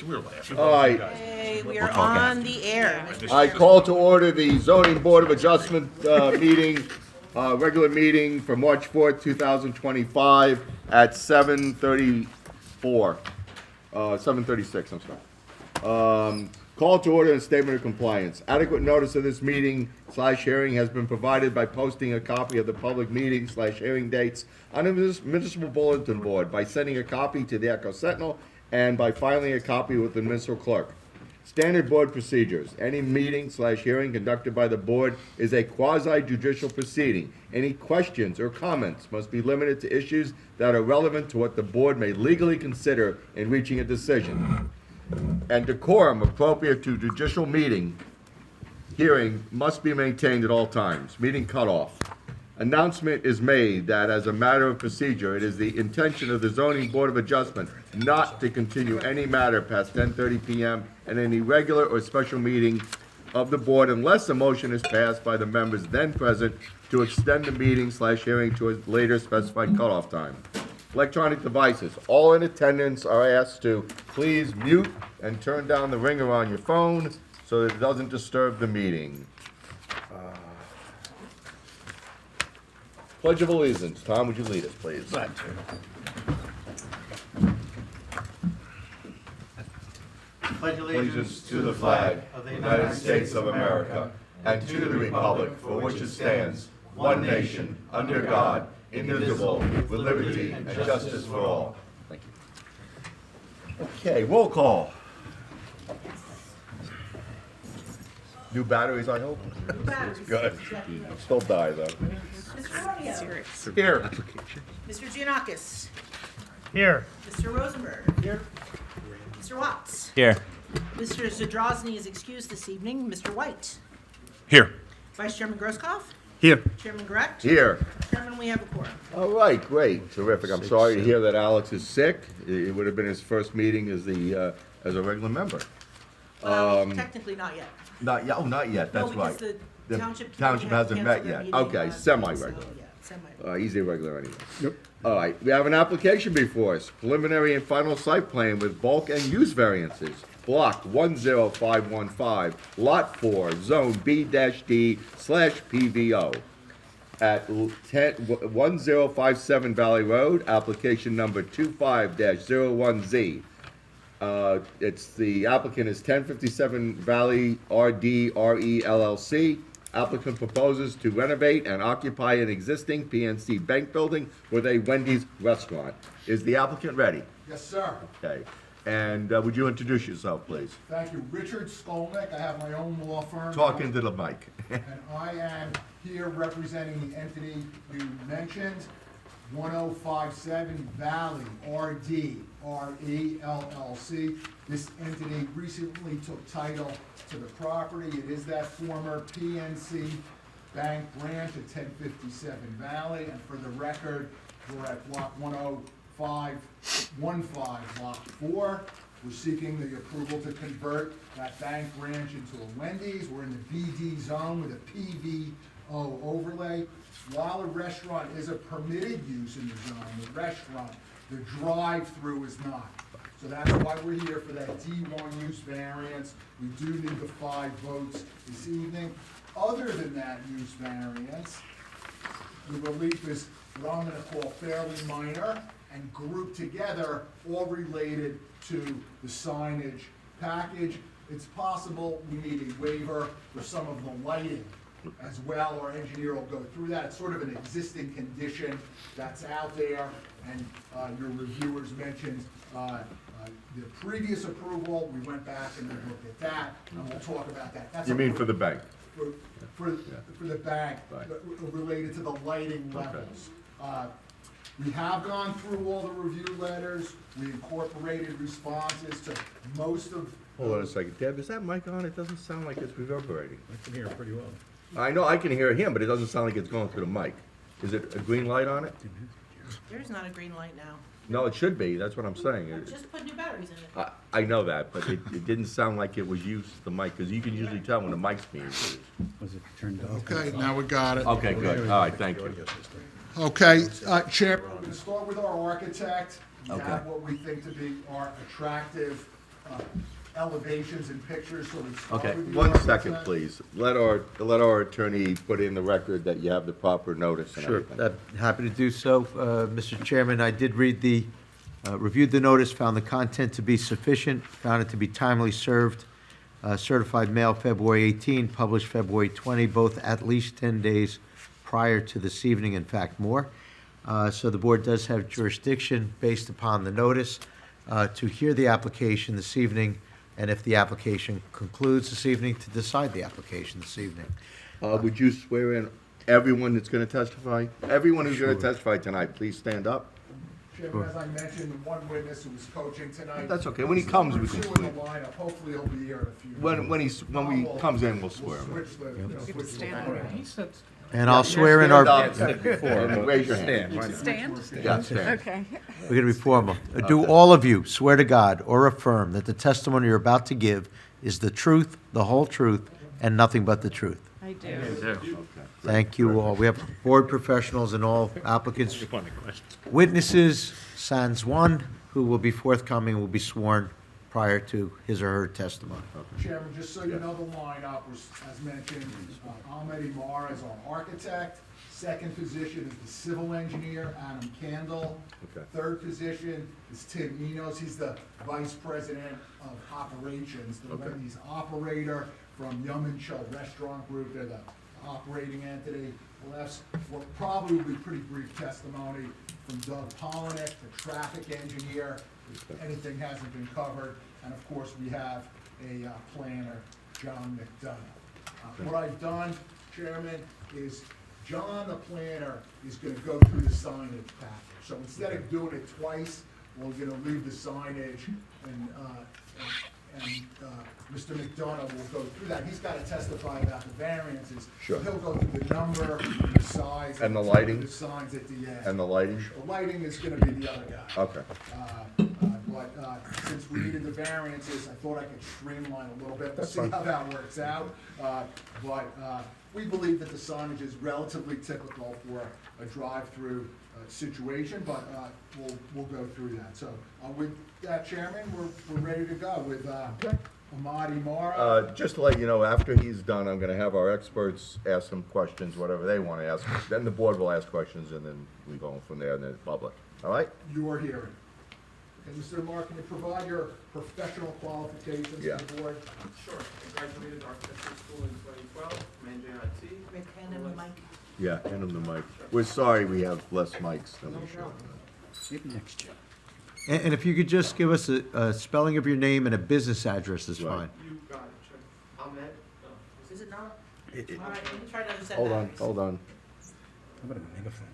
We're laughing. All right, Hey, we are on the air. I call to order the zoning board of adjustment meeting, regular meeting for March 4th, 2025 at 7:34, 7:36, I'm sorry. Call to order and statement of compliance. Adequate notice of this meeting / hearing has been provided by posting a copy of the public meeting / hearing dates on the municipal bulletin board, by sending a copy to the Echo Sentinel, and by filing a copy with the municipal clerk. Standard board procedures. Any meeting / hearing conducted by the board is a quasi-judicial proceeding. Any questions or comments must be limited to issues that are relevant to what the board may legally consider in reaching a decision. And decorum appropriate to judicial hearing must be maintained at all times. Meeting cutoff. Announcement is made that as a matter of procedure, it is the intention of the zoning board of adjustment not to continue any matter past 10:30 p.m. and any regular or special meeting of the board unless a motion is passed by the members then present to extend the meeting / hearing to a later specified cutoff time. Electronic devices. All in attendance are asked to please mute and turn down the ringer on your phone so that it doesn't disturb the meeting. Pledge of Allegiance. Tom, would you lead us, please? Pledge Allegiance to the flag of the United States of America and to the republic for which it stands, one nation, under God, indivisible, with liberty and justice for all. Thank you. Okay, roll call. New batteries, I hope? Good. Still die, though. Mr. Romeo. Here. Mr. Giannakis. Here. Mr. Rosenberg. Here. Mr. Watts. Here. Mr. Zadrozny is excused this evening. Mr. White. Here. Vice Chairman Grosskopf. Here. Chairman Correct. Here. Chairman, we have a quorum. All right, great, terrific. I'm sorry to hear that Alex is sick. It would have been his first meeting as a regular member. Well, technically not yet. Not yet, not yet, that's No, right. because The the township. township hasn't met canceled their yet. meeting Okay, last semi-regular. week, so, yeah, semi. He's irregular anyway. Yep. All right, we have an application before us, preliminary and final site plan with bulk and use variances. Block 10515, Lot 4, Zone B-D/PVO. At 1057 Valley Road, application number 25-01Z. It's the applicant is 1057 Valley RDRE LLC. Applicant proposes to renovate and occupy an existing PNC bank building with a Wendy's restaurant. Is the applicant ready? Yes, sir. Okay. And would you introduce yourself, please? Thank you. Richard Skolnick. I have my own law firm. Talk into the mic. And I am here representing the entity you mentioned, 1057 Valley, RDRE LLC. This entity recently took title to the property. It is that former PNC Bank branch at 1057 Valley. And for the record, we're at block 10515, lot 4. We're seeking the approval to convert that bank branch into a Wendy's. We're in the BD zone with a PVO overlay. While a restaurant is a permitted use in the zone, the drive-through is not. So that's why we're here for that D1 use variance. We do need the 5 votes this evening. Other than that use variance, the relief is what I'm gonna call fairly minor and grouped together, all related to the signage package. It's possible we need a waiver for some of the lighting as well. Our engineer will go through that. It's sort of an existing condition that's out there, and your reviewers mentioned the previous approval. We went back and we looked at that, and we'll talk about that. That's You mean for the bank? For the bank, Right. related to the lighting levels. We have gone through all the review letters. We incorporated responses to most of. Hold on a second. Deb, is that mic on? It doesn't sound like it's reverberating. I can hear it pretty well. I know I can hear him, but it doesn't sound like it's going through the mic. Is it a green light on it? There's not a green light now. No, it should be. That's what I'm saying. Just put new batteries in it. I know that, but it didn't sound like it was used, the mic, because you can usually tell when the mic's being used. Was it turned on? Okay, now we got it. Okay, good. All right, thank you. Okay, Chair, we're going to start with our architect. We Okay. have what we think to be our attractive elevations and pictures, so we start Okay, with the one architect. second, please. Let our attorney put in the record that you have the proper notice and Sure, everything. happy to do so. Mr. Chairman, I did reviewed the notice, found the content to be sufficient, found it to be timely served, certified mail February 18, published February 20, both at least 10 days prior to this evening, in fact, more. So the board does have jurisdiction based upon the notice to hear the application this evening, and if the application concludes this evening, to decide the application this evening. Would you swear in everyone that's gonna testify? Everyone who's gonna testify tonight, please stand up. Chairman, as I mentioned, the one witness who was coaching tonight. That's okay. When he comes, we can We're two in the lineup, hopefully he'll be here in a few minutes. When he comes in, we'll swear him. Switch the, switch the. And I'll swear in our, Stand up and raise your hand. Stand? Yeah, stand. Okay. we're going to be formal. Do all of you swear to God or affirm that the testimony you're about to give is the truth, the whole truth, and nothing but the truth? I do. Thank you all. We have board professionals and all applicants. Witnesses, sans one, who will be forthcoming, will be sworn prior to his or her testimony. Chairman, just so you know the lineup, was, as mentioned, Ahmed Imar is our architect. Second position is the civil engineer, Adam Candle. Okay. Third position is Tim Enos, he's the vice president of operations, the Wendy's operator from Yum and Cho Restaurant Group, they're the operating entity. Last, what probably will be pretty brief testimony from Doug Polinick, the traffic engineer, if anything hasn't been covered. And of course, we have a planner, John McDonough. What I've done, Chairman, is John, the planner, is gonna go through the signage package. So instead of doing it twice, we're gonna leave the signage and Mr. McDonough will go through that. He's gotta testify about the variances. Sure. So he'll go through the number, the size. And the lighting? The signs at the end. And the lighting? The lighting is gonna be the other guy. Okay. But since we needed the variances, I thought I could streamline a little bit. We'll That's see fine. how that works out. But we believe that the signage is relatively typical for a drive-through situation, but we'll go through that. So with that, Chairman, we're ready to go with Ahmad Imar. Just to let you know, after he's done, I'm gonna have our experts ask some questions, whatever they wanna ask. Then the board will ask questions, and then we go from there in the public. All right? Your hearing. Okay, Mr. Imar, can you provide your professional qualifications Yeah. to the board? Sure. I graduated architecture school in 2012 from NJIT. Rick, hand him the mic. Yeah, hand him the mic. We're sorry we have less mics than we should. Maybe next year. And if you could just give us a spelling of your name and a business address is Right. fine. You got it, Chuck. Ahmed. Is it not? All right, let me try another set Hold on, backwards. hold on. How about a megaphone?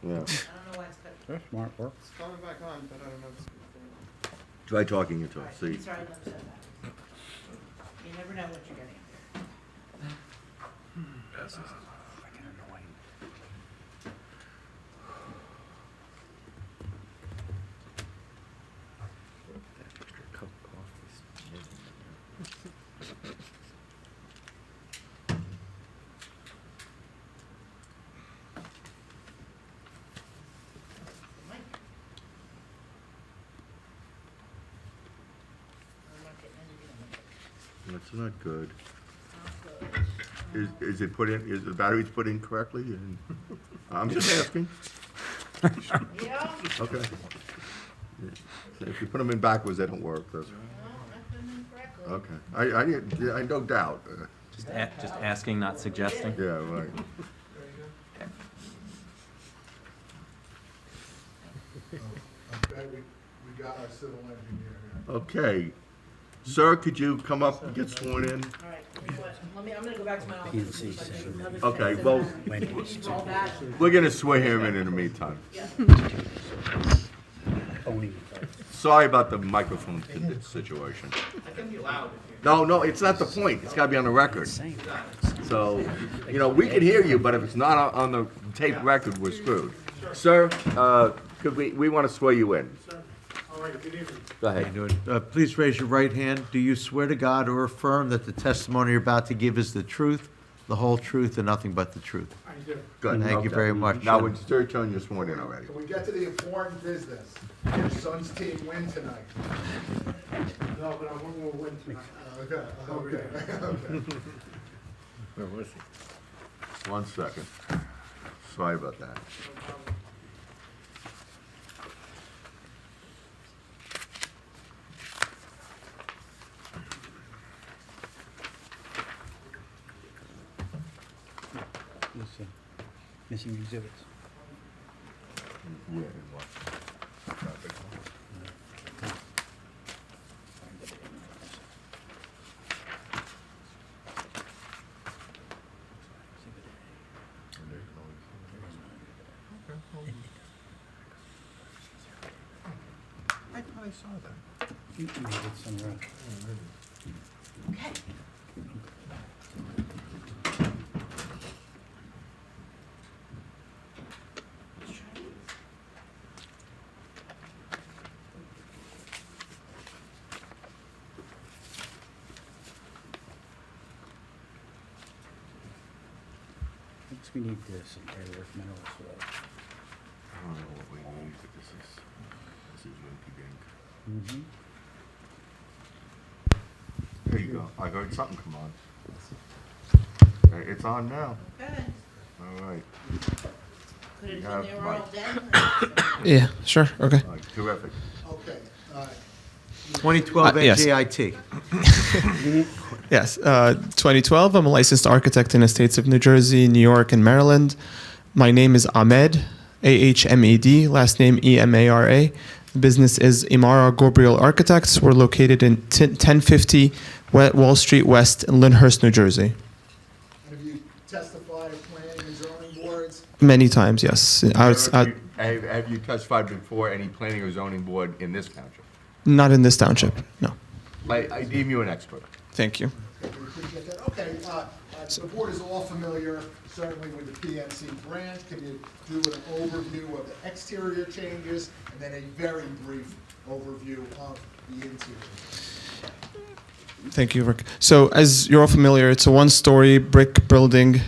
Yeah. I don't know why it's cut. That's smart work. It's coming back on, but I don't know if it's good. Try talking into All it, right, let me see. try another set backwards. You never know what you're getting. Fucking annoying. Mic. I'm not getting any of it. That's not good. Not good. Is it put in, is the batteries put in correctly? And- I'm just asking. Yeah, Okay. If you put them in backwards, they don't work. That's, no, I put them in correctly. okay. I no doubt. Just asking, not suggesting. Yeah, right. Okay, we got our civil engineer here. Okay. Sir, could you come up and get sworn in? All right, let me, I'm gonna go back to my office. so I can do another Okay, set well, backwards. Roll that. we're gonna swear him in the meantime. Owning. Sorry about the microphone situation. I can be loud if No, it's not the point. It's gotta be on the record. So, you know, we can hear you, but if it's not on the tape record, we're screwed. Sir, could we wanna swear you in. you. All right, good evening. Go ahead. Please raise your right hand. Do you swear to God or affirm that the testimony you're about to give is the truth, the whole truth, and nothing but the truth. I do. Good. Thank you okay. very much. Now, it's your turn, you're sworn in already. Can we get to the important business? Your son's team win tonight. No, but I want more win tonight. Okay, okay. Where was he? 1 second. Sorry about that. No problem. Missing exhibits. Where and what? I thought I saw that. Maybe it's somewhere else. Okay. I guess we need some rare earth minerals. I don't know what we need, but this is rinky dink. There you go. I heard something come on. Okay, it's on now. Good. All right. Could have Yeah, been there all Mike. day. Yeah, sure, okay. All right, terrific. Okay, all right. 2012 yes. NJIT. Yes, 2012, I'm a licensed architect in the states of New Jersey, New York, and Maryland. My name is Ahmed, Ahmed, last name Emara. The business is Imara Gabriel Architects. We're located in 1050 Wall Street West in Lyndhurst, New Jersey. Have you testified at planning and zoning boards? Many times, yes. Have you testified before any planning or zoning board in this township? Not in this township, no. I deem you an expert. Thank you. Okay, we appreciate that. Okay, the board is all familiar, certainly with the PNC branch. Can you do an overview of the exterior changes and then a very brief overview of the interior? Thank you, Rick. So as you're all familiar, it's a one-story brick building,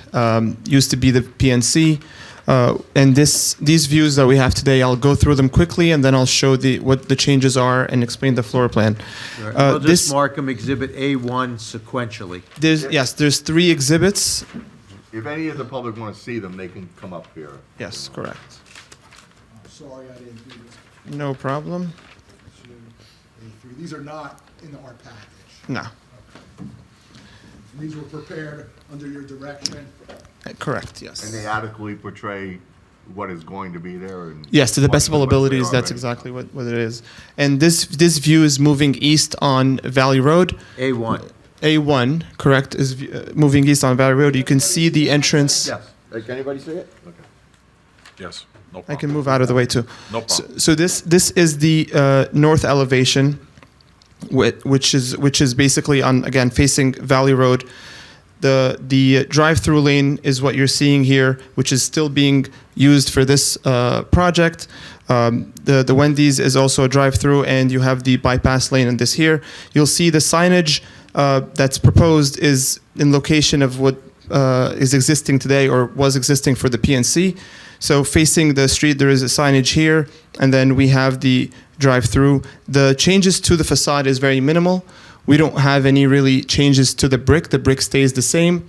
used to be the PNC. And these views that we have today, I'll go through them quickly, and then I'll show what the changes are and explain the floor plan. We'll just mark them Exhibit A1 sequentially. There's 3 exhibits. If any of the public want to see them, they can come up here. Yes, correct. I'm sorry I didn't do this. No problem. 2, 3. These are not in our package. No, These were prepared under your direction. correct, And yes. they adequately portray what is going to be there. And Yes, to the best of all what they abilities, are that's already. exactly what it is. And this view is moving east on Valley Road. A1. A1, correct, is moving east on Valley Road. You can see the entrance. Yes. Can anybody see it? Okay. Yes, no I problem. can move out of the way too. No problem. So this is the north elevation, which is basically on, again, facing Valley Road. The drive-through lane is what you're seeing here, which is still being used for this project. The Wendy's is also a drive-through, and you have the bypass lane in this here. You'll see the signage that's proposed is in location of what is existing today or was existing for the PNC. So facing the street, there is a signage here, and then we have the drive-through. The changes to the facade is very minimal. We don't have any really changes to the brick. The brick stays the same.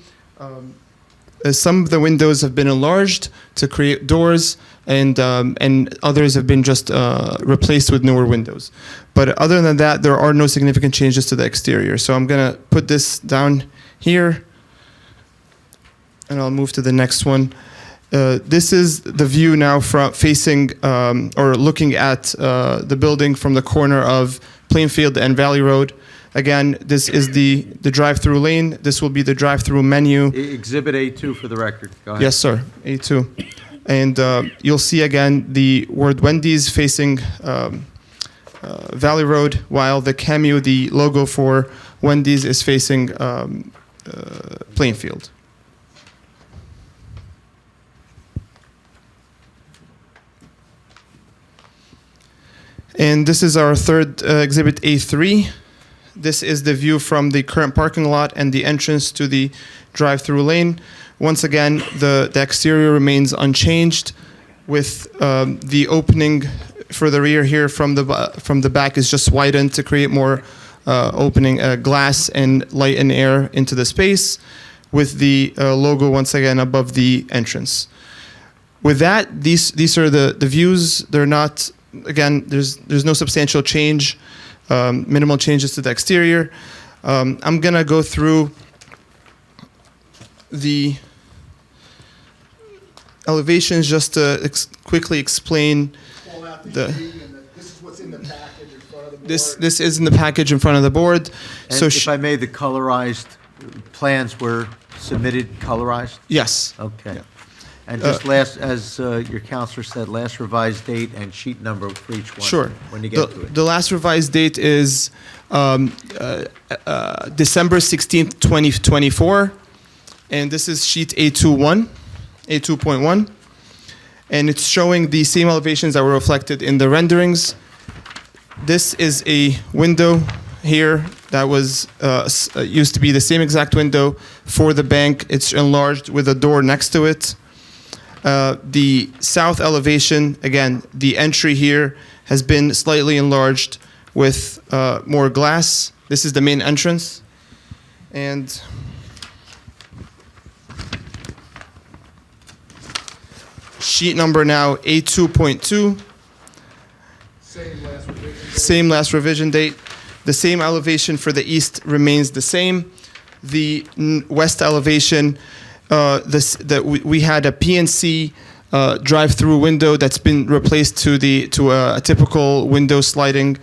Some of the windows have been enlarged to create doors, and others have been just replaced with newer windows. But other than that, there are no significant changes to the exterior. So I'm gonna put this down here, and I'll move to the next one. This is the view now from facing or looking at the building from the corner of Plainfield and Valley Road. Again, this is the drive-through lane. This will be the drive-through menu. Exhibit A2 for the record. Go ahead. Yes, sir, A2. And you'll see again the word Wendy's facing Valley Road, while the cameo, the logo for Wendy's, is facing Plainfield. And this is our third exhibit, A3. this is the view from the current parking lot and the entrance to the drive-through lane. Once again, the exterior remains unchanged, with the opening for the rear here from the back is just widened to create more opening glass and light and air into the space, with the logo once again above the entrance. With that, these are the views. They're not, again, there's no substantial change, minimal changes to the exterior. I'm gonna go through the elevations just to quickly explain Call out the. this is what's in the package in front of the board. This is in the package in front of the board. And So if I may, the colorized plans were submitted colorized? yes. Okay. And just last, as your counselor said, last revised date and sheet number for each one. Sure. When you get to it. The last revised date is December 16th, 2024. And this is sheet A2.1. And it's showing the same elevations that were reflected in the renderings. This is a window here that was used to be the same exact window for the bank. It's enlarged with a door next to it. The south elevation, again, the entry here has been slightly enlarged with more glass. This is the main entrance. And sheet number now A2.2. Same last revision date. The same elevation for the east remains the same. The west elevation, we had a PNC drive-through window that's been replaced to a typical window sliding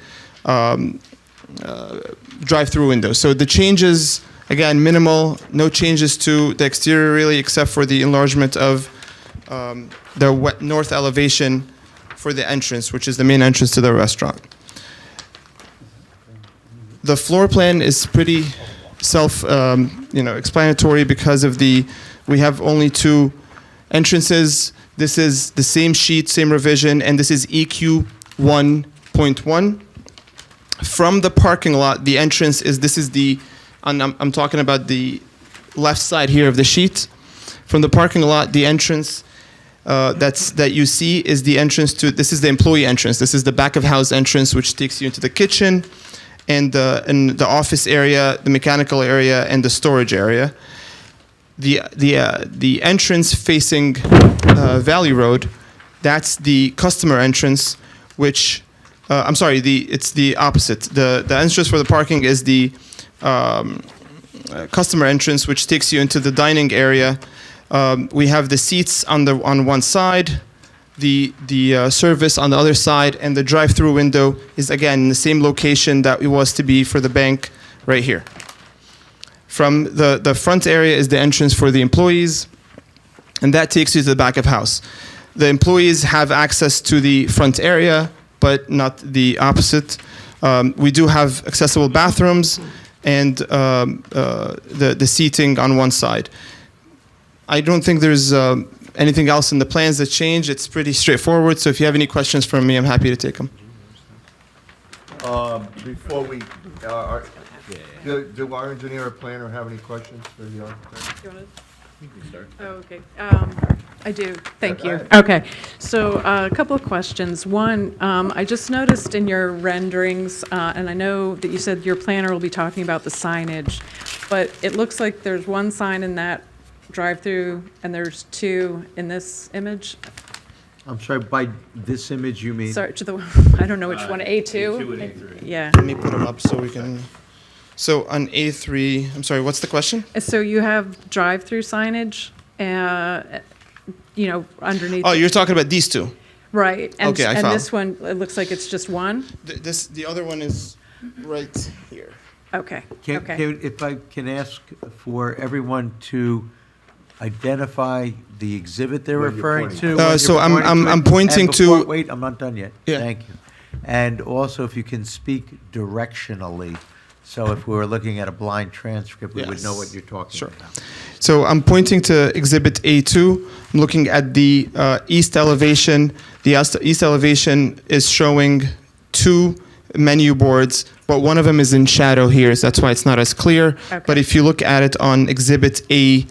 drive-through window. So the changes, again, minimal. No changes to the exterior really, except for the enlargement of the north elevation for the entrance, which is the main entrance to the restaurant. The floor plan is pretty explanatory because of we have only two entrances. This is the same sheet, same revision, and this is EQ 1.1. From the parking lot, the entrance is, I'm talking about the left side here of the sheet. From the parking lot, the entrance that you see is the entrance this is the employee entrance. This is the back of house entrance, which takes you into the kitchen and the office area, the mechanical area, and the storage area. The entrance facing Valley Road, that's the customer entrance, which it's the opposite. The entrance for the parking is the customer entrance, which takes you into the dining area. We have the seats on one side, the service on the other side, and the drive-through window is again in the same location that it was to be for the bank right here. From the front area is the entrance for the employees, and that takes you to the back of house. The employees have access to the front area, but not the opposite. We do have accessible bathrooms and the seating on one side. I don't think there's anything else in the plans that change. It's pretty straightforward, so if you have any questions from me, I'm happy to take them. Before we, do our engineer or planner have any questions for the architect? You wanna- Oh, okay. I do, thank Go you. ahead. Okay, so a couple of questions. One, I just noticed in your renderings, and I know that you said your planner will be talking about the signage, but it looks like there's one sign in that drive-through and there's two in this image. I'm sorry, by this image, you mean? Sorry, I don't know which one, A2? A2 and A3. Yeah. Let me put them up so we can. So on A3, I'm sorry, what's the question? So you have drive-through signage, underneath. Oh, you're talking about these two. Right. And, Okay, I and found. this one, it looks like it's just one? The other one is right here. Okay, Can- okay. If I can ask for everyone to identify the exhibit they're What you're referring pointing to. to. when you're So I'm pointing pointing and before- to- Wait, I'm not done yet. Yeah. Thank you. And also, if you can speak directionally, so if we were looking at a blind transcript, we would know what you're talking Sure. about. So I'm pointing to Exhibit A2. I'm looking at the east elevation. The east elevation is showing two menu boards, but one of them is in shadow here, so that's why it's not as clear. Okay. But if you look at it on Exhibit A3,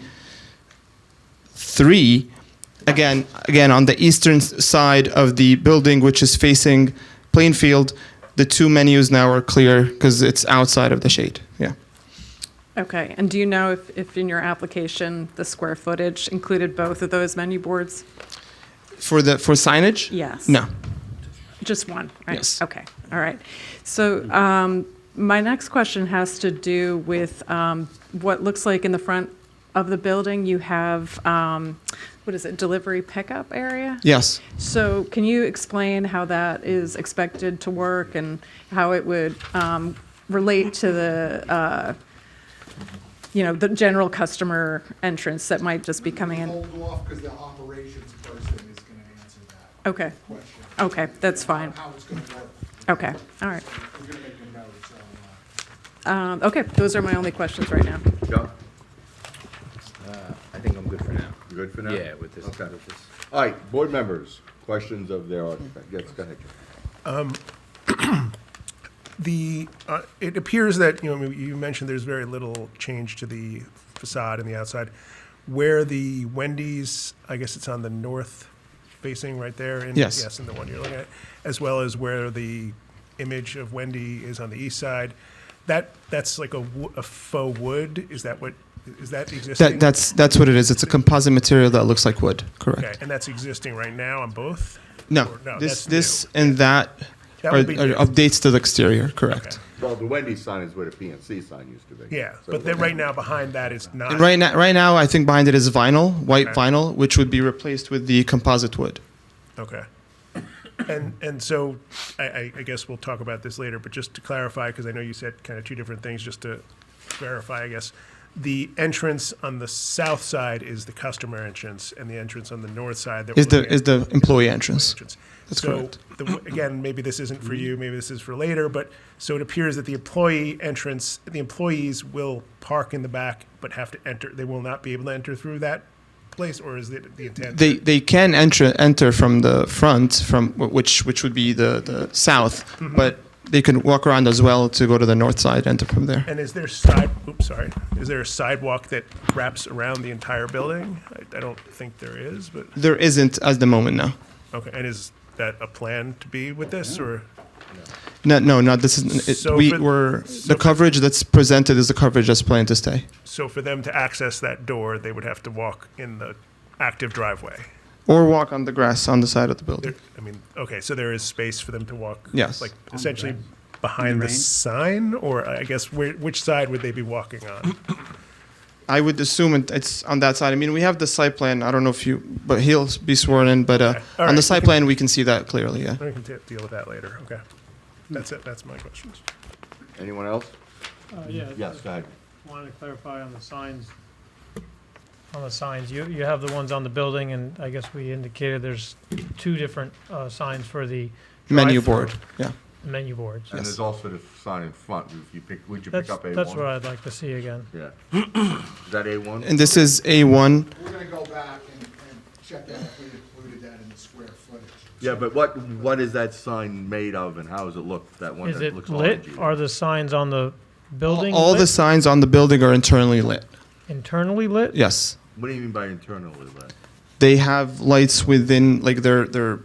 again on the eastern side of the building, which is facing Plainfield, the two menus now are clear because it's outside of the shade. Yeah. Okay, and do you know if in your application, the square footage included both of those menu boards? For signage? Yes. No. Just one, right? Yes. Okay, all right. So my next question has to do with what looks like in the front of the building, you have, what is it, delivery pickup area? Yes. So can you explain how that is expected to work and how it would relate to the, the general customer entrance that might just be coming in? Hold off because the operations person is going to answer that Okay, question. okay, that's fine. How it's going to work. Okay, all right. We're going to make a note, so. Okay, those are my only questions right now. John? I think I'm good for now. You good for now? Yeah, with this. Okay. All right, board members, questions of their architect. Yes, go ahead. It appears that, you mentioned there's very little change to the facade and the outside. Where the Wendy's, I guess it's on the north facing right there? Yes. Yes, in the one you're looking at, as well as where the image of Wendy is on the east side. That's like a faux wood? Is that existing? That's what it is. It's a composite material that looks like wood. Correct. Okay, and that's existing right now on both? No, Or- this that's new. and that That are would be new. updates to the exterior. Correct. Okay. Well, the Wendy's sign is where the PNC sign used to be. Yeah, So but then right now behind that is not. And right now, I think behind it is vinyl, white Okay. vinyl, which would be replaced with the composite wood. Okay. And so I guess we'll talk about this later, but just to clarify, because I know you said kind of two different things, just to verify, I guess. The entrance on the south side is the customer entrance, and the entrance on the north side that we're looking at Is the employee entrance. That's So, correct. again, maybe this isn't for you, maybe this is for later, but, so it appears that the employee entrance, the employees will park in the back, but have to enter, they will not be able to enter through that place, or is it the intent? They can enter from the front, which would be the south, Mm-hmm. but they can walk around as well to go to the north side, enter from there. And is there is there a sidewalk that wraps around the entire building? I don't think there is, but, There isn't at the moment, no. okay, and is that a plan to be with this, or? No, this is So the coverage that's presented is the coverage that's planned to stay. So for them to access that door, they would have to walk in the active driveway? Or walk on the grass on the side of the building. Okay, so there is space for them to walk? Yes. Like essentially behind the rain? sign, or I guess which side would they be walking on? I would assume it's on that side. I mean, we have the site plan. I don't know but he'll be sworn in. But Okay. All on right. the site plan, we can see that clearly. Yeah. We can deal with that later, okay. That's it, that's my questions. Anyone else? Yeah. Yes, go ahead. Wanted to clarify on the signs. You have the ones on the building, and I guess we indicated there's two different signs for the Menu drive-through board. Yeah. menu boards. And there's also the sign in front. Would you pick That's up A1? that's what I'd like to see again. Yeah. Is that A1? And this is A1. We're going to go back and check out if we included that in the square footage. Yeah, but what is that sign made of, and how does it look? That one Is that it looks lit? orangey? Are the signs on the building All the lit? signs on the building are internally lit. Internally lit? Yes. What do you mean by internal with that? They have lights within, like they're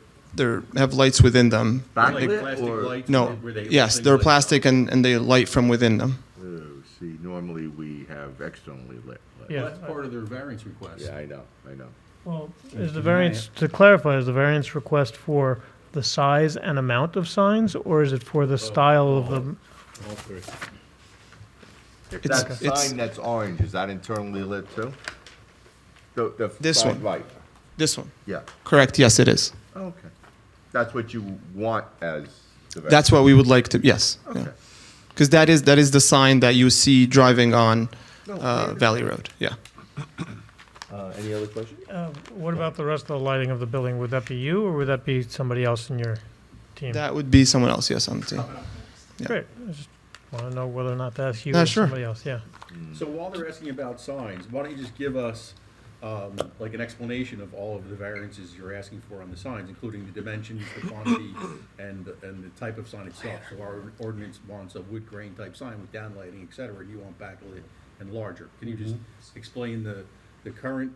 have lights within them. Backlit or? No. Yes, they're plastic and they light from within them. Oh, see, normally we have externally lit. Yeah. That's part of their variance request. Yeah, I know. Well, is the variance, to clarify, is the variance request for the size and amount of signs, or is it for the style of them? All three. If It's- that it's- sign that's orange, is that internally lit too? This side one. Right, This one. yeah. Correct. Yes, it is. Okay. That's what you want as the. That's what we would like to. Yes. Okay. Because that is the sign that you see driving on Valley Road. Yeah. Any other questions? What about the rest of the lighting of the building? Would that be you, or would that be somebody else in your team? That would be someone else. Yes, on the team. yeah. Great. I just want to know whether or not that's you Yeah, or sure. somebody else, yeah. So while they're asking about signs, why don't you just give us like an explanation of all of the variances you're asking for on the signs, including the dimensions, the quantity, and the type of sign itself. So our ordinance wants a wood grain type sign with downlighting, et cetera, and you want backlit and larger. Can you just explain the current?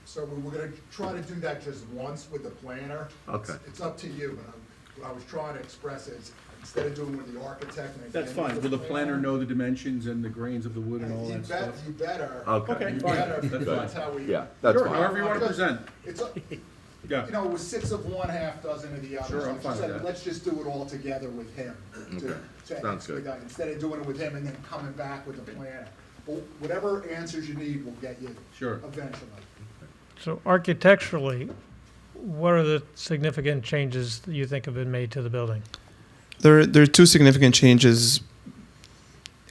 So we're gonna try to do that just once with the planner. Okay. It's up to you, but what I was trying to express is, instead of doing with the architect. and That's then fine. with Will the planner know the dimensions and the grains of the wood and all You that stuff? you better. Okay. You fine. better, That's because fine. that's how we. Yeah, that's Sure, fine. however you want to present. It's, Yeah. you know, it was 6 of one, half dozen of the other. Sure, So I'm I fine with said, that. let's just do it all together with him. Okay. To Sounds good. expedite, instead of doing it with him and then coming back with the planner. But whatever answers you need, we'll get you. Sure. Eventually. So architecturally, what are the significant changes that you think have been made to the building? There are two significant changes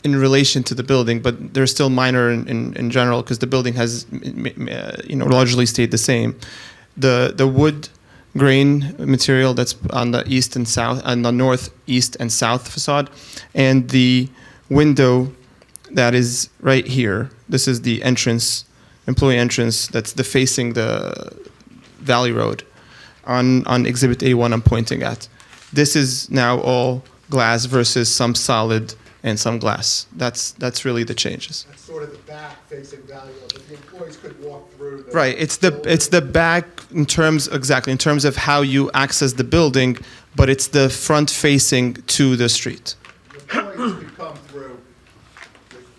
in relation to the building, but they're still minor in general because the building has, largely stayed the same. The wood grain material that's on the east and south, on the north, east, and south facade, and the window that is right here. This is the entrance, employee entrance. That's facing the Valley Road. On Exhibit A1, I'm pointing at. This is now all glass versus some solid and some glass. That's really the changes. That's sort of the back facing Valley Road, but the employees could walk through. Right. It's the back in terms of how you access the building, but it's the front facing to the street. The employees could come through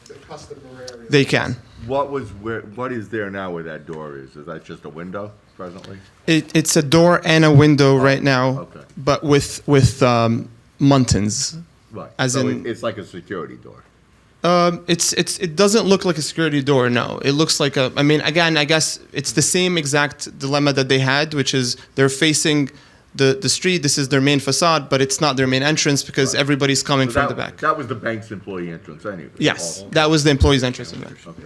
the customer area. They can. What is there now where that door is? Is that just a window presently? It's a door and a window right now, Okay. but with muntins. Right. As So in- it's like a security door. It doesn't look like a security door. No, it looks like a. I mean, again, I guess it's the same exact dilemma that they had, which is they're facing the street. This is their main facade, but it's not their main entrance because Right. everybody's coming So from that, the back. That was the bank's employee entrance anyway. Yes, that was the employee's entrance in there. Okay.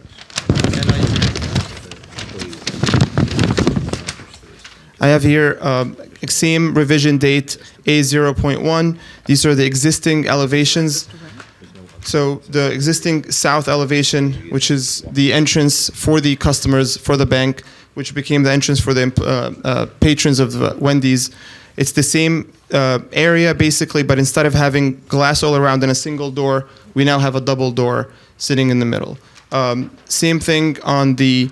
I have here same revision date A0.1. These are the existing elevations. So the existing south elevation, which is the entrance for the customers for the bank, which became the entrance for the patrons of the Wendy's. It's the same area basically, but instead of having glass all around and a single door, we now have a double door sitting in the middle. Same thing on the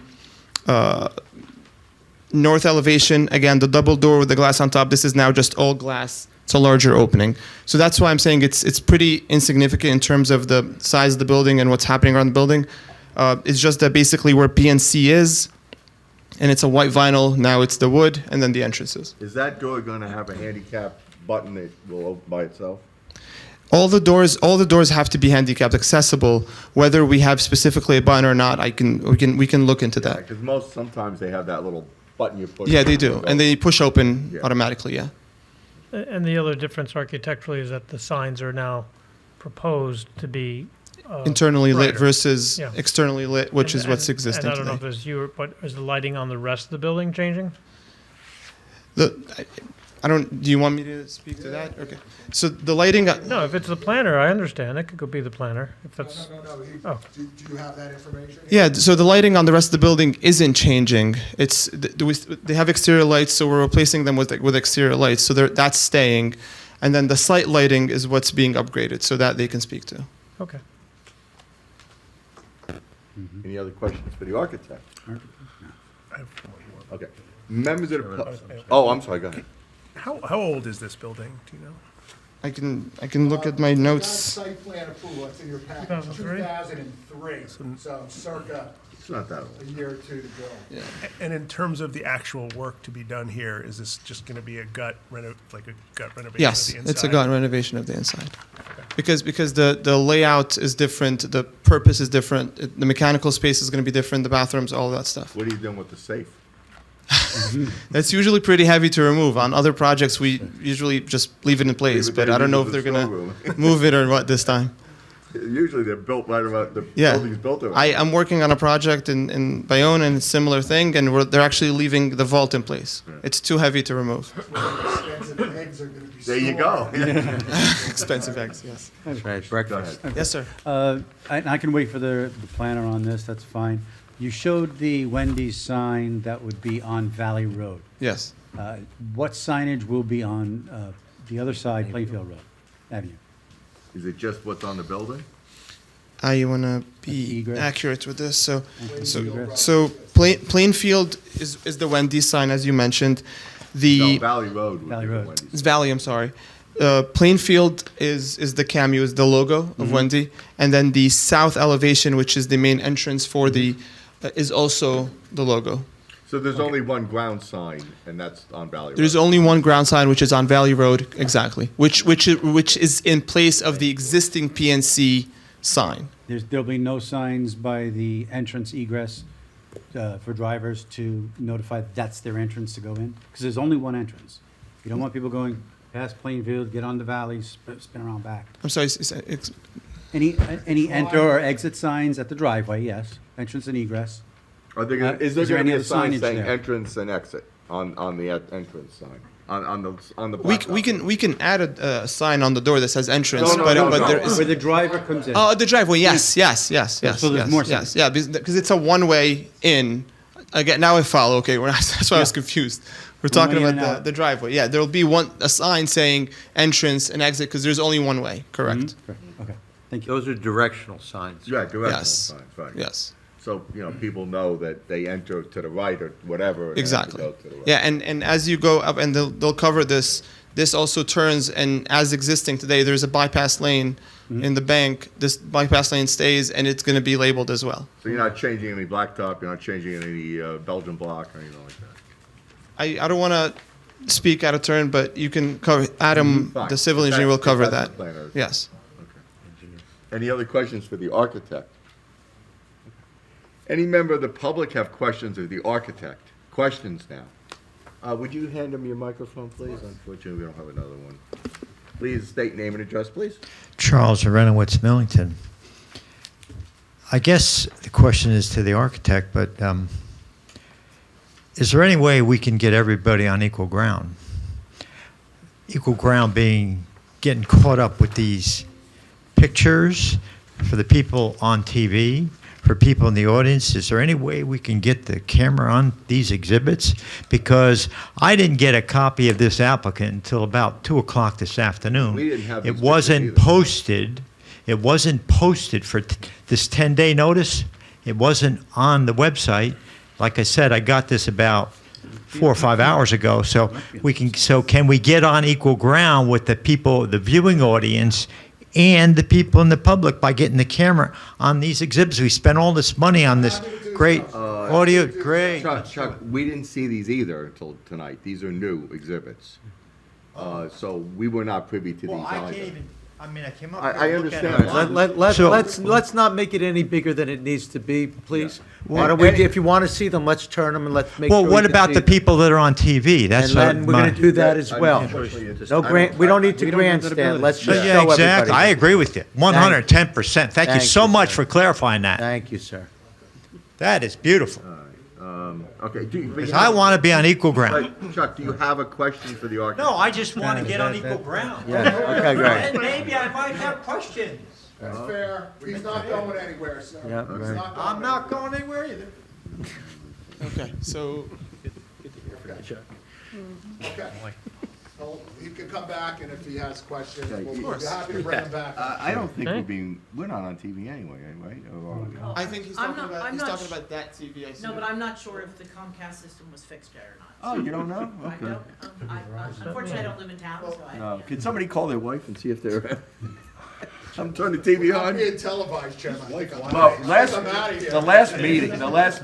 north elevation. Again, the double door with the glass on top. This is now just all glass. It's a larger opening. So that's why I'm saying it's pretty insignificant in terms of the size of the building and what's happening around the building. It's just that basically where PNC is, and it's a white vinyl, now it's the wood, and then the entrances. Is that door going to have a handicap button that will open by itself? All the doors have to be handicapped accessible. Whether we have specifically a button or not, we can look into that. Because sometimes they have that little button you push. Yeah, they do, and they push open Yeah. automatically. Yeah. And the other difference architecturally is that the signs are now proposed to be Internally lit brighter. versus Yeah. externally lit, which is what's existing And I don't know if today. it's you, but is the lighting on the rest of the building changing? I don't. Do you want me to speak to that? Okay. So the lighting. No, if it's the planner, I understand. It could go be the planner. If that's, No. Oh. Do you have that information? Yeah. So the lighting on the rest of the building isn't changing. They have exterior lights, so we're replacing them with exterior lights. So that's staying, and then the site lighting is what's being upgraded, so that they can speak to. okay. Any other questions for the architect? I have one more. Okay. Members of the oh, I'm sorry. Go ahead. How old is this building? Do you know? I can look at my notes. Site plan approval, it's in your package, 2003? 2003, so circa It's not that a old. year or two to go. Yeah. And in terms of the actual work to be done here, is this just going to be a gut renovation Yes, of the inside? it's a gut renovation of the inside. Because the layout is different, the purpose is different, the mechanical space is going to be different, the bathrooms, all that stuff. What are you doing with the safe? That's usually pretty heavy to remove. On other projects, we usually just leave it in place, Leave it but there, I don't know use if it they're as a going to storeroom. move it or what this time. Usually they're built right around the Yeah. building's built around. I'm working on a project in Bayonne and a similar thing, and they're actually leaving the vault in place. It's too heavy to remove. Expensive eggs are gonna be There you stored. go. Expensive eggs, yes. Right, Go breakfast. ahead. Yes, sir. I can wait for the planner on this, that's fine. You showed the Wendy's sign that would be on Valley Road. Yes. What signage will be on the other side, Plainfield Road Avenue? Is it just what's on the building? I want to be Egress. accurate with this. So Egress. Plainfield is the Wendy's sign, as you mentioned. No, The Valley Road would Valley be the Road. Wendy's. it's Valley, I'm sorry. Plainfield is the cameo, is the logo of Wendy, and then the south elevation, which is the main entrance for the, is also the logo. So there's only one ground sign, and that's on Valley Road. There's only one ground sign, which is on Valley Road, exactly, which is in place of the existing PNC sign. There'll be no signs by the entrance egress for drivers to notify that's their entrance to go in? Because there's only one entrance. You don't want people going past Plainfield, get on the valley, spin around back. I'm sorry, Any enter or exit signs at the driveway, yes, entrance and egress. Are there gonna, is is there there gonna any be a other sign signage saying there? entrance and exit on the entrance sign? On the we can add a sign on the door that says entrance, No, but no, but no. there is. Where the driver comes in. Oh, the driveway, yes. So there's yes, more yes, signs. yeah, because it's a one-way in. Again, now I follow. Okay, that's why I was confused. We're talking One in about and out. the driveway. Yeah, there'll be a sign saying entrance and exit because there's only one way. Correct. Correct. Okay, thank you. Those are directional signs. Yeah, directional Yes. signs, right. Yes. So, people know that they enter to the right or whatever. and they have to Exactly. go to the right. Yeah, and as you go up, and they'll cover this. This also turns, and as existing today, there's a bypass lane in the bank. This bypass lane stays, and it's going to be labeled as well. So you're not changing any blacktop, you're not changing any Belgian block or anything like that? I don't want to speak out of turn, but you can cover. Adam, Fine. the civil If engineer, will that's- cover if that's that. the planner. Yes. Any other questions for the architect? Any member of the public have questions of the architect? Questions now? Would you hand him your microphone, please? Unfortunately, we don't have another one. Please state name and address, please. Charles Arenowitz, Millington. I guess the question is to the architect, but is there any way we can get everybody on equal ground? Equal ground being getting caught up with these pictures for the people on TV, for people in the audience. Is there any way we can get the camera on these exhibits? Because I didn't get a copy of this applicant until about 2 o'clock this afternoon. We didn't have It these wasn't pictures either. posted. It wasn't posted for this 10-day notice. It wasn't on the website. Like I said, I got this about 4 or 5 hours ago. So can we get on equal ground with the people, the viewing audience, and the people in the public by getting the camera on these exhibits? We spent all this money on this great audio. Great. Chuck, we didn't see these either until tonight. These are new exhibits. So we were not privy to these either. I came up. I understand. Let's not make it any bigger than it needs to be, please. Why don't And- if you want to see them, let's turn them and let's make sure. Well, what we can about see the them. people that are on TV? That's And then we're going to do that as well. Unfortunately, it just- No we don't need to we don't have that grandstand. ability. Let's just Yeah, show exactly. everybody. I agree with you. 110%. Thank you Thank so you, much sir. for clarifying that. Thank you, sir. That is beautiful. Okay. Because I want to be on equal ground. Chuck, do you have a question for the architect? No, I just want to get on equal ground. Okay, great. And maybe I might have questions. That's fair. He's not going anywhere, sir. Yeah, He's right. not going I'm not going anywhere either. Okay. So Okay. Well, he can come back, and if he has questions, Okay, we'll of be course. happy to bring him back. I don't think Okay. we're not on TV anyway, right? Or are we? I think he's I'm talking not- about I'm he's not talking sh- about that TV. I see. No, but I'm not sure if the Comcast system was fixed yet or not. Oh, you don't know? I Okay. don't, unfortunately, I don't live in town, so I. No. Can somebody call their wife and see if they're, I'm turning the TV I'm on? being televised, Chairman. I think I'm Well, I'm outta here. the last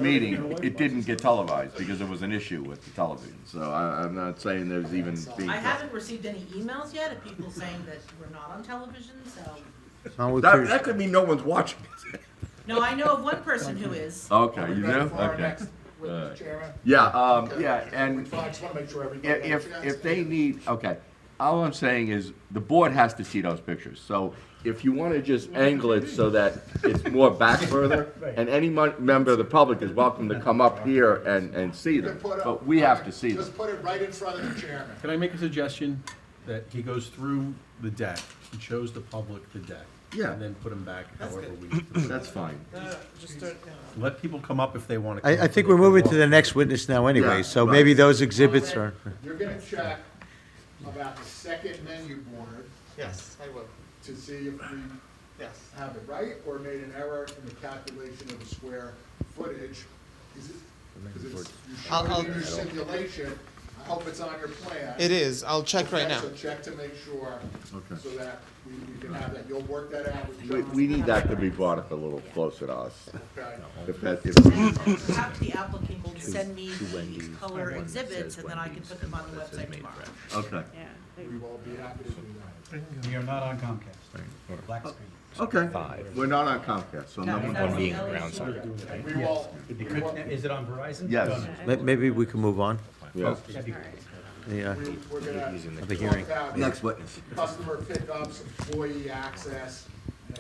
meeting, it didn't get televised because there was an issue with the television. So I'm not saying there's even being. I haven't received any emails yet of people saying that we're not on television, so. That could mean no one's watching it. No, I know of one person who is. Okay, you Ready do? for our Okay. next witness, Chairman? Yeah, and I just want to make sure everybody. if they need, okay, all I'm saying is the board has to see those pictures. So if you want to just angle it so that it's more back further, and any member of the public is welcome to come up here and see them, but we have to see them. Just put it right in front of the chairman. Can I make a suggestion? that he goes through the deck, he shows the public the deck. Yeah. And then put them back however we need to. That's fine. Let people come up if they want to. I think we're moving to the next witness now anyway, Yeah, so right. maybe those exhibits are. You're gonna check about the second menu board Yes, I will. to see if we Yes. have it right or made an error in the calculation of the square footage. Is it, because it's, you I'll- showed it in your simulation, I hope it's on your plan. It is. I'll check right Okay, now. So check to make sure, Okay. so that we can have that, you'll work that out with We, John. we need that to be brought up a little closer to us. Okay. If that, if, Have the applicant send me these color exhibits, and then I can put them on the website tomorrow. okay, We will be happy to do that. We are not on Comcast. Black screen. okay. We're not on Comcast, so no one. That's the LHT. We will, Is it on Verizon? Yes. Maybe we can move on. Yeah. Yeah. we're gonna Have a hearing. talk about Next witness. customer pickups, employee access.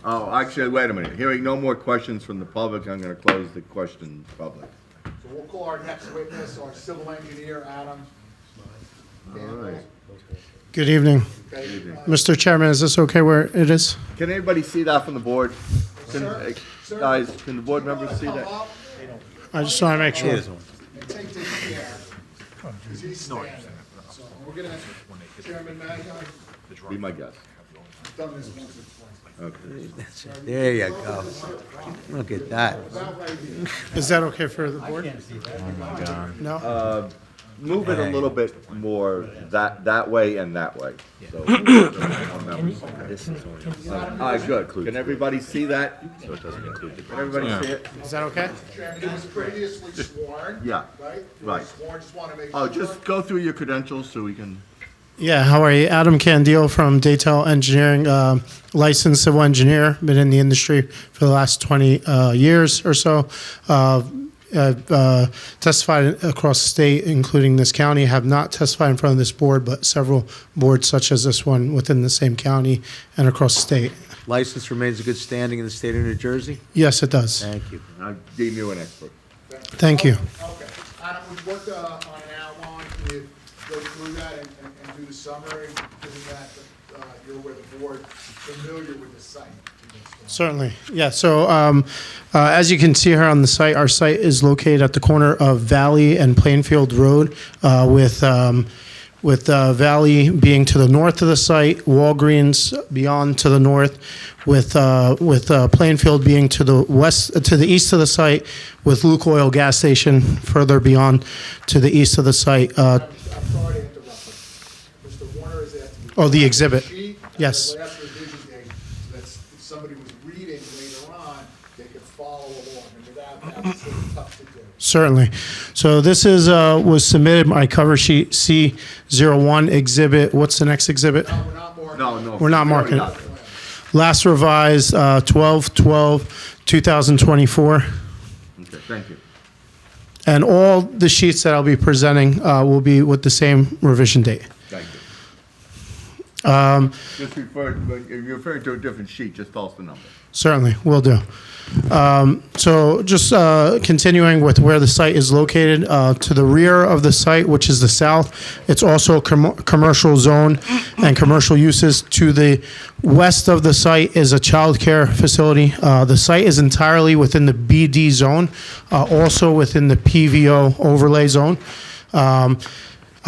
Oh, actually, wait a minute. Hearing no more questions from the public, I'm gonna close the question public. So we'll call our next witness, our civil engineer, Adam. All right. Good evening. Okay, Mr. Chairman, is this okay where it is? Can anybody see that from the board? Can, Sir? guys, can the board members see come that? up I just want to make sure. and take this chair, because he's standing. So we're gonna, Chairman Maggi, Be my guest. I've done this once or twice. Okay. There you go. Look at that. About right here. Is that okay for the board? No? Move it a little bit more that way and that way. So. All right, good. Can everybody see that? Can everybody see it? Is that okay? Chairman, he was previously sworn. Yeah. Right? You Right. were sworn, just wanna make sure. Oh, just go through your credentials so we can. Yeah, how are you? Adam Candiel from Daytel Engineering, licensed civil engineer, been in the industry for the last 20 years or so. I've testified across the state, including this county. Have not testified in front of this board, but several boards such as this one within the same county and across the state. License remains in good standing in the state of New Jersey? Yes, it does. Thank you. I deem you an expert. Thank you. Okay. Adam, we worked on an outline. Can you go through that and do the summary, given that you're with the board, familiar with the site? Certainly, yeah. So as you can see here on the site, our site is located at the corner of Valley and Plainfield Road, with Valley being to the north of the site, Walgreens beyond to the north, with Plainfield being to the west, to the east of the site, with Luke Oil gas station further beyond to the east of the site. I'm sorry to interrupt, but Mr. Warner is asking. Oh, the exhibit. Sheet, Yes. The last revision date, so that if somebody was reading later on, they could follow along, and without that, it's sort of tough to do. Certainly. So this is was submitted, my cover sheet C01 exhibit. What's the next exhibit? No, we're not more. No. We're not marking it. got it. Last revised 12/12/2024. Okay, thank you. And all the sheets that I'll be presenting will be with the same revision date. Thank you. Just when you're referring to a different sheet, just tell us the number. Certainly, will do. So just continuing with where the site is located, to the rear of the site, which is the south, it's also a commercial zone and commercial uses. To the west of the site is a childcare facility. The site is entirely within the BD zone, also within the PVO overlay zone.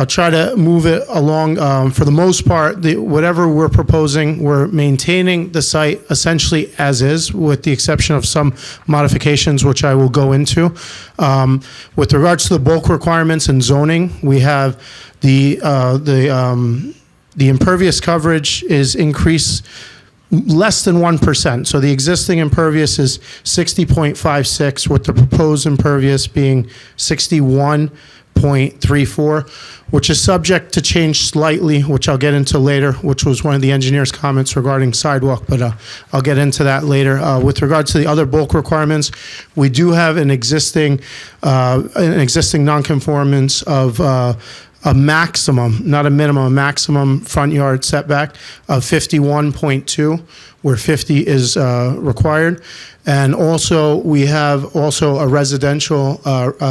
I'll try to move it along. For the most part, whatever we're proposing, we're maintaining the site essentially as is, with the exception of some modifications, which I will go into. With regards to the bulk requirements and zoning, we have the impervious coverage is increased less than 1%. So the existing impervious is 60.56, with the proposed impervious being 61.34, which is subject to change slightly, which I'll get into later, which was one of the engineer's comments regarding sidewalk, but I'll get into that later. With regards to the other bulk requirements, we do have an existing nonconformance of a maximum, not a minimum, a maximum front yard setback of 51.2, where 50 is required. And also, we have also a residential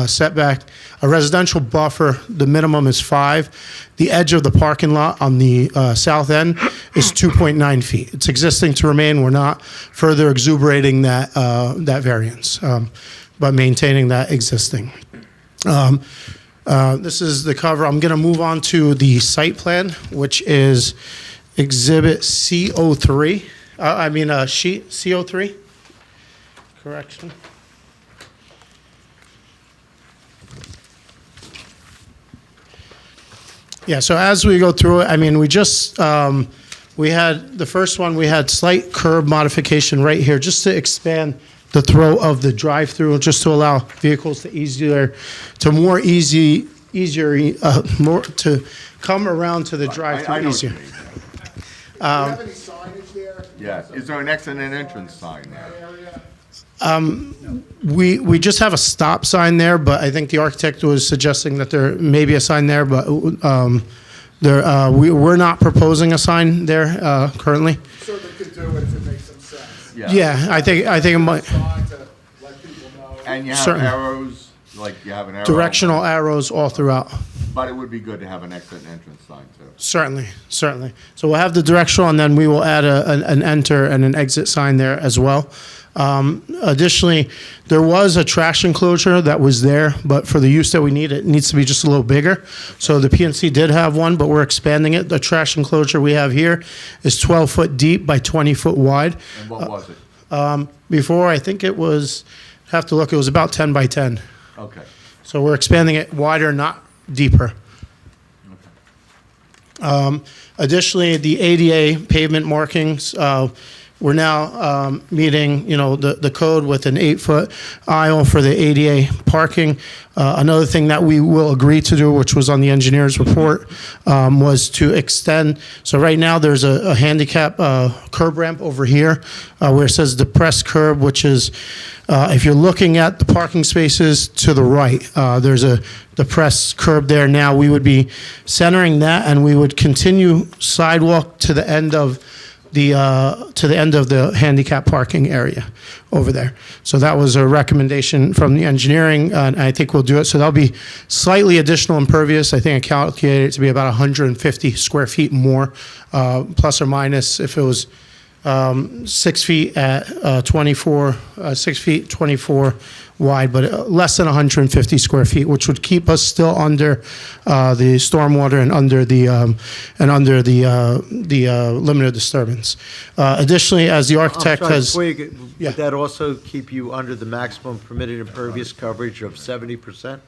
setback, a residential buffer, the minimum is 5. The edge of the parking lot on the south end is 2.9 feet. It's existing to remain. We're not further exuberating that, that variance, but maintaining that existing. This is the cover. I'm going to move on to the site plan, which is Exhibit CO3. Sheet CO3. Correction. Yeah, so as we go through it, we just, we had, the first one, we had slight curb modification right here, just to expand the throw of the drive-through, just to allow vehicles to more to come around to the I drive-through know easier. what you mean. Do you have any signage there? Yes, is there an exit and entrance sign there? We just have a stop sign there, but I think the architect was suggesting that there may be a sign there, but we're not proposing a sign there currently. Certainly could do it if it makes some sense. Yeah, I think it might. Sign to let people know. And you have Certainly. arrows, like you have an arrow. Directional arrows all throughout. But it would be good to have an exit and entrance sign too. Certainly. So we'll have the directional, and then we will add an enter and an exit sign there as well. Additionally, there was a trash enclosure that was there, but for the use that we need, it needs to be just a little bigger. So the PNC did have one, but we're expanding it. The trash enclosure we have here is 12 foot deep by 20 foot wide. And what was it? Before, I think it was, have to look, it was about 10 by 10. Okay. So we're expanding it wider, not deeper. Additionally, the ADA pavement markings, we're now meeting, the code with an 8-foot aisle for the ADA parking. Another thing that we will agree to do, which was on the engineer's report, was to extend. So right now, there's a handicap curb ramp over here where it says depressed curb, which is, if you're looking at the parking spaces to the right, there's a depressed curb there. Now, we would be centering that, and we would continue sidewalk to the end of the handicap parking area over there. So that was a recommendation from the engineering, and I think we'll do it. So that'll be slightly additional impervious. I think I calculated it to be about 150 square feet more, plus or minus if it was 6 feet at 24 wide, but less than 150 square feet, which would keep us still under the stormwater and under the limit of disturbance. Additionally, as the architect has, Would Yeah. that also keep you under the maximum permitted impervious coverage of 70%?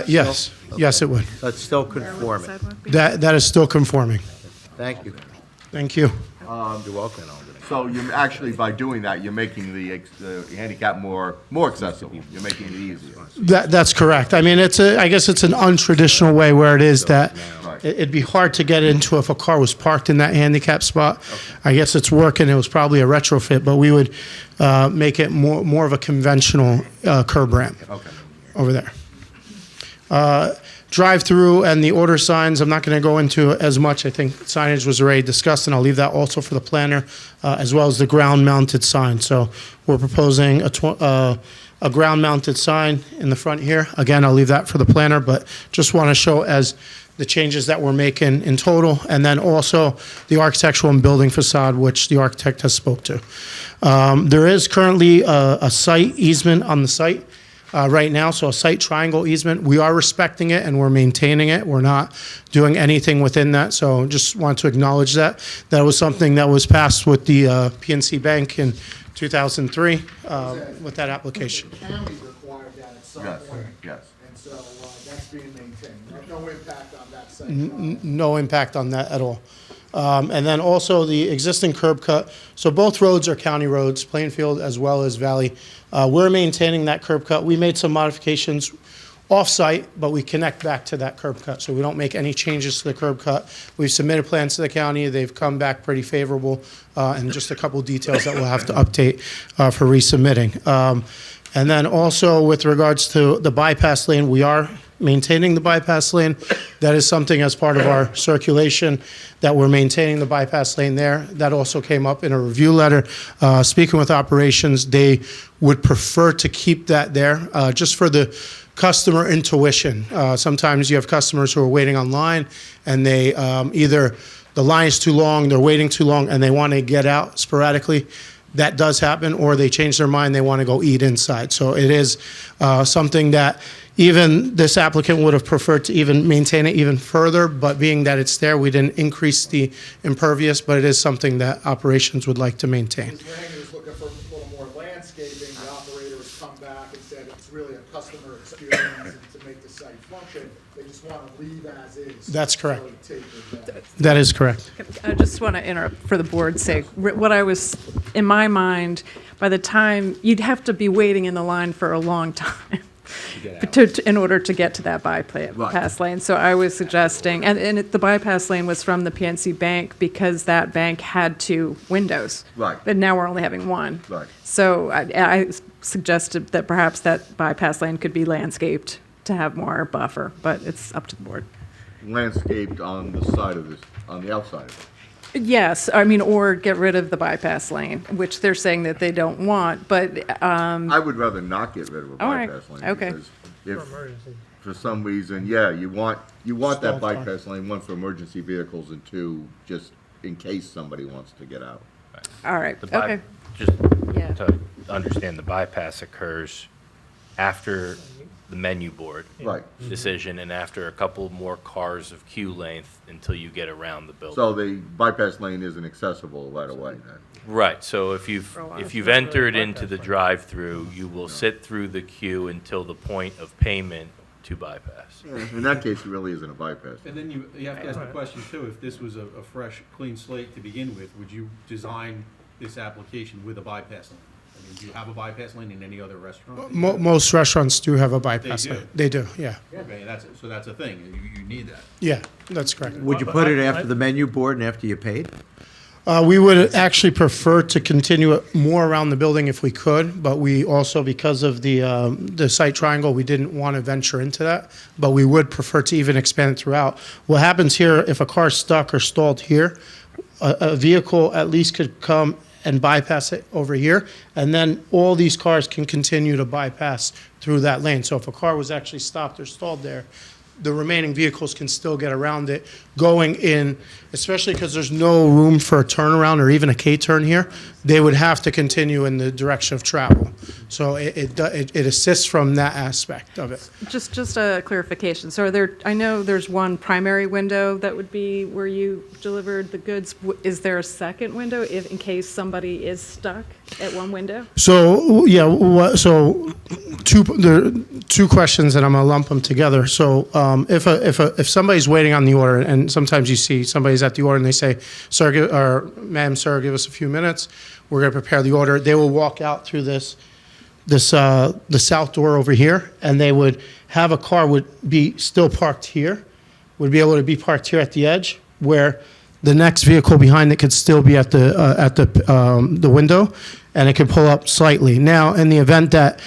yes, yes, it would. That's still conforming. Sidewalk be- That is still conforming. Thank you. Thank you. You're welcome. So you're actually, by doing that, you're making the handicap more accessible. You're making it easier. That's correct. I guess it's an untraditional way where it is that Right. it'd be hard to get into if a car was parked in that handicap spot. I guess it's working. It was probably a retrofit, but we would make it more of a conventional curb ramp Okay. over there. Drive-through and the order signs, I'm not going to go into as much. I think signage was already discussed, and I'll leave that also for the planner, as well as the ground-mounted sign. So we're proposing a ground-mounted sign in the front here. Again, I'll leave that for the planner, but just want to show as the changes that we're making in total, and then also the architectural and building facade, which the architect has spoke to. There is currently a site easement on the site right now, so a site triangle easement. We are respecting it and we're maintaining it. We're not doing anything within that, so just want to acknowledge that. That was something that was passed with the PNC Bank in 2003 with that application. The county required that at some Yes, point. yes. And so that's being maintained. No impact on that site. No impact on that at all. And then also the existing curb cut. So both roads are county roads, Plainfield as well as Valley. We're maintaining that curb cut. We made some modifications off-site, but we connect back to that curb cut. So we don't make any changes to the curb cut. We've submitted plans to the county. They've come back pretty favorable, and just a couple details that we'll have to update for resubmitting. And then also with regards to the bypass lane, we are maintaining the bypass lane. That is something as part of our circulation, that we're maintaining the bypass lane there. That also came up in a review letter. Speaking with operations, they would prefer to keep that there, just for the customer intuition. Sometimes you have customers who are waiting online, and they either the line is too long, they're waiting too long, and they want to get out sporadically. That does happen, or they change their mind, they want to go eat inside. So it is something that even this applicant would have preferred to even maintain it even further, but being that it's there, we didn't increase the impervious, but it is something that operations would like to maintain. Ms. Wang was looking for a little more landscaping, the operator has come back and said it's really a customer experience and to make the site function, they just want to leave as is. That's correct. So take it back. That is correct. I just want to interrupt for the board's sake. What I was, in my mind, by the time, you'd have to be waiting in the line for a long time in order to get to that bypass lane. So I was suggesting, the bypass lane was from the PNC Bank because that bank had 2 windows. Right. But now we're only having 1. Right. So I suggested that perhaps that bypass lane could be landscaped to have more buffer, but it's up to the board. Landscaped on the side of this, on the outside of it. Yes, I mean, or get rid of the bypass lane, which they're saying that they don't want, but, I would rather not get rid of a All right, bypass lane. okay. Because if, for some reason, yeah, you want that bypass lane, 1 for emergency vehicles and 2, just in case somebody wants to get out. all right, The by- okay. Just Yeah. to understand, the bypass occurs after the menu board Right. decision and after a couple more cars of queue length until you get around the building. So the bypass lane isn't accessible right away then? Right, so if you've For a while. entered into the drive-through, you will sit through the queue until the point of payment to bypass. In that case, it really isn't a bypass. And then you have to ask the question too, if this was a fresh, clean slate to begin with, would you design this application with a bypass lane? I mean, do you have a bypass lane in any other restaurant? Most restaurants do have a bypass They do? lane. They do, yeah. Okay, so that's a thing, you need that. Yeah, that's correct. Would you put it after the menu board and after you paid? We would actually prefer to continue it more around the building if we could, but we also, because of the site triangle, we didn't want to venture into that, but we would prefer to even expand it throughout. What happens here, if a car's stuck or stalled here, a vehicle at least could come and bypass it over here, and then all these cars can continue to bypass through that lane. So if a car was actually stopped or stalled there, the remaining vehicles can still get around it, going in, especially because there's no room for a turnaround or even a K-turn here, they would have to continue in the direction of travel. So it assists from that aspect of it. Just a clarification. So I know there's one primary window that would be where you delivered the goods. Is there a second window in case somebody is stuck at one window? So, yeah, there are 2 questions, and I'm gonna lump them together. So, if somebody's waiting on the order, and sometimes you see somebody's at the order and they say, "Sir, or ma'am, sir, give us a few minutes. We're gonna prepare the order." They will walk out through the south door over here, and they would have a car would be still parked here, would be able to be parked here at the edge, where the next vehicle behind it could still be at the window, and it could pull up slightly. Now, in the event that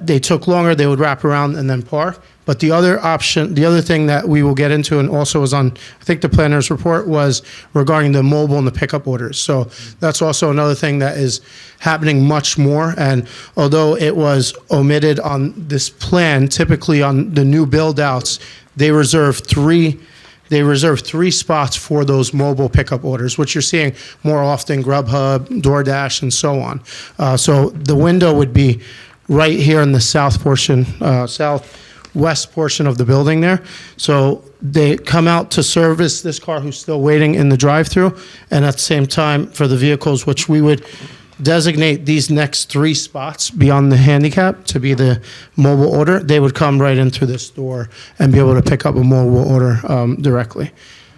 they took longer, they would wrap around and then park. But the other option, the other thing that we will get into, and also was on, I think, the planner's report, was regarding the mobile and the pickup orders. So that's also another thing that is happening much more. And although it was omitted on this plan, typically on the new build-outs, they reserve 3 spots for those mobile pickup orders, which you're seeing more often, Grubhub, DoorDash, and so on. So the window would be right here in the southwest portion of the building there. So they come out to service this car who's still waiting in the drive-through, and at the same time for the vehicles, which we would designate these next 3 spots beyond the handicap to be the mobile order, they would come right in through this door and be able to pick up a mobile order directly.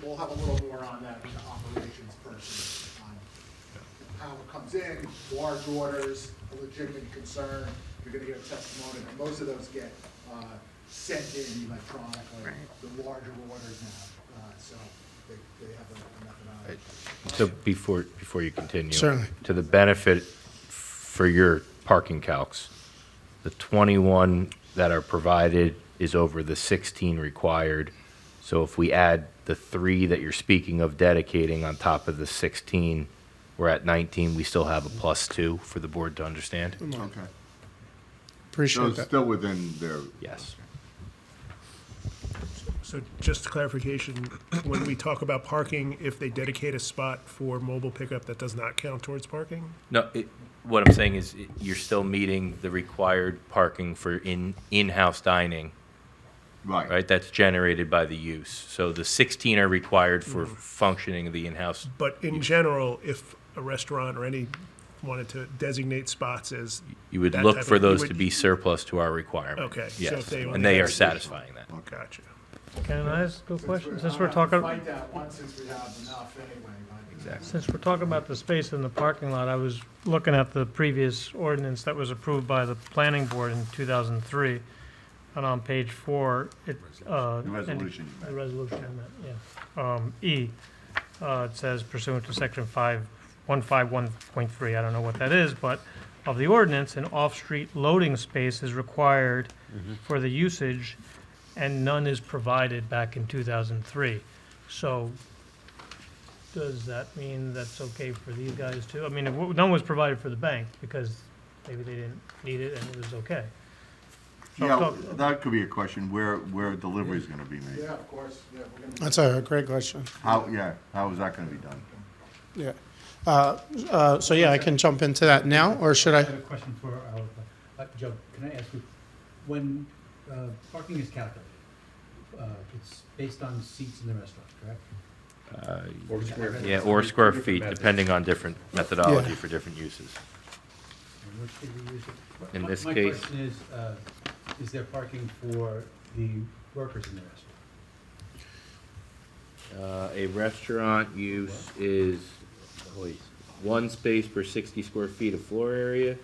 We'll have a little more on that with the operations person, on how it comes in, large orders, a legitimate concern, you're gonna get a testimony, and most of those get sent in electronically, the larger orders now, so they have a methodology. So before you continue. Certainly. To the benefit for your parking calcs, the 21 that are provided is over the 16 required. So if we add the 3 that you're speaking of dedicating on top of the 16, we're at 19. We still have a +2 for the board to understand. Okay. So Appreciate it's that. still within their. Yes. So just clarification, when we talk about parking, if they dedicate a spot for mobile pickup, that does not count towards parking? No, what I'm saying is you're still meeting the required parking for in-house dining, Right. right? That's generated by the use. So the 16 are required for functioning of the in-house. But in general, if a restaurant or any wanted to designate spots as You would that look type for of- you those would- to be surplus to our requirement. Okay, so Yes, if they only and they have are 6. satisfying that. Gotcha. Can I ask a question? Since I we're don't have to talking, Fight that one since we have enough anyway, but. Exactly. since we're talking about the space in the parking lot, I was looking at the previous ordinance that was approved by the planning board in 2003. And on page 4, it, The resolution you The meant. resolution, I meant, yeah. E, it says pursuant to section 151.3, I don't know what that is, but of the ordinance, an off-street loading space is required for the usage, and none is provided back in 2003. So does that mean that's okay for these guys too? I mean, none was provided for the bank because maybe they didn't need it and it was okay. So Yeah, talk- that could be a question, where delivery is gonna be made. Yeah, of course, yeah, we're gonna. That's a great question. How is that gonna be done? Yeah. So yeah, I can jump into that now, or should I I? have a question for Joe, can I ask you, when parking is calculated, it's based on seats in the restaurant, correct? Or square feet. Yeah, or square feet, Different depending on different methodology Yeah. for different uses. And which did we use it? In My- this My case- question is there parking for the workers in the restaurant? A restaurant use is 1 space per 60 square feet of floor area,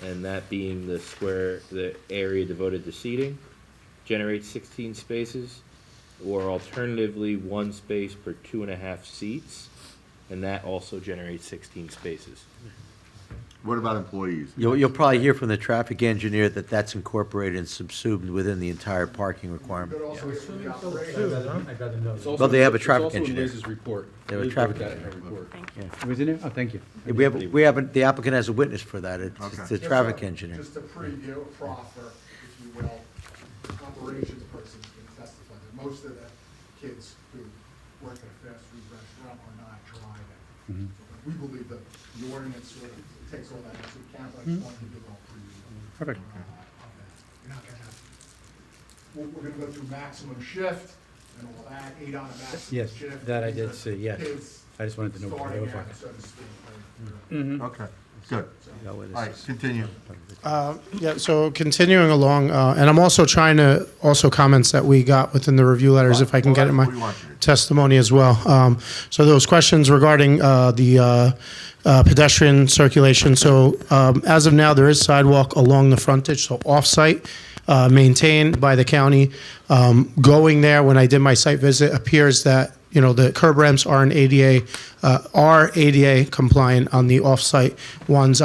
and that being the area devoted to seating, generates 16 spaces, or alternatively, 1 space per 2.5 seats, and that also generates 16 spaces. What about employees? You'll probably hear from the traffic engineer that that's incorporated and subsumed within the entire parking requirement. Could also hear from the Too, operation. huh? I'd rather know. It's that. also- Well, they have a it's traffic also in engineer. Liz's report. They have a Liz traffic wrote that in her engineer. report. It was in there? Oh, thank you. We have, the applicant has a witness for that, it's Okay. the traffic engineer. Just a preview, a proffer, if you will, operations person can testify that most of the kids who work at a fast food restaurant are not driving. So we believe that the ordinance sort of takes all that into account, but I just wanted to give a little preview. Perfect. of that. You're not gonna have, we're gonna go through maximum shift and all that, 8 on a maximum Yes, shift. that I These did are see, yes. kids I just wanted to know what they starting were out, talking. so to speak. Okay, good. All right, continue. Yeah, so continuing along, and I'm also trying to, also comments that we got within the review letters, if I can get in my What do you want you to do? testimony as well. So those questions regarding the pedestrian circulation. So as of now, there is sidewalk along the frontage, so off-site, maintained by the county. Going there, when I did my site visit, appears that, you know, the curb ramps are ADA compliant on the off-site ones.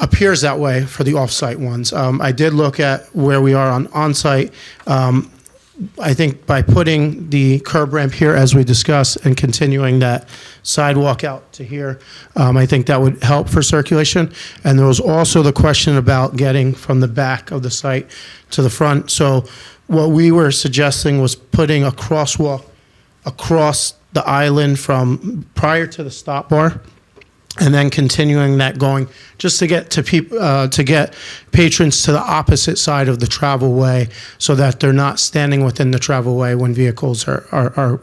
Appears that way for the off-site ones. I did look at where we are on-site. I think by putting the curb ramp here, as we discussed, and continuing that sidewalk out to here, I think that would help for circulation. And there was also the question about getting from the back of the site to the front. So what we were suggesting was putting a crosswalk across the island from prior to the stop bar, and then continuing that going just to get to to get patrons to the opposite side of the travel way, so that they're not standing within the travel way when vehicles are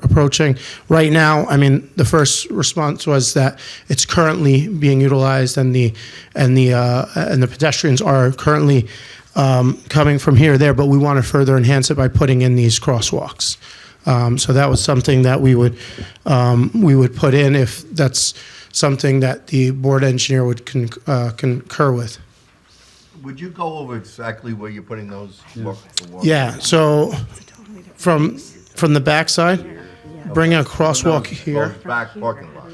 approaching. Right now, I mean, the first response was that it's currently being utilized, and the pedestrians are currently coming from here or there, but we want to further enhance it by putting in these crosswalks. So that was something that we would put in if that's something that the board engineer would concur with. Would you go over exactly where you're putting those? Yeah, so from the backside, bringing a crosswalk here. Those back parking lot.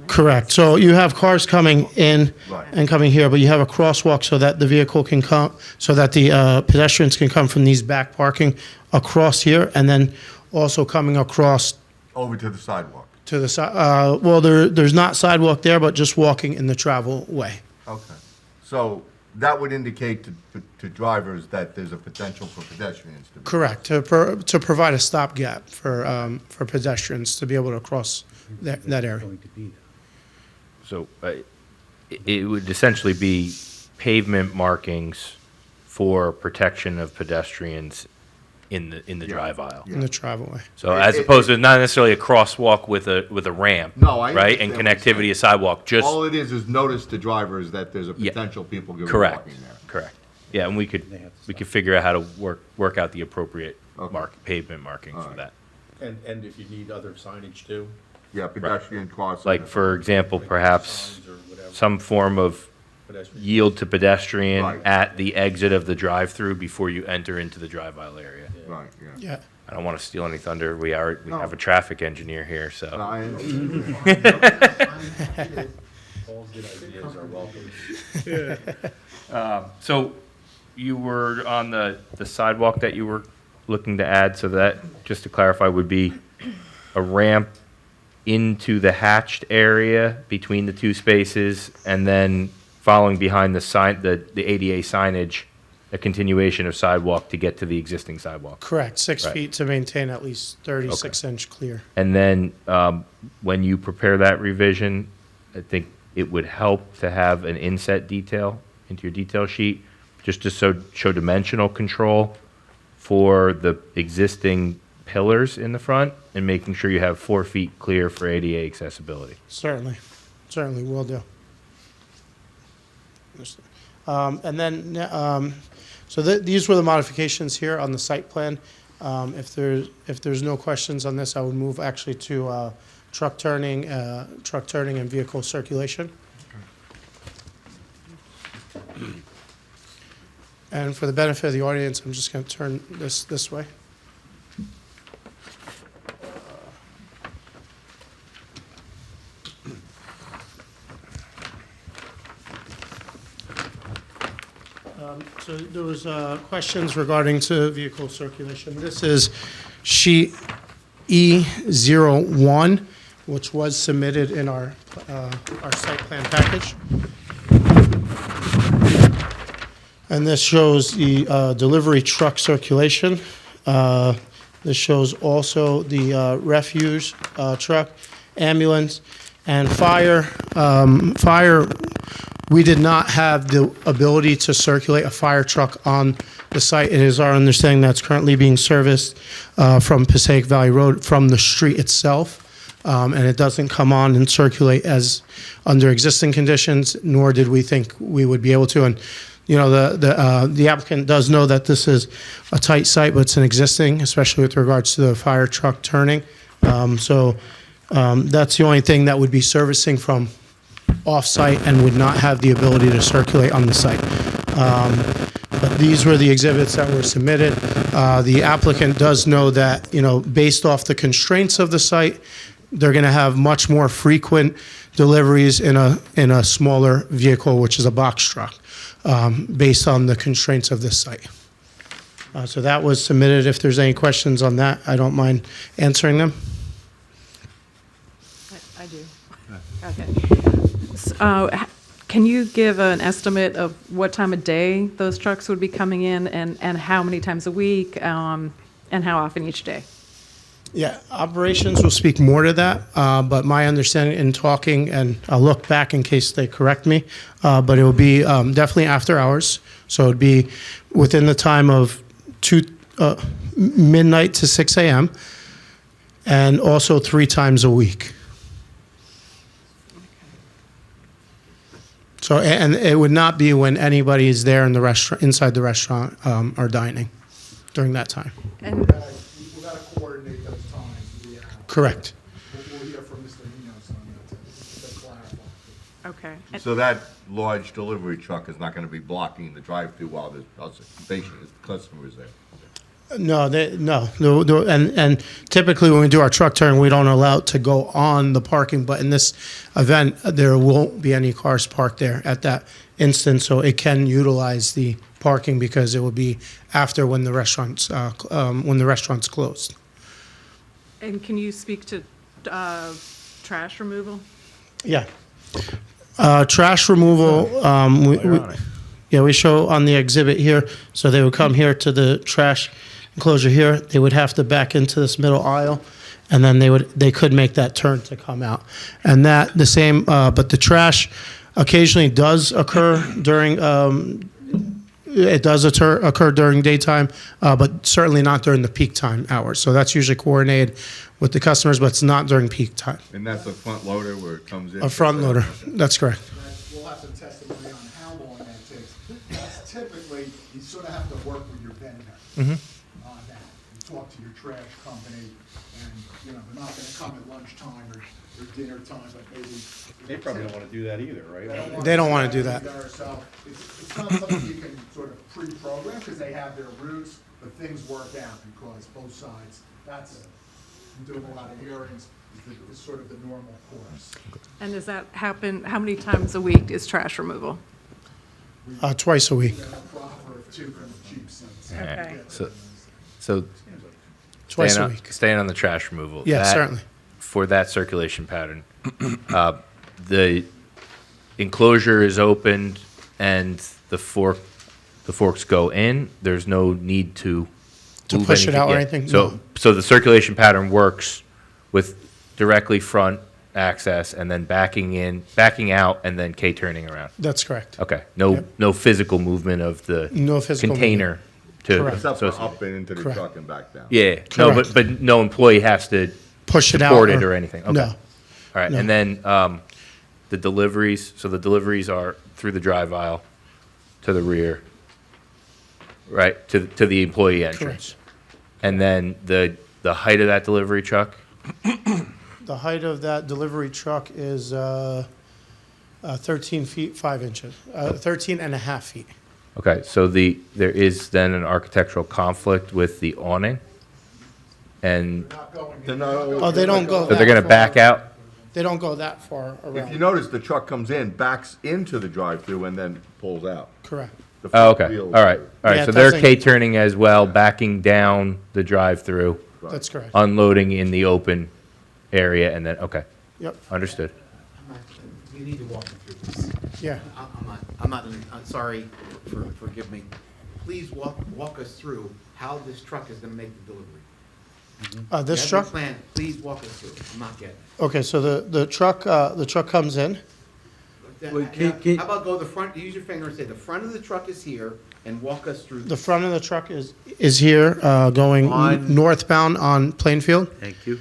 Correct. So you have cars coming in Right. and coming here, but you have a crosswalk so that the vehicle can come, so that the pedestrians can come from these back parking across here, and then also coming across Over to the sidewalk. to the side. Well, there's not sidewalk there, but just walking in the travel way. Okay. So that would indicate to drivers that there's a potential for pedestrians to be. Correct. To provide a stopgap for pedestrians to be able to cross that area. So it would essentially be pavement markings for protection of pedestrians in the drive aisle. In the travel way. So as opposed to not necessarily a crosswalk with a ramp, No, I right, and understand what you're connectivity saying. to sidewalk, just. All it is notice to drivers that there's a Yeah. potential people going to be Correct, walking there. correct. Yeah, and we could figure out how to work out the appropriate Okay. pavement markings for that. And if you need other signage too? Yeah, pedestrian crossing. Like, for example, perhaps Signs or whatever. some form of Pedestrian. yield to pedestrian Right. at the exit of the drive-through before you enter into the drive aisle area. Right, yeah. Yeah. I don't want to steal any thunder. We No. have a traffic engineer here, so. No, I understand. All good ideas are welcome. So you were on the sidewalk that you were looking to add, so that, just to clarify, would be a ramp into the hatched area between the two spaces, and then following behind the sign, the ADA signage, a continuation of sidewalk to get to the existing sidewalk. Correct. 6 Right. feet to maintain at least 36-inch clear. And then, when you prepare that revision, I think it would help to have an inset detail into your detail sheet, just to show dimensional control for the existing pillars in the front, and making sure you have 4 feet clear for ADA accessibility. Certainly will do. And then, so these were the modifications here on the site plan. If there's no questions on this, I would move actually to truck turning and vehicle circulation. And for the benefit of the audience, I'm just going to turn this way. So there was questions regarding to vehicle circulation. This is sheet E01, which was submitted in our site plan package. And this shows the delivery truck circulation. This shows also the refuse truck, ambulance, and fire. Fire, we did not have the ability to circulate a fire truck on the site. It is our understanding that's currently being serviced from Passaic Valley Road from the street itself. And it doesn't come on and circulate as under existing conditions, nor did we think we would be able to. And you know, the applicant does know that this is a tight site, but it's an existing, especially with regards to the fire truck turning. So that's the only thing that would be servicing from off-site and would not have the ability to circulate on the site. But these were the exhibits that were submitted. The applicant does know that, you know, based off the constraints of the site, they're going to have much more frequent deliveries in a smaller vehicle, which is a box truck, based on the constraints of this site. So that was submitted. If there's any questions on that, I don't mind answering them. I do. Okay. Can you give an estimate of what time of day those trucks would be coming in, and how many times a week, and how often each day? Yeah, operations will speak more to that, but my understanding in talking, and I'll look back in case they correct me, but it will be definitely after hours. So it'd be within the time of midnight to 6 a.m., and also 3 times a week. So, and it would not be when anybody is there in the restaurant, inside the restaurant, or dining during that time. And We gotta coordinate those times. Correct. We'll hear from Mr. Munoz on that to clarify. Okay. So that large delivery truck is not gonna be blocking the drive-through while there's patient, customers there? No, and typically when we do our truck turn, we don't allow it to go on the parking, but in this event, there won't be any cars parked there at that instance, so it can utilize the parking because it will be after when the restaurant's closed. And can you speak to trash removal? Yeah. Trash removal, we show on the exhibit here, so they would come here to the trash enclosure here, they would have to back into this middle aisle, and then they could make that turn to come out. And that, the same, but the trash occasionally does occur during, occur during daytime, but certainly not during the peak time hours. So that's usually coordinated with the customers, but it's not during peak time. And that's a front loader where it comes in? A front loader, that's correct. We'll have some testimony on how long that takes. That's typically, you sort of have to work with your vendor on that. You talk to your trash company, and, you know, they're not gonna come at lunchtime or dinner time, but maybe. They probably don't wanna do that either, right? They don't wanna do that. So it's not something you can sort of pre-program, because they have their routes, but things work out because both sides, that's, doing a lot of hearings, is sort of the normal course. And does that happen, how many times a week is trash removal? Twice a week. We have a proffer of 2 from the cheap seats. Okay. So Twice a week. staying on the trash removal. Yeah, certainly. For that circulation pattern, the enclosure is opened and the forks go in. There's no need to move push it out or yeah. anything? So the circulation pattern works with directly front access and then backing out, and then K-turning around. That's correct. Okay. No physical movement of the No physical container to Correct. Except for associate. up and into the Correct. truck and back down? Yeah. No, Correct. but no employee has to Push it out. support it or anything. Okay. No. All right, No. and then the deliveries, so the deliveries are through the drive aisle to the rear, right, to the employee entrance. And then the height of that delivery truck, The height of that delivery truck is 13 feet, 5 inches, 13 and a half feet. okay, so there is then an architectural conflict with the awning, and They're not- Oh, they don't go so they're that gonna far. back out? They don't go that far If you around. notice, the truck comes in, backs into the drive-through, and then pulls out. Correct. The Oh, front okay, wheels- all right, Yeah, so it they're doesn't- K-turning as well, backing down the drive-through, That's correct. unloading in the open area, and then, okay, Yep, understood. You need to walk me through this. yeah. I'm not, sorry, forgive me. Please walk us through how this truck is gonna make the delivery. This You have truck? the plan, please walk us through it. I'm not getting it. Okay, so the truck comes in. How about go the front, use your finger and say, the front of the truck is here, and walk us through. The front of the truck is here, going On- northbound on Plainfield. Thank you.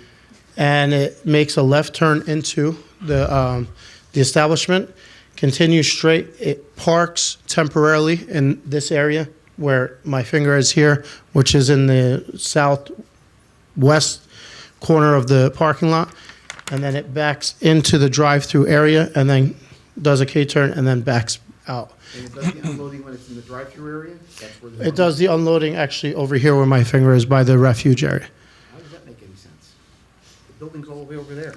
And it makes a left turn into the establishment, continues straight, it parks temporarily in this area where my finger is here, which is in the southwest corner of the parking lot, and then it backs into the drive-through area, and then does a K-turn, and then backs out. And it does the unloading when it's in the drive-through area? That's where the- It does the unloading actually over here where my finger is by the refuge area. How does that make any sense? The building's all the way over there.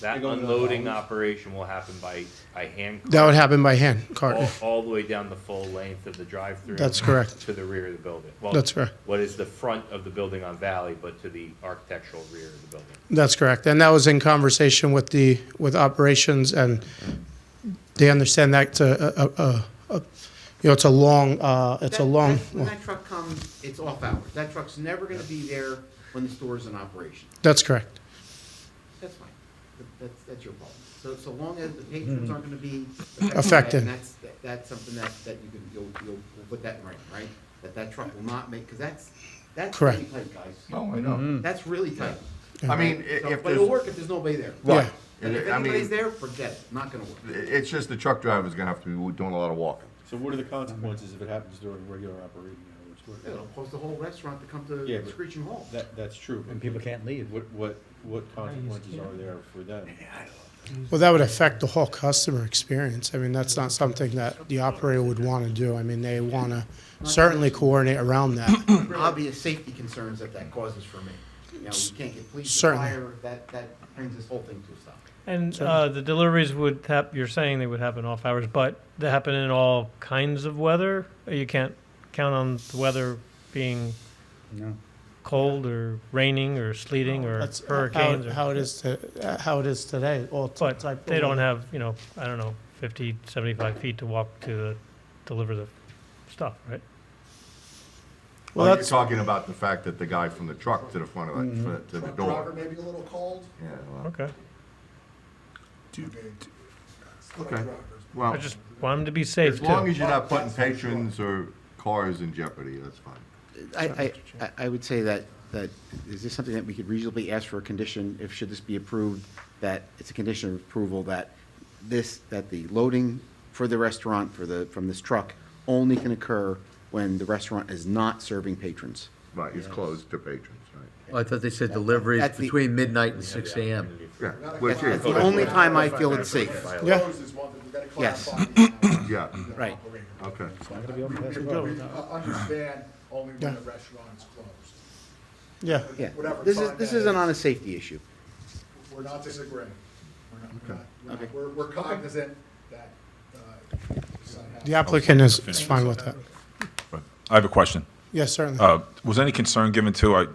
That unloading operation will happen by hand. That would happen by hand, cart. All the way down the full length of the drive-through. That's correct. To the rear of the building. Well, That's correct. what is the front of the building on Valley, but to the architectural rear of the building. That's correct. And that was in conversation with operations, and they understand that it's a long, When that truck comes, it's off hours. That truck's never gonna be there when the store's in operation. that's correct. That's fine. That's your problem. So long as the patrons aren't gonna be Affected. and that's something that you'll put that in writing, right? That truck will not make, because that's Correct. really tight, guys. Oh, I know. That's really tight. I mean, So- if But it'll there's, work if there's nobody there. right. And if I anybody's mean, there, forget it, not gonna work. it's just the truck driver's gonna have to be doing a lot of walking. So what are the consequences if it happens during regular operating hours? It'll cause the whole restaurant to come Yeah, to but- screeching halt. That's true. And people can't leave. What consequences are there for them? Well, that would affect the whole customer experience. I mean, that's not something that the operator would want to do. I mean, they want to certainly coordinate around that. Obvious safety concerns that causes for me. You know, you can't get police or Certainly. fire, that brings this whole thing to a stop. And the deliveries would you're saying they would happen off hours, but they happen in all kinds of weather? You can't count on the weather being No. cold or raining or sleeting or That's hurricanes? or- how it is today. All But type they of don't weather. have, you know, I don't know, 50, 75 feet to walk to deliver the stuff, right? Well, Well, you're that's talking about the fact that the guy from the truck to the front of it, to the Truck driver door. may be a little cold. Yeah, well, Okay. okay. I Well, just want them to be safe, as too. long as you're not putting patrons or cars in jeopardy, that's fine. I would say that, is this something that we could reasonably ask for a condition, if should this be approved, that it's a condition of approval that the loading for the restaurant, from this truck, only can occur when the restaurant is not serving patrons? Right, it's closed to patrons, right? I thought they said deliveries That's the- between midnight and 6 a.m. Yeah, which That's is, the only time I feel it's safe. Yeah. Closed is one thing, we gotta Yes. clarify the hours yeah, of the Right. operator. okay. Understand only when Yeah. the restaurant's closed. yeah. Yeah, Whatever this time that isn't is. on a safety issue. We're not disagreeing. We're Okay. we're cognizant that, The applicant is fine with that. I have a question. Yes, certainly. Was any concern given to, I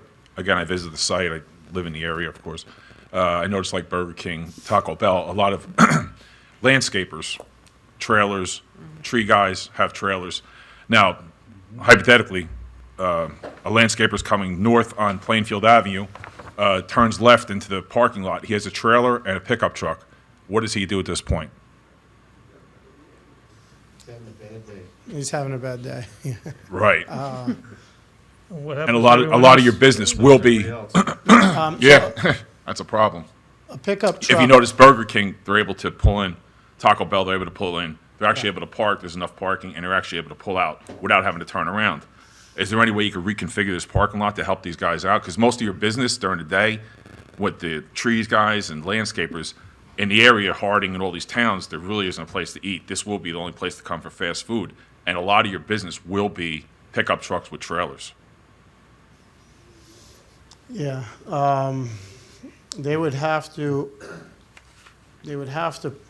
visited the site, I live in the area, of course. I noticed like Burger King, Taco Bell, a lot of landscapers, trailers, tree guys have trailers. Now, hypothetically, a landscaper's coming north on Plainfield Avenue, turns left into the parking lot. He has a trailer and a pickup truck. What does he do at this point? He's having a bad day. Right. What And happens a to lot everyone of your else? business will be, yeah, that's a problem. A pickup If truck. you notice Burger King, they're able to pull in. Taco Bell, they're able to pull in. They're actually able to park. There's enough parking, and they're actually able to pull out without having to turn around. Is there any way you could reconfigure this parking lot to help these guys out? Because most of your business during the day, with the trees guys and landscapers in the area, Harding and all these towns, there really isn't a place to eat. This will be the only place to come for fast food, and a lot of your business will be pickup trucks with trailers. Yeah, they would have to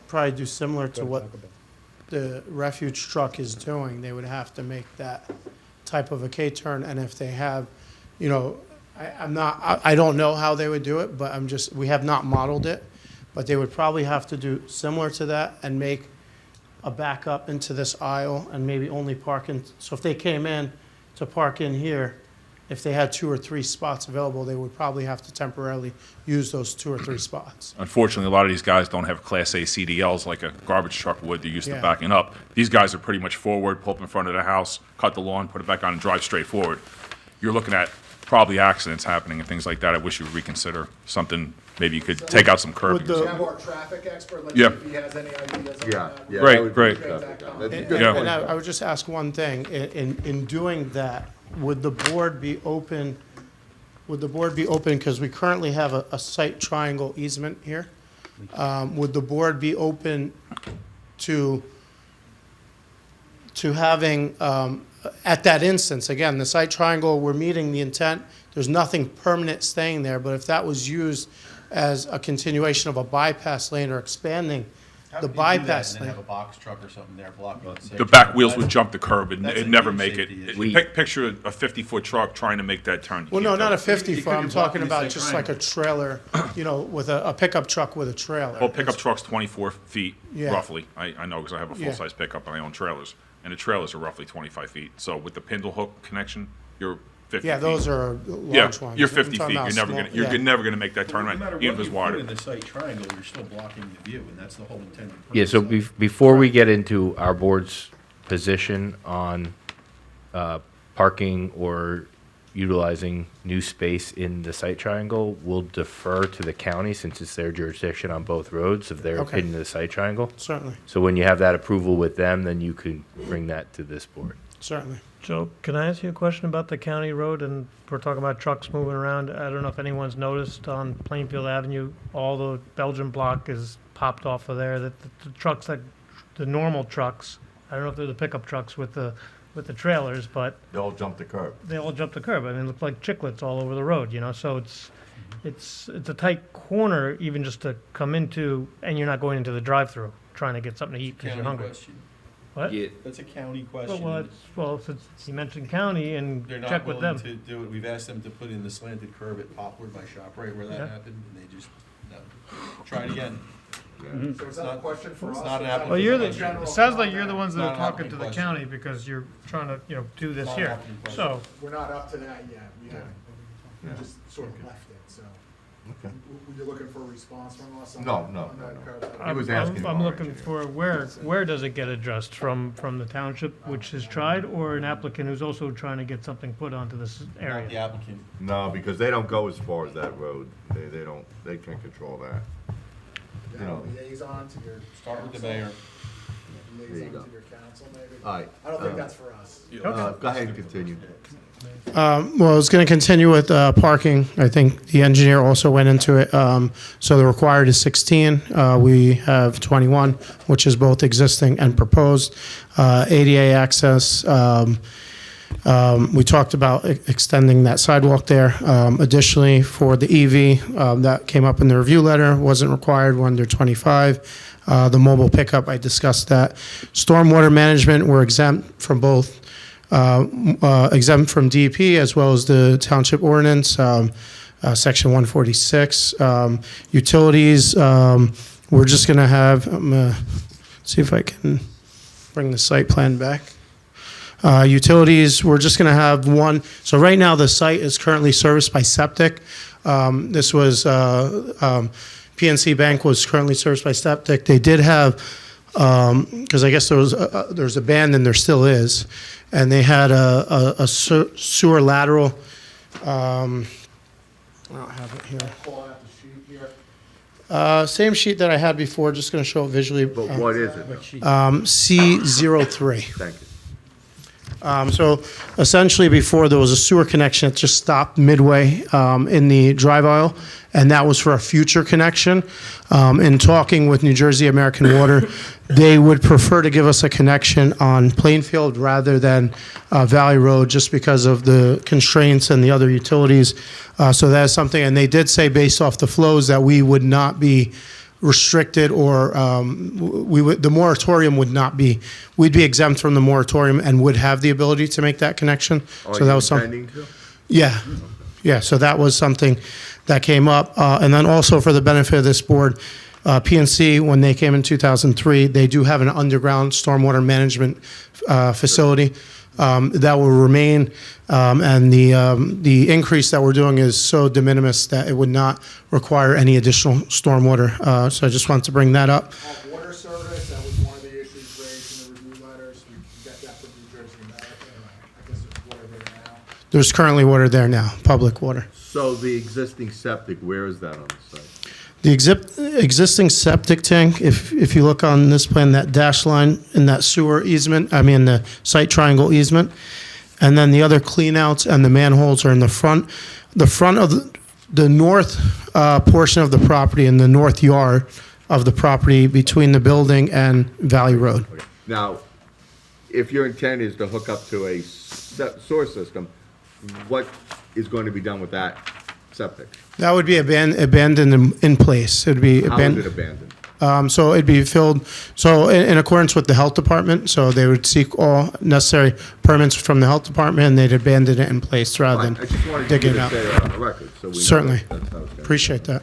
probably do similar to what the refuge truck is doing. They would have to make that type of a K-turn, and if they have, you know, I don't know how they would do it, but we have not modeled it, but they would probably have to do similar to that and make a backup into this aisle and maybe only park in, so if they came in to park in here, if they had 2 or 3 spots available, they would probably have to temporarily use those 2 or 3 spots. Unfortunately, a lot of these guys don't have Class A CDLs like a garbage truck would. They're used to Yeah. backing up. These guys are pretty much forward, pull up in front of the house, cut the lawn, put it back on, and drive straight forward. You're looking at probably accidents happening and things like that. I wish you would reconsider something. Maybe you could take out some curbing. Would or the- We something. have our traffic expert, let's see Yeah. if he has any ideas on Yeah, that. yeah. Great, that would be great. perfect. That's a And good Yeah. point. I would just ask one thing, in doing that, would the board be open, because we currently have a site triangle easement here, would the board be open to having, at that instance, again, the site triangle, we're meeting the intent, there's nothing permanent staying there, but if that was used as a continuation of a bypass lane or expanding the bypass And then lane. have a box truck or something there blocking the The back wheels would jump the curb and That's it'd a never huge make safety it. issue. Picture a 50-foot truck trying to make that turn. You Well, no, can't not do a it. 50 foot, I'm couldn't talking block about the just like a trailer, you know, with a pickup truck with a trailer. Well, pickup truck's 24 feet, Yeah. roughly. I know because I have a Yeah. full-size pickup and I own trailers. And the trailers are roughly 25 feet. So with the spindle hook connection, you're 50 Yeah, feet. those are Yeah, large ones. you're I'm 50 feet. talking You're about never small- gonna, you're yeah. never gonna make that turn No right, matter even what if you it's put wider. in the site triangle, you're still blocking the view, and that's the whole intended purpose. Yeah, so of it. before we get into our board's position on parking or utilizing new space in the site triangle, we'll defer to the county since it's their jurisdiction on both roads of their Okay. opinion of the site triangle. Certainly, So when you have that approval with them, then you can bring that to this board. certainly. Joe, can I ask you a question about the county road? And we're talking about trucks moving around. I don't know if anyone's noticed on Plainfield Avenue, all the Belgian block is popped off of there, that the trucks, that the normal trucks, I don't know if they're the pickup trucks with the trailers, but They all jumped the curb. they all jumped the curb. I mean, it looked like chiclets all over the road, you know, so it's a tight corner even just to come into, and you're not going into the drive-through trying to get something to eat because you're hungry. What? Yeah, That's a county Well, question. since you mentioned county and They're check not with willing them. to do it. We've asked them to put in the slanted curb at Poplar, my shop, right where that Yeah. happened, and they just, no. Try it again. So is that a question for us? It's not an or is that applicant. Well, you're the, a general it sounds like you're the comment? ones that Not are an talking applicant to the question. county because you're trying to, do this Not an here. applicant question. So, We're not up to that yet. We haven't. We just sort of left it, so. Okay. Were you looking for a response from us? on No, that- no, on no, that no. curve? He was asking I'm for looking engineer. for where does it get addressed? From the township, which has tried, or an applicant who's also trying to get something put onto this Not the area? applicant. No, because they don't go as far as that road. They can't control that. You know, liaison to your. Start with the council? mayor. There you Liaison go. to your council, maybe? All right. I don't think that's for us. Go ahead and continue. Well, I was going to continue with parking. I think the engineer also went into it. So the required is 16. We have 21, which is both existing and proposed. ADA access. We talked about extending that sidewalk there. Additionally, for the EV, that came up in the review letter, wasn't required, we're under 25. The mobile pickup, I discussed that. Stormwater management, we're exempt from both, exempt from DEP as well as the township ordinance, section 146. Utilities, we're just going to have, see if I can bring the site plan back. Utilities, we're just going to have one. So right now, the site is currently serviced by septic. This was, PNC Bank was currently serviced by septic. They did have, because I guess there's a band and there still is, and they had a sewer lateral. I don't have it here. Pull out the sheet here. Same sheet that I had before, just going to show it visually. But what is it? C03. Thank you. So essentially, before there was a sewer connection that just stopped midway in the drive aisle, and that was for a future connection. In talking with New Jersey American Water, they would prefer to give us a connection on Plainfield rather than Valley Road, just because of the constraints and the other utilities. So that is something, and they did say based off the flows that we would not be restricted, or the moratorium would not be, we'd be exempt from the moratorium and would have the ability to make that connection. So that was something. Intending to? Yeah, so that was something that came up. And then also for the benefit of this board, PNC, when they came in 2003, they do have an underground stormwater management facility that will remain. And the increase that we're doing is so de minimis that it would not require any additional stormwater. So I just wanted to bring that up. Water service, that was one of the issues raised in the review letters. We got that from New Jersey American. I guess there's water there now. There's currently water there now, public water. So the existing septic, where is that on the site? The existing septic tank, if you look on this plan, that dash line in that sewer easement, the site triangle easement, and then the other cleanouts and the manholes are in the front. The front of the north portion of the property and the north yard of the property between the building and Valley Road. Now, if your intent is to hook up to a sewer system, what is going to be done with that septic? That would be abandoned in place. It'd be How is it abandoned? So it'd be filled, so in accordance with the health department, so they would seek all necessary permits from the health department, and they'd abandon it in place rather Fine. than I just wanted you digging it to out. say that on the record, so we know Certainly. that's how it's gonna be. Appreciate that.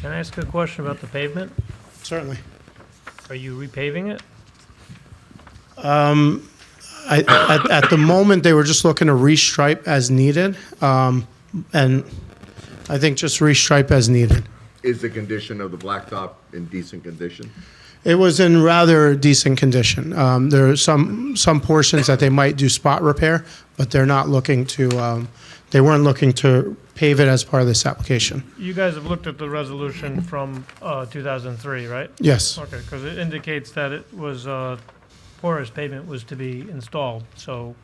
Can I ask a question about the pavement? Certainly. Are you repaving it? At the moment, they were just looking to restripe as needed, and I think just restripe as needed. Is the condition of the blacktop in decent condition? It was in rather decent condition. There are some portions that they might do spot repair, but they're not looking to, they weren't looking to pave it as part of this application. You guys have looked at the resolution from 2003, right? Yes. Okay, because it indicates that it was, porous pavement was to be installed. So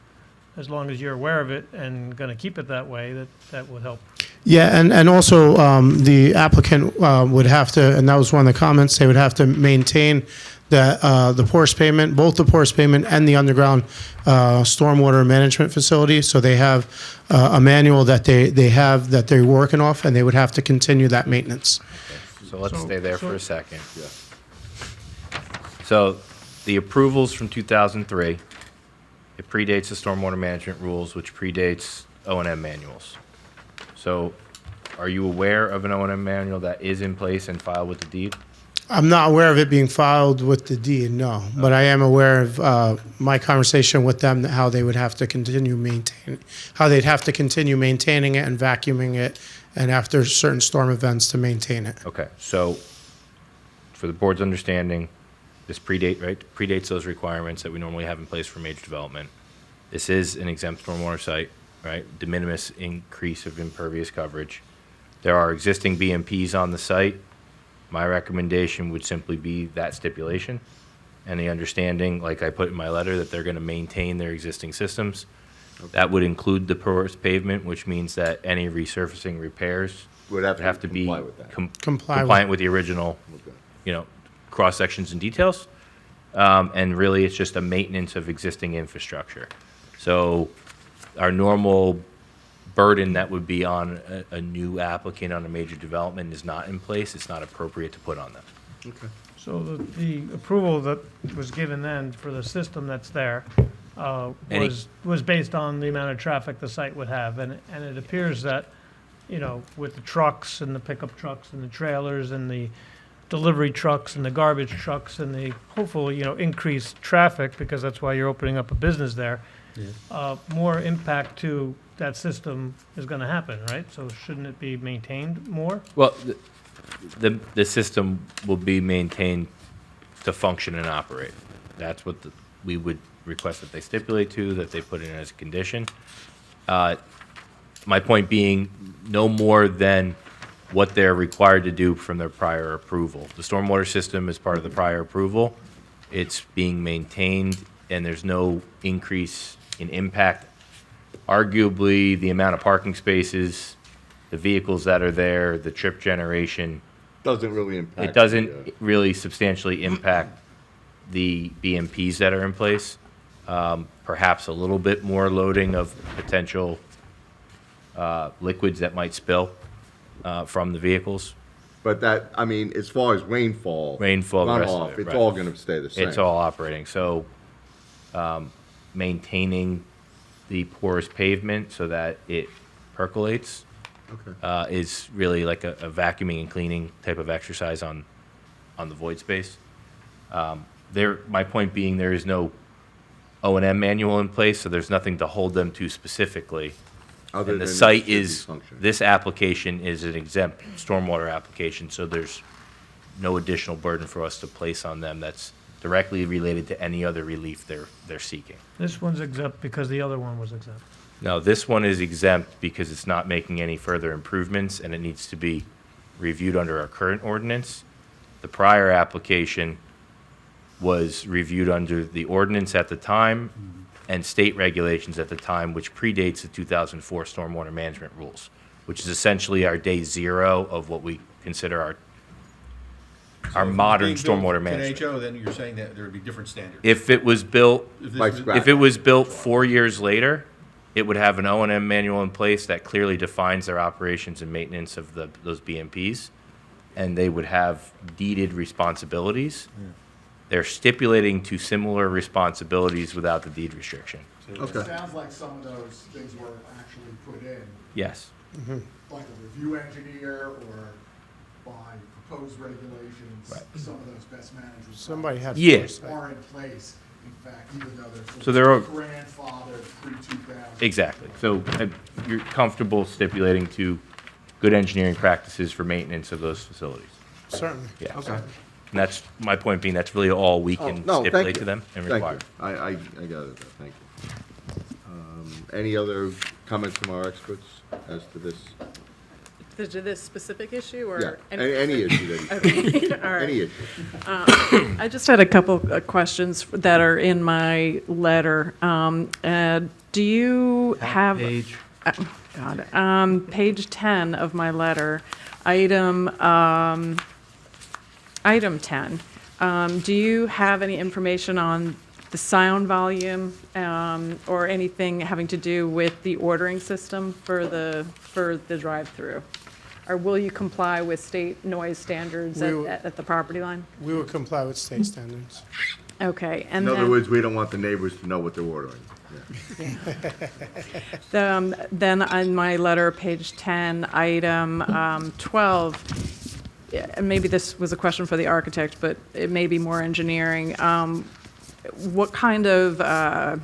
as long as you're aware of it and going to keep it that way, that would help. Yeah, and also, the applicant would have to, and that was one of the comments, they would have to maintain the porous pavement, both the porous pavement and the underground stormwater management facility. So they have a manual that they have that they're working off, and they would have to continue that maintenance. So let's stay there for a second. Yeah. So the approvals from 2003, it predates the stormwater management rules, which predates O&M manuals. So are you aware of an O&M manual that is in place and filed with the deed? I'm not aware of it being filed with the deed, no, but I am aware of my conversation with them, how they would have to continue how they'd have to continue maintaining it and vacuuming it, and after certain storm events to maintain it. Okay, so for the board's understanding, this predates those requirements that we normally have in place for major development. This is an exempt stormwater site, right? De minimis increase of impervious coverage. There are existing BMPs on the site. My recommendation would simply be that stipulation and the understanding, like I put in my letter, that they're going to maintain their existing systems. That would include the porous pavement, which means that any resurfacing repairs Would have to be comply with that. compliant with the original, cross sections and details. And really, it's just a maintenance of existing infrastructure. So our normal burden that would be on a new applicant on a major development is not in place. It's not appropriate to put on them. Okay. So the approval that was given then for the system that's there was based on the amount of traffic the site would have. And it appears that, with the trucks and the pickup trucks and the trailers and the delivery trucks and the garbage trucks and the hopefully, increased traffic, because that's why you're opening up a business there, more impact to that system is going to happen, right? So shouldn't it be maintained more? Well, the system will be maintained to function and operate. That's what we would request that they stipulate to, that they put in as a condition. My point being, no more than what they're required to do from their prior approval. The stormwater system is part of the prior approval. It's being maintained, and there's no increase in impact. Arguably, the amount of parking spaces, the vehicles that are there, the trip generation, Doesn't really impact. it doesn't really substantially impact the BMPs that are in place. Perhaps a little bit more loading of potential liquids that might spill from the vehicles. But that, as far as rainfall. The rest of runoff, it, it's right. all gonna stay the same. It's all operating. So maintaining the porous pavement so that it percolates is really like a vacuuming and cleaning type of exercise on the void space. My point being, there is no O&M manual in place, so there's nothing to hold them to specifically. Other And the than site it should be is, functioning. this application is an exempt stormwater application, so there's no additional burden for us to place on them that's directly related to any other relief they're seeking. This one's exempt because the other one was exempt. No, this one is exempt because it's not making any further improvements, and it needs to be reviewed under our current ordinance. The prior application was reviewed under the ordinance at the time and state regulations at the time, which predates the 2004 stormwater management rules, which is essentially our day zero of what we consider our modern stormwater management. NHO, then you're saying that there would be different standards. If it was built, By scratch. if it was built 4 years later, it would have an O&M manual in place that clearly defines their operations and maintenance of those BMPs, and they would have deeded responsibilities. They're stipulating to similar responsibilities without the deed restriction. Okay. It sounds like some of those things were actually put in, Yes. like a review engineer or by proposed regulations. Right. Some of those best management Somebody had. Yeah. practices are in place, in fact, even though they're So they're grandfathered pre-2000. Exactly. So you're comfortable stipulating to good engineering practices for maintenance of those facilities? Certainly. Yeah. Okay. And that's, my point being, that's really all we can No, thank stipulate you. to them and Thank require. you. I got it, thank you. Any other comments from our experts as to this? To this specific issue or? Yeah, any issue that Okay, all right. Any issue. I just had a couple of questions that are in my letter. Do you have? Page. God. Page 10 of my letter, item 10. Do you have any information on the sound volume or anything having to do with the ordering system for the drive-through? Or will you comply with state noise standards at the property line? We would comply with state standards. Okay, and In then. other words, we don't want the neighbors to know what they're ordering. Then on my letter, page 10, item 12, and maybe this was a question for the architect, but it may be more engineering. What kind of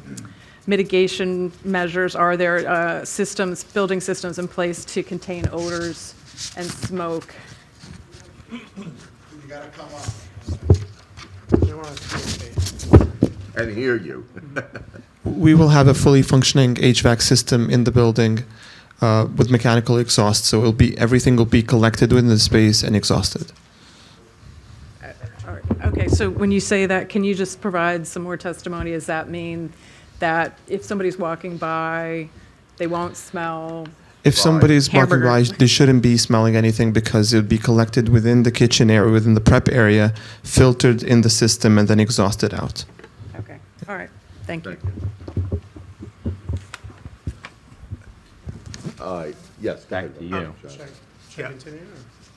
mitigation measures are there, building systems in place to contain odors and smoke? You gotta come up. And hear you. We will have a fully functioning HVAC system in the building with mechanical exhaust, so everything will be collected within the space and exhausted. All right. Okay, so when you say that, can you just provide some more testimony? Does that mean that if somebody's walking by, they won't smell? If somebody's walking by, Hamburger. they shouldn't be smelling anything because it would be collected within the kitchen area, within the prep area, filtered in the system, and then exhausted out. Okay, all right, thank you. Yes, Back to you. Yeah. Continue?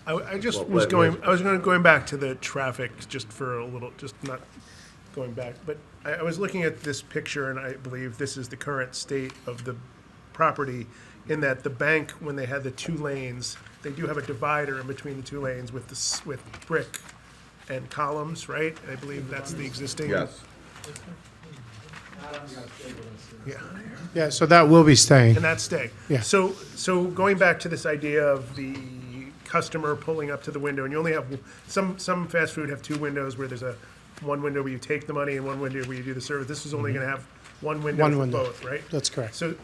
I just Well, was let- going, I was going back to the traffic, just for a little, just not going back, but I was looking at this picture, and I believe this is the current state of the property, in that the bank, when they had the 2 lanes, they do have a divider in between the 2 lanes with with brick and columns, right? I believe that's the existing. Yes. Yeah. Yeah, so that will be staying. And that's staying. Yeah. So going back to this idea of the customer pulling up to the window, and you only have, some fast food have 2 windows where there's one window where you take the money and one window where you do the service. This is only gonna have one window One for window. both, right? That's correct. So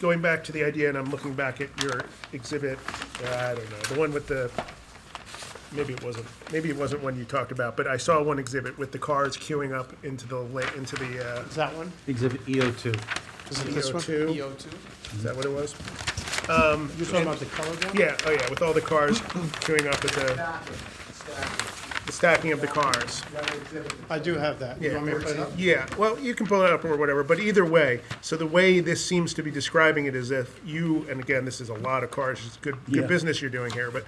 going back to the idea, and I'm looking back at your exhibit, I don't know, the one with the, maybe it wasn't one you talked about, but I saw one exhibit with the cars queuing up into the, Is that one? Exhibit EO2. Is it this one? EO2? Is that what it was? You're talking about the colored one? Yeah, oh yeah, with all the cars queuing up at the stacking of the cars. I do have that. You want me to put it up? Yeah, well, you can pull it up or whatever, but either way, so the way this seems to be describing it is if you, and again, this is a lot of cars, it's good Yeah. business you're doing here, but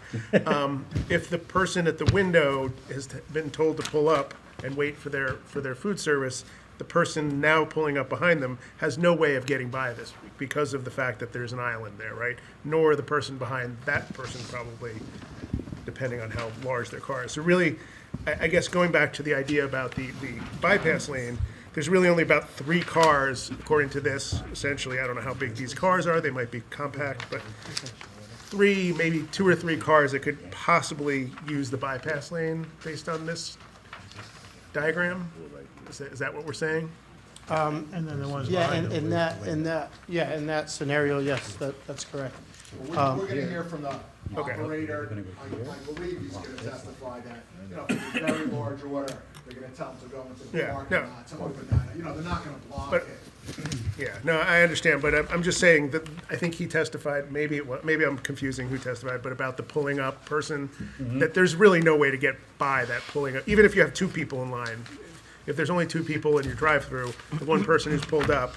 if the person at the window has been told to pull up and wait for their food service, the person now pulling up behind them has no way of getting by this because of the fact that there's an island there, right? Nor the person behind that person probably, depending on how large their car is. So really, I guess going back to the idea about the bypass lane, there's really only about 3 cars, according to this, essentially. I don't know how big these cars are, they might be compact, but 3, maybe 2 or 3 cars that could possibly use the bypass lane based on this diagram? Is that what we're saying? And then the ones Yeah, behind in them. in that scenario, yes, that's correct. We're gonna hear from the operator. I believe he's gonna testify that, you know, if it's a very large order, they're gonna tell them to go into the Yeah, parking no. lot, to open that, you know, they're not gonna block But- it. Yeah, no, I understand, but I'm just saying that I think he testified, maybe I'm confusing who testified, but about the pulling up person, that there's really no way to get by that pulling up, even if you have 2 people in line. If there's only 2 people in your drive-through, the one person who's pulled up,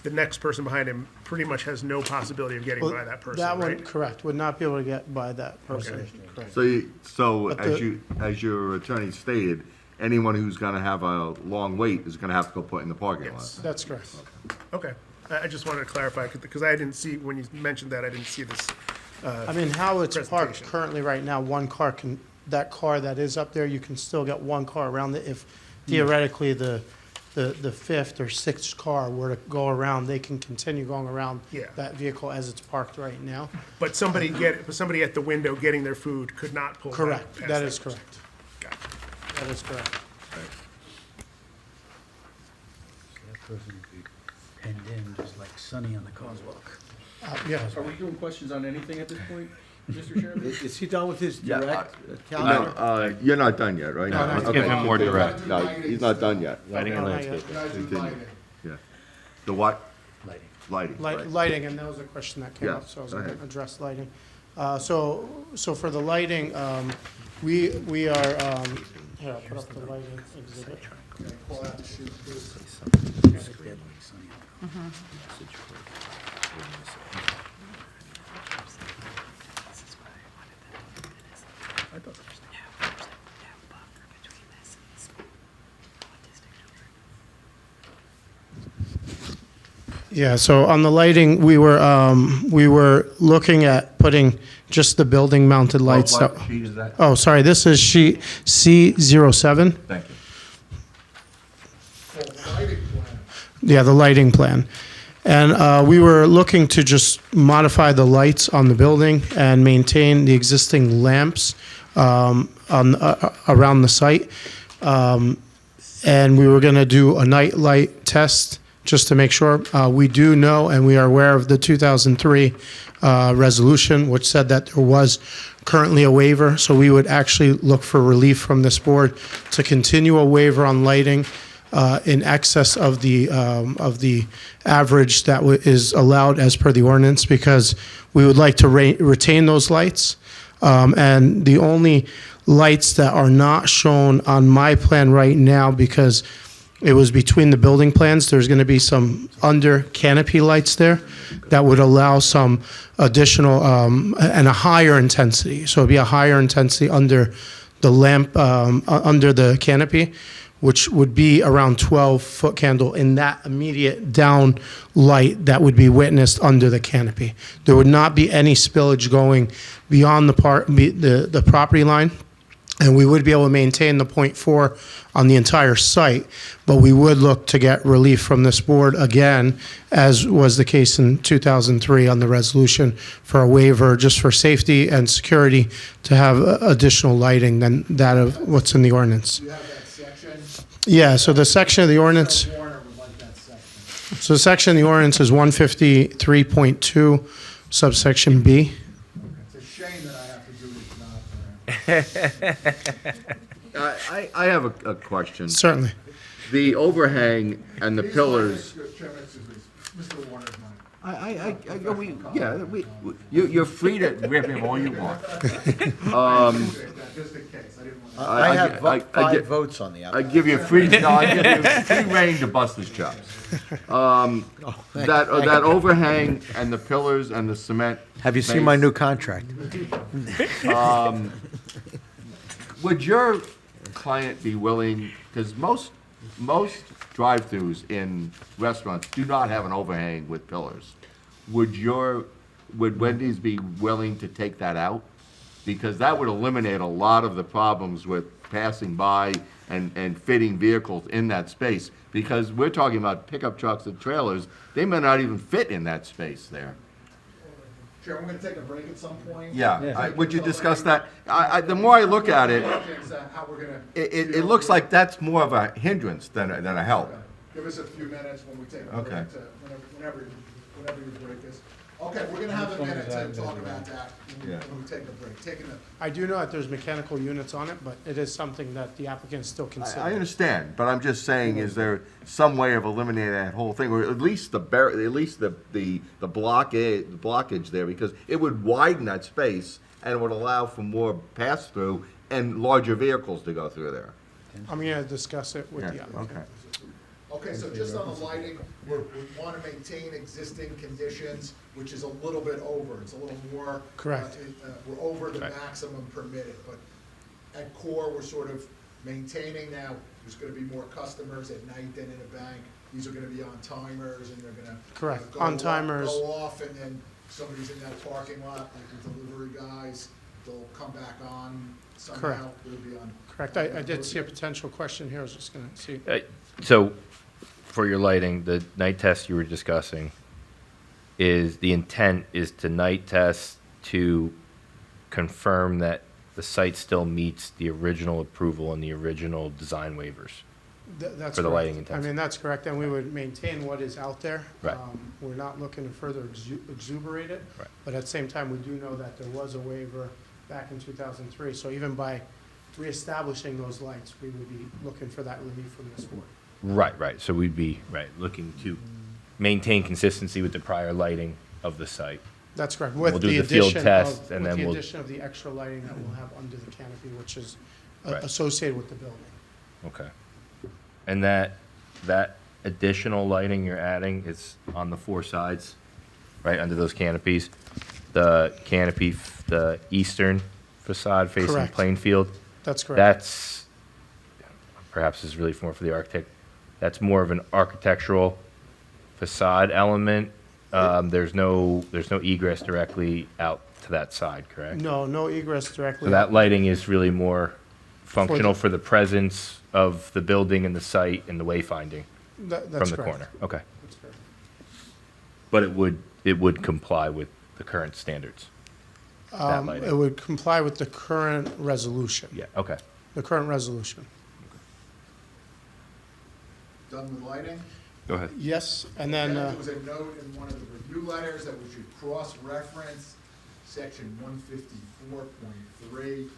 the next person behind him pretty much has no possibility of getting Well, by that person, That one, right? correct, would not be able to get by that person. Okay. Correct. So But as your attorney stated, anyone who's gonna have a long wait is gonna have to go put in the parking lot. Yes. That's correct. Okay, I just wanted to clarify, because I didn't see, when you mentioned that, I didn't see this. I mean, how it's parked Presentation. currently right now, one car can, that car that is up there, you can still get one car around it. If theoretically the 5th or 6th car were to go around, they can continue going around Yeah. that vehicle as it's parked right now. But somebody at the window getting their food could not pull. Correct, past that is correct. Got it. That is correct. That person would be penned in, just like Sunny on the Coswalk. Yes. Are we doing questions on anything at this point, Mr. Chairman? Is he done with his Yeah, direct No, calendar? you're not done yet, right? No, no, Okay. give him more direct. No, he's not done yet. Lighting and No, not landscaping. You guys do Continue. lighting. Yeah. The what? Lighting. Lighting, right. Lighting, and that was a question that came up, Yes, so I was go going to ahead. address lighting. So for the lighting, we are, here, I'll put up the lighting exhibit. Pull out the sheet, please. Yeah, so on the lighting, we were looking at putting just the building mounted lights. What that- sheet is that? Oh, sorry, this is sheet C07. Thank you. Yeah, the lighting plan. And we were looking to just modify the lights on the building and maintain the existing lamps around the site. And we were going to do a night light test just to make sure. We do know and we are aware of the 2003 resolution, which said that there was currently a waiver. So we would actually look for relief from this board to continue a waiver on lighting in excess of the average that is allowed as per the ordinance, because we would like to retain those lights. And the only lights that are not shown on my plan right now, because it was between the building plans, there's going to be some under canopy lights there that would allow some additional and a higher intensity. So it'd be a higher intensity under the lamp, under the canopy, which would be around 12-foot candle in that immediate down light that would be witnessed under the canopy. There would not be any spillage going beyond the property line, and we would be able to maintain the 0.4 on the entire site, but we would look to get relief from this board again, as was the case in 2003 on the resolution, for a waiver just for safety and security to have additional lighting than that of what's in the ordinance. Do you have that section? Yeah, so the section of the ordinance, Warner would like that section. so the section of the ordinance is 153.2 subsection B. It's a shame that I have to do this now. I have a question. Certainly. The overhang and the These pillars, lights, Chairman, excuse me, Mr. Warner's mine. you're free to rip him all you want. Just in case, I didn't want to. I have five give- votes on the I application. give you free, no, I give you free reign to bust his chops. That overhang and the pillars and the cement. Have you seen my base, new contract? Would your client be willing, because most drive-throughs in restaurants do not have an overhang with pillars. Would Wendy's be willing to take that out? Because that would eliminate a lot of the problems with passing by and fitting vehicles in that space. Because we're talking about pickup trucks and trailers, they may not even fit in that space there. Chair, we're gonna take a break at some point. Yeah, would you discuss that? The more I look at it, How we're gonna. it looks like that's more of a hindrance than a help. Give us a few minutes when we take a break, Okay. whenever your break is. Okay, we're gonna have a minute to talk about that Yeah. when we take a break. I do know that there's mechanical units on it, but it is something that the applicant still I considers. understand, but I'm just saying, is there some way of eliminating that whole thing, or at least the blockage there, because it would widen that space and it would allow for more pass-through and larger vehicles to go through there. I'm going to discuss it with the Yeah, applicant. okay. Okay, so just on the lighting, we want to maintain existing conditions, which is a little bit over, it's a little more. Correct. We're over the maximum permitted, but at core, we're sort of maintaining now. There's gonna be more customers at night than in a bank. These are gonna be on timers, and they're gonna. Correct. go On off- timers. Go off, and then somebody's in that parking lot, like the delivery guys, they'll come back on somehow. Correct. They'll be on. Correct. I did see a potential question here. I was just going to see. So, for your lighting, the night test you were discussing, is the intent is to night test to confirm that the site still meets the original approval and the original design waivers? That's For the correct. lighting intensity. I mean, that's correct, and we would maintain what is out there. Right. We're not looking to further exuberate it. Right. But at the same time, we do know that there was a waiver back in 2003. So even by reestablishing those lights, we would be looking for that relief from this board. Right. So we'd be, looking to maintain consistency with the prior lighting of the site. That's correct. We'll With do the the field addition test, of, and with then the we'll- addition of the extra lighting that we'll have under the canopy, which is Right. associated with the building. Okay. And that additional lighting you're adding is on the four sides, right, under those canopies? The canopy, the eastern facade facing Correct. Plainfield? That's correct. That's, perhaps this is really more for the architect, that's more of an architectural facade element. There's no egress directly out to that side, correct? No, no egress directly. So that lighting is really more functional the- for the presence of the building and the site and the wayfinding That's from the correct. corner? Okay. That's correct. But it would comply with the current standards? That lighting? It would comply with the current resolution. Yeah, okay. The current resolution. Done with lighting? Go ahead. Yes, and then, There was a note in one of the review letters that we should cross-reference section 154.3, which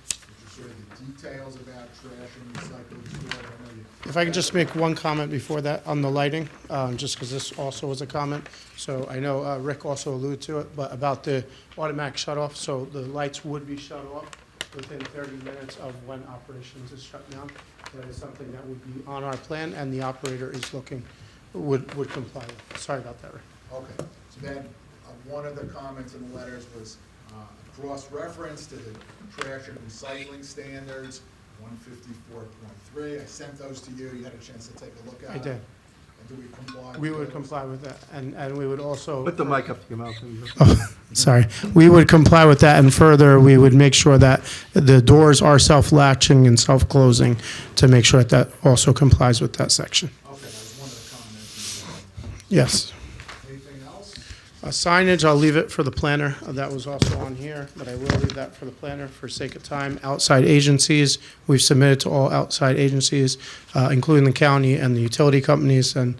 is sort of the details about trash and recycling. if I could just make one comment before that on the lighting, just because this also was a comment. So I know Rick also alluded to it, but about the automatic shut-off, so the lights would be shut off within 30 minutes of when operations is shut down. That is something that would be on our plan, and the operator is looking, would comply with. Sorry about that, Rick. Okay, so then, one of the comments in the letters was cross-reference to the trash and recycling standards, 154.3. I sent those to you, you had a chance to take a look at I them. did. And do we comply with We would those? comply with that, and we would also. Put the mic up to your mouth. Oh, sorry. We would comply with that, and further, we would make sure that the doors are self-latching and self-closing to make sure that that also complies with that section. Okay, that was one of the comments. Yes. Anything else? Signage, I'll leave it for the planner. That was also on here, but I will leave that for the planner for sake of time. Outside agencies, we've submitted to all outside agencies, including the county and the utility companies, and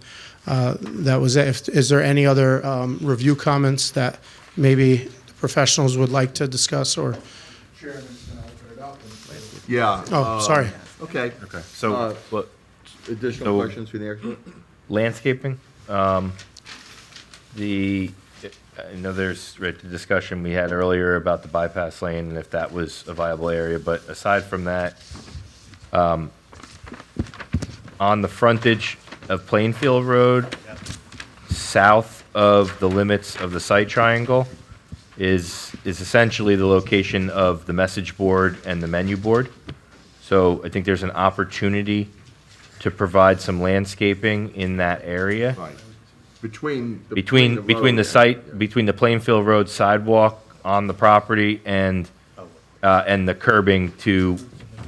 that was it. Is there any other review comments that maybe the professionals would like to discuss, or? Chairman's gonna open it up. And Yeah. Oh, sorry. Okay. Okay, so, what, Additional So- questions for the expert? landscaping, I know there's, right, the discussion we had earlier about the bypass lane and if that was a viable area, but aside from that, on the frontage of Plainfield Road, south of the limits of the site triangle, is essentially the location of the message board and the menu board. So I think there's an opportunity to provide some landscaping in that area. Right. Between the Between road the and- site, between the Plainfield Road sidewalk on the property and the curbing to,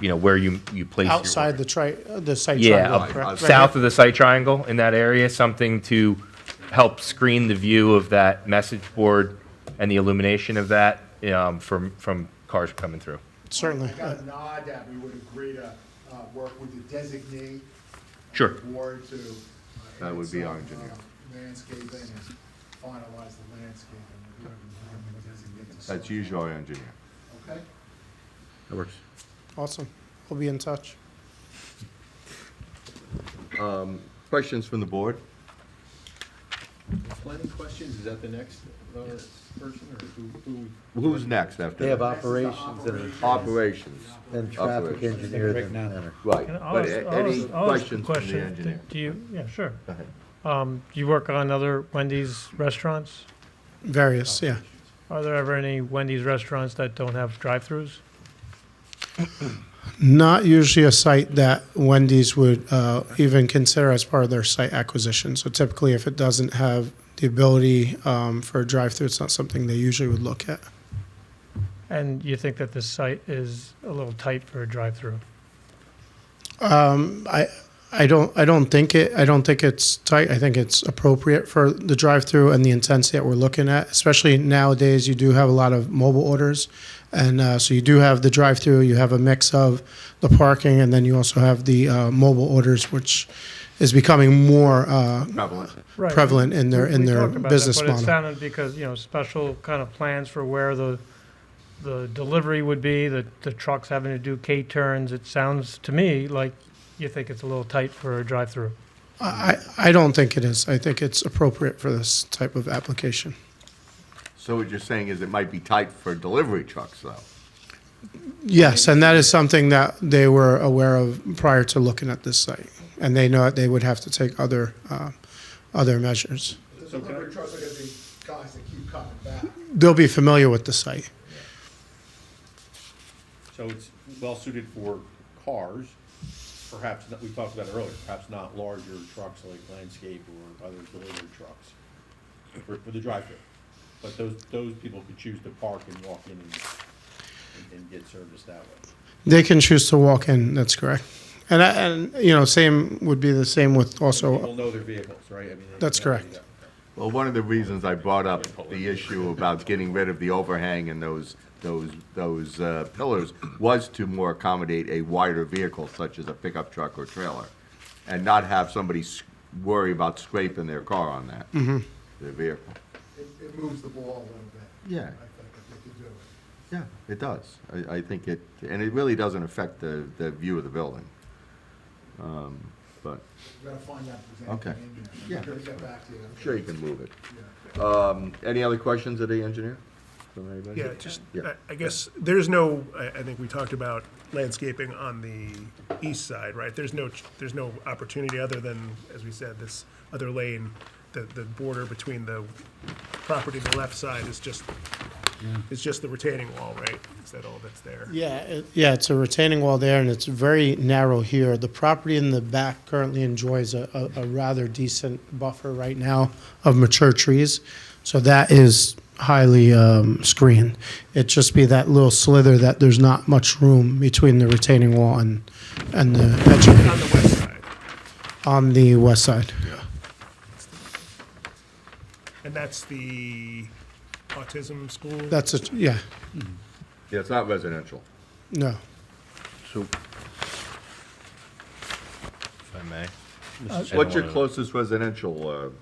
where you place your. Outside the site Yeah, triangle, up correct? Right south here? of the site triangle in that area, something to help screen the view of that message board and the illumination of that, from cars coming through. Certainly. I got a nod that we would agree to work with the designee. Sure. Board to. That would add be our some, engineer. Landscaping and finalize the landscaping. That's usually our engineer. Okay? That works. Awesome. We'll be in touch. Questions from the board? Planning questions, is that the next person, or who? Who's next after They have that? operations and Operations. and traffic Operations. engineer. Right then now. planner. Right, And I'll but ask- I'll any ask- I'll ask a questions from the question. engineer? Do you, yeah, sure. Go ahead. Do you work on other Wendy's restaurants? Various, yeah. Are there ever any Wendy's restaurants that don't have drive-throughs? Not usually a site that Wendy's would even consider as part of their site acquisition. So typically, if it doesn't have the ability for a drive-through, it's not something they usually would look at. And you think that this site is a little tight for a drive-through? I don't think it's tight. I think it's appropriate for the drive-through and the intensity that we're looking at. Especially nowadays, you do have a lot of mobile orders, and so you do have the drive-through. You have a mix of the parking, and then you also have the mobile orders, which is becoming more Prevalent. Right. prevalent in their We talked about business that, But it model. sounded because, special kind of plans for where the delivery would be, the trucks having to do K-turns. It sounds to me like you think it's a little tight for a drive-through. I don't think it is. I think it's appropriate for this type of application. So what you're saying is it might be tight for delivery trucks, though? Yes, and that is something that they were aware of prior to looking at this site. And they know that they would have to take other measures. The delivery trucks are gonna be guys that keep coming back. They'll be familiar with the site. So it's well suited for cars, perhaps, we talked about it earlier, perhaps not larger trucks like landscape or other delivery trucks for the drive-through. But those people could choose to park and walk in and get service that way. They can choose to walk in, that's correct. And same would be the same with also. People know their vehicles, right? I mean, That's correct. yeah. Well, one of the reasons I brought up the issue about getting rid of the overhang and those pillars was to more accommodate a wider vehicle such as a pickup truck or trailer, and not have somebody worry about scraping their car on that, their vehicle. It moves the ball a little bit. Yeah. I think if they could do it. Yeah, it does. I think and it really doesn't affect the view of the building. But, We gotta find that example. okay. Yeah. Yeah. Get back to you. I'm sure you can move it. Yeah. Any other questions of the engineer? From anybody? Yeah, just, Yeah. I guess, there's no, I think we talked about landscaping on the east side, right? There's no opportunity other than, as we said, this other lane, the border between the property on the left side is just the retaining wall, right? Is that all that's there? Yeah, it's a retaining wall there, and it's very narrow here. The property in the back currently enjoys a rather decent buffer right now of mature trees, so that is highly screened. It'd just be that little slither that there's not much room between the retaining wall and the edge of On the west side. on the west side. And that's the autism school? That's it, yeah, Yeah, it's not residential. no. So, if I may. What's your closest residential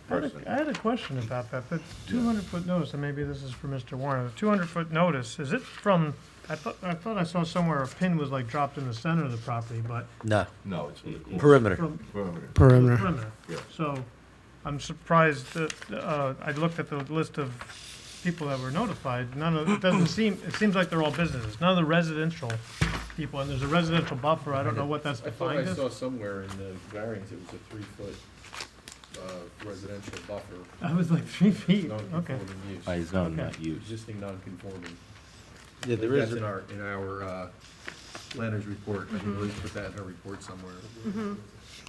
person? I had a question about that, the 200-foot notice, and maybe this is for Mr. Warner. The 200-foot notice, is it from, I thought I saw somewhere a pin was like dropped in the center of the property, but No, No, it's for the corner. perimeter. from Perimeter. Perimeter. perimeter. Yeah. So I'm surprised that, I looked at the list of people that were notified, it seems like they're all businesses, none of the residential people, and there's a residential buffer, I don't know what that's I thought defined I as. saw somewhere in the variance, it was a 3-foot residential buffer. I was like 3 feet, okay. Non-conforming use. By zone, Okay. not use. Existing non-conforming. Yeah, there is. That's in our planner's report. I think Liz put that in her report somewhere.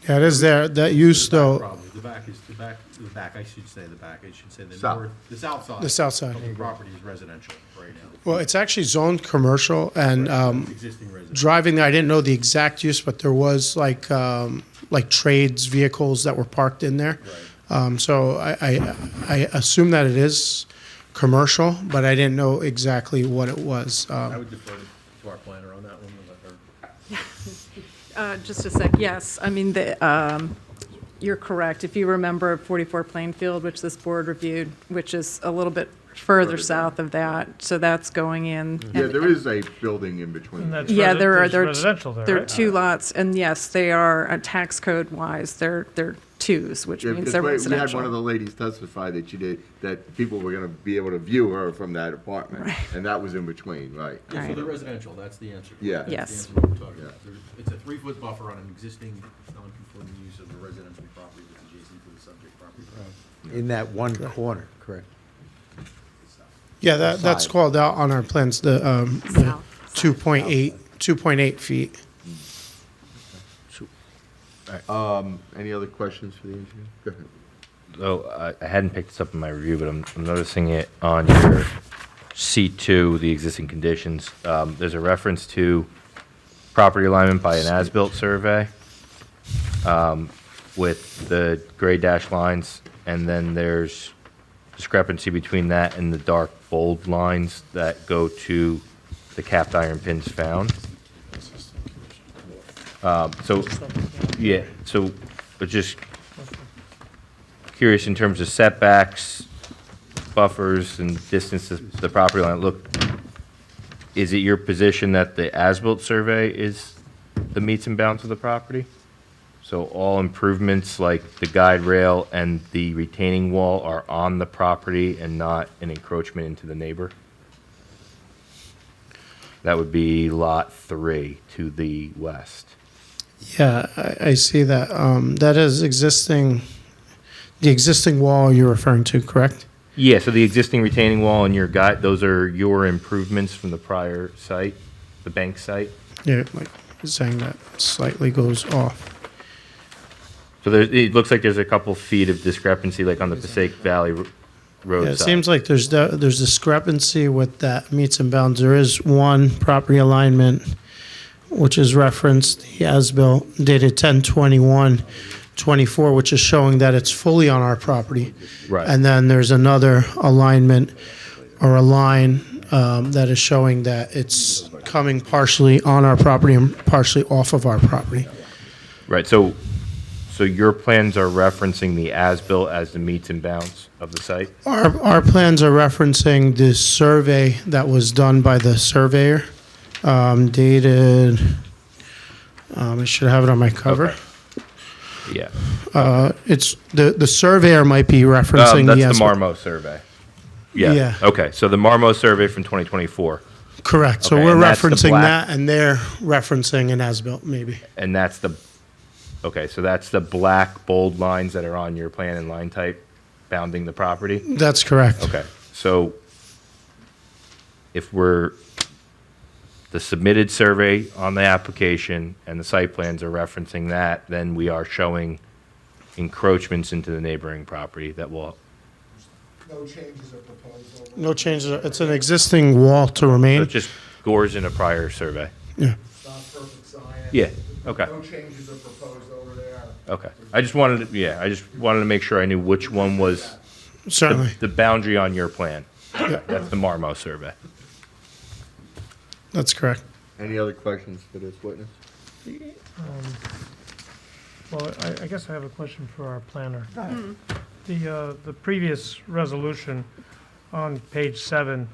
Yeah, it is there, that use though, Probably, the back, I should say the South. north, the south side. the south side. Of the property is residential right now. Well, it's actually zoned commercial, and Existing residential. driving there, I didn't know the exact use, but there was like trades vehicles that were parked in there. So I assume that it is commercial, but I didn't know exactly what it was. I would defer to our planner on that one, and let her. Just a sec, yes, I mean, you're correct. If you remember 44 Plainfield, which this board reviewed, which is a little bit further south of that, so that's going in. Yeah, there is a building in between. And that's Yeah, there are, there's residential there, there are right? 2 lots, and yes, they are, tax code wise, they're 2s, which Yeah, means because they're we had residential. one of the ladies testify that people were gonna be able to view her from that apartment, and that was in between, right? Yeah, so Right. they're residential, that's the answer. Yeah. That's the Yes. answer we're talking about. It's a 3-foot buffer on an existing non-conforming use of a residential property that's adjacent to the subject property. In that one corner, correct. Yeah, that's Side. called out on our plans, the South. 2.8 feet. Any other questions for the engineer? Go ahead. So I hadn't picked this up in my review, but I'm noticing it on your C2, the existing conditions. There's a reference to property alignment by an as-built survey with the gray dashed lines, and then there's discrepancy between that and the dark bold lines that go to the capped iron pins found. But just curious in terms of setbacks, buffers, and distance to the property line. Look, is it your position that the as-built survey is the meets and bounds of the property? So all improvements like the guide rail and the retaining wall are on the property and not an encroachment into the neighbor? That would be lot 3 to the west. Yeah, I see that. That is existing, the existing wall you're referring to, correct? Yeah, so the existing retaining wall and your guide, those are your improvements from the prior site, the bank site? Yeah, like you're saying that slightly goes off. So there, it looks like there's a couple feet of discrepancy, like on the Passaic Valley Road Yeah, it side. seems like there's discrepancy with that meets and bounds. There is one property alignment, which is referenced, the as-built dated 10/21/24, which is showing that it's fully on our property. Right. And then there's another alignment or a line that is showing that it's coming partially on our property and partially off of our property. Right, so your plans are referencing the as-built as the meets and bounds of the site? Our plans are referencing the survey that was done by the surveyor, dated, I should have it on my cover. Yeah. It's, the surveyor might be referencing the. That's the as-built. Marmo survey. Yeah. Yeah. Okay, so the Marmo survey from 2024, Correct, so Okay, we're and that's the referencing black- that, and they're referencing an as-built, maybe. and that's the, okay, so that's the black bold lines that are on your plan and line type bounding the property? That's correct. Okay, so if we're, the submitted survey on the application and the site plans are referencing that, then we are showing encroachments into the neighboring property that will, No changes are proposed over. No changes, it's an existing wall to so remain. it just gores in a prior survey. Yeah. It's not perfect science. Yeah, okay. No changes are proposed over there. Okay, I just wanted to, yeah, I just wanted to make sure I knew which one was Certainly. the boundary on your plan. Yeah. That's the Marmo survey. That's correct. Any other questions for this witness? Well, I guess I have a question for our planner. The previous resolution on page 7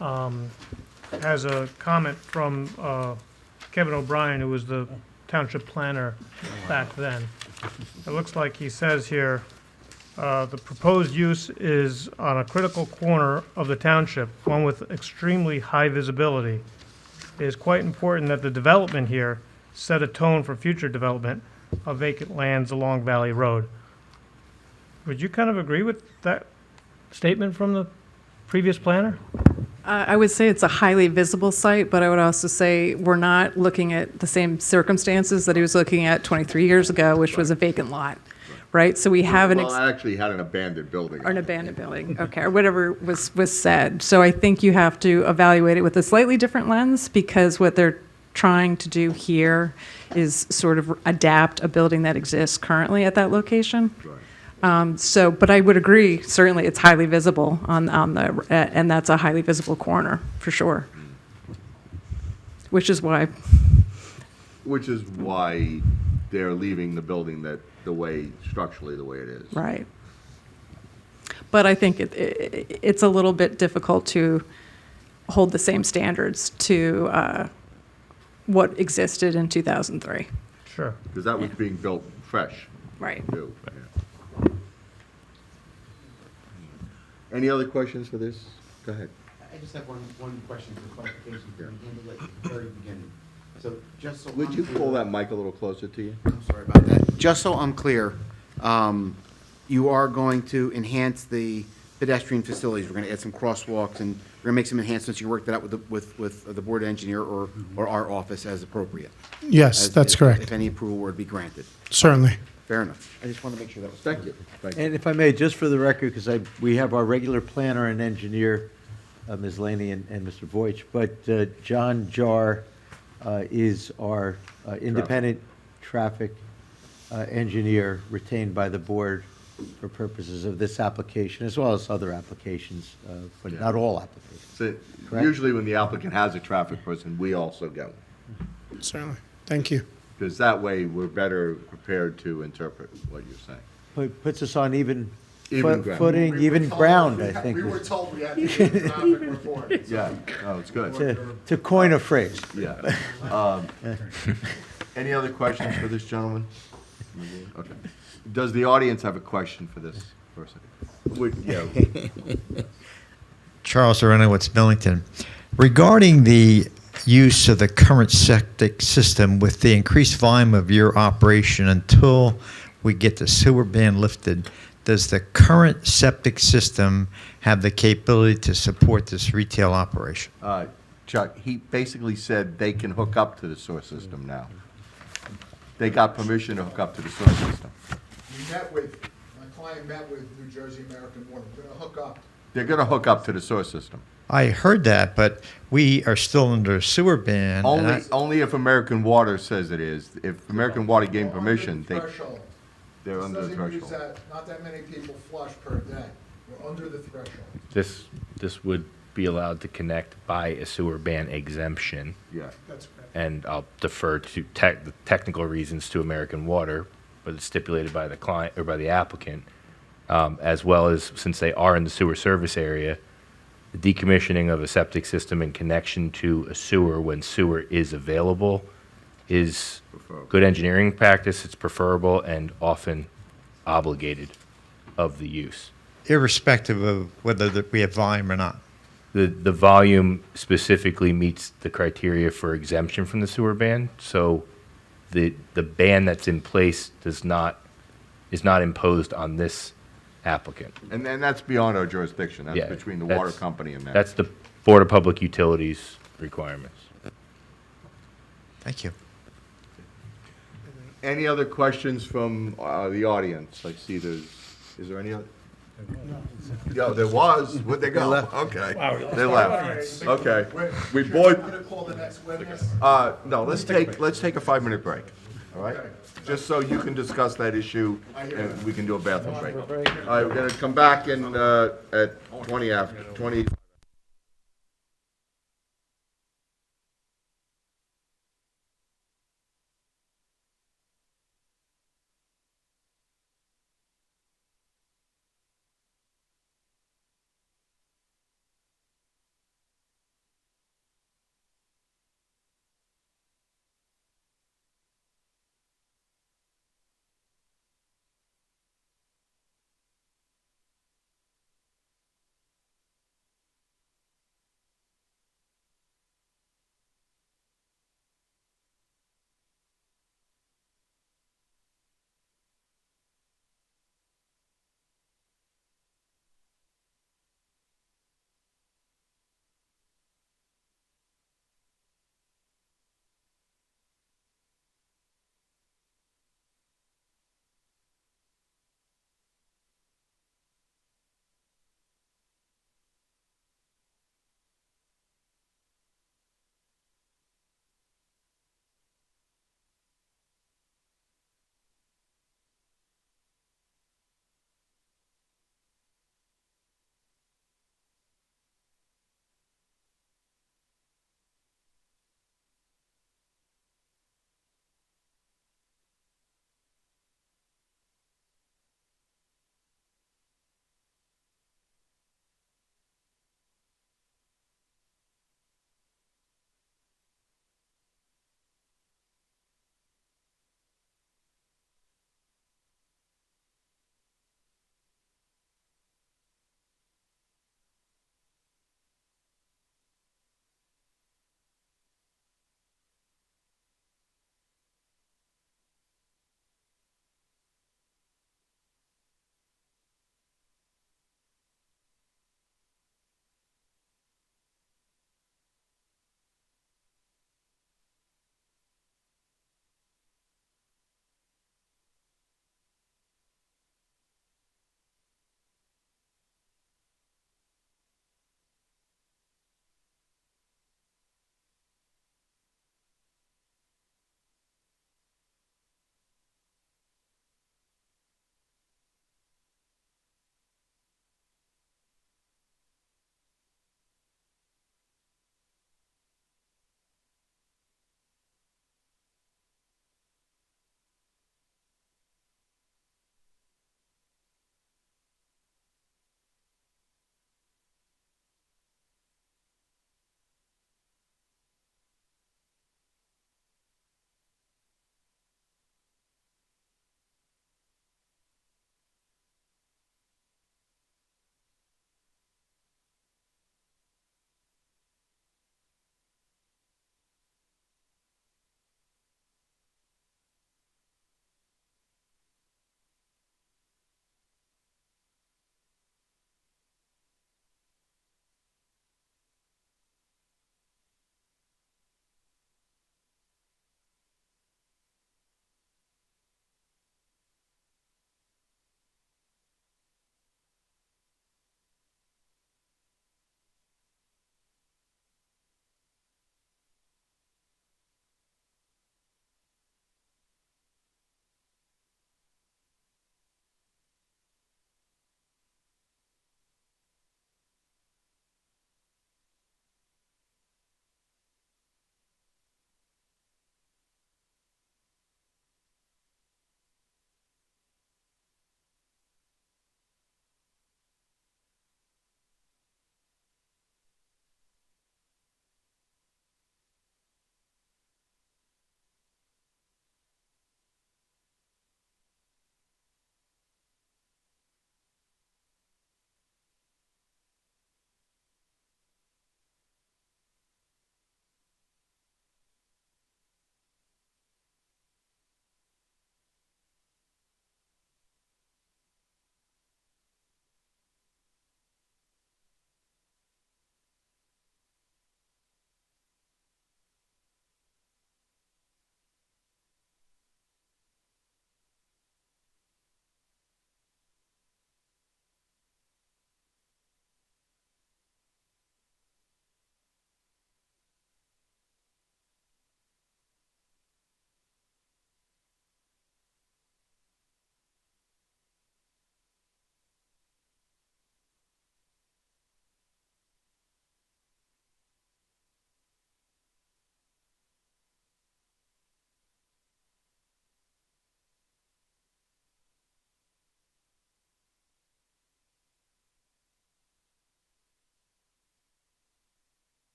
has a comment from Kevin O'Brien, who was the township planner back then. It looks like he says here, the proposed use is on a critical corner of the township, one with extremely high visibility. It is quite important that the development here set a tone for future development of vacant lands along Valley Road. Would you kind of agree with that statement from the previous planner? I would say it's a highly visible site, but I would also say we're not looking at the same circumstances that he was looking at 23 years ago, which was a vacant lot, right? So we have an. Well, I actually had an abandoned building. Or an abandoned building, okay, or whatever was said. So I think you have to evaluate it with a slightly different lens, because what they're trying to do here is sort of adapt a building that exists currently at that location. So, but I would agree, certainly it's highly visible on the, and that's a highly visible corner, for sure. Which is why, they're leaving the building structurally the way it is. right. But I think it's a little bit difficult to hold the same standards to what existed in 2003. Sure. Because that was being built fresh. Right. Too. Yeah. Any other questions for this? Go ahead. I just have one question for clarification. Can we handle it at the very beginning? So just so Would I'm you clear- pull that mic a little closer to you? I'm sorry about that. Just so I'm clear, you are going to enhance the pedestrian facilities. We're going to add some crosswalks, and we're going to make some enhancements. You work that out with the board engineer or our office as appropriate. Yes, that's correct. If any approval were to be granted. Certainly. Fair enough. I just want to make sure that was. Thank you. Thank you. And if I may, just for the record, because we have our regular planner and engineer, Ms. Laney and Mr. Voigt, but John Jar is our independent traffic engineer retained by the board for purposes of this application, as well as other applications, but not all applications. So Correct? usually when the applicant has a traffic person, we also get one. Certainly. Thank you. Because that way, we're better prepared to interpret what you're saying. Puts us on even Ground. footing, even ground, I think. We were told we had to get a traffic report. Yeah, no, it's good. To coin a phrase. Yeah. Any other questions for this gentleman? Okay. Does the audience have a question for this person? Yeah. Charles Arenowitz, Millington. Regarding the use of the current septic system with the increased volume of your operation until we get the sewer ban lifted, does the current septic system have the capability to support this retail operation? Chuck, he basically said they can hook up to the sewer system now. They got permission to hook up to the sewer system. My client met with New Jersey American Water. We're gonna hook up. They're gonna hook up to the sewer system. I heard that, but we are still under a sewer ban. and Only if American Water says it is. If American Water gave permission, they're under the threshold. Not that many people flush per day. We're under the threshold. This would be allowed to connect by a sewer ban exemption. Yeah. That's correct. And I'll defer to the technical reasons to American Water, but it's stipulated by the client or by the applicant, as well as since they are in the sewer service area, the decommissioning of a septic system in connection to a sewer when sewer is available is good engineering practice. It's preferable and often obligated of the use. Irrespective of whether we have volume or not. The volume specifically meets the criteria for exemption from the sewer ban, so the ban that's in place is not imposed on this applicant. And that's beyond our jurisdiction. That's Yeah, between the water that's- company and that. That's the Board of Public Utilities requirements. Thank you. Any other questions from the audience? I see is there any other? No, there was. Where'd they go? Okay. They left. Okay. We bored. We're gonna call the next witness. No, let's take a 5-minute break. All right? Just so you can discuss that issue and we can do a bathroom break. All right, we're gonna come back in at 20.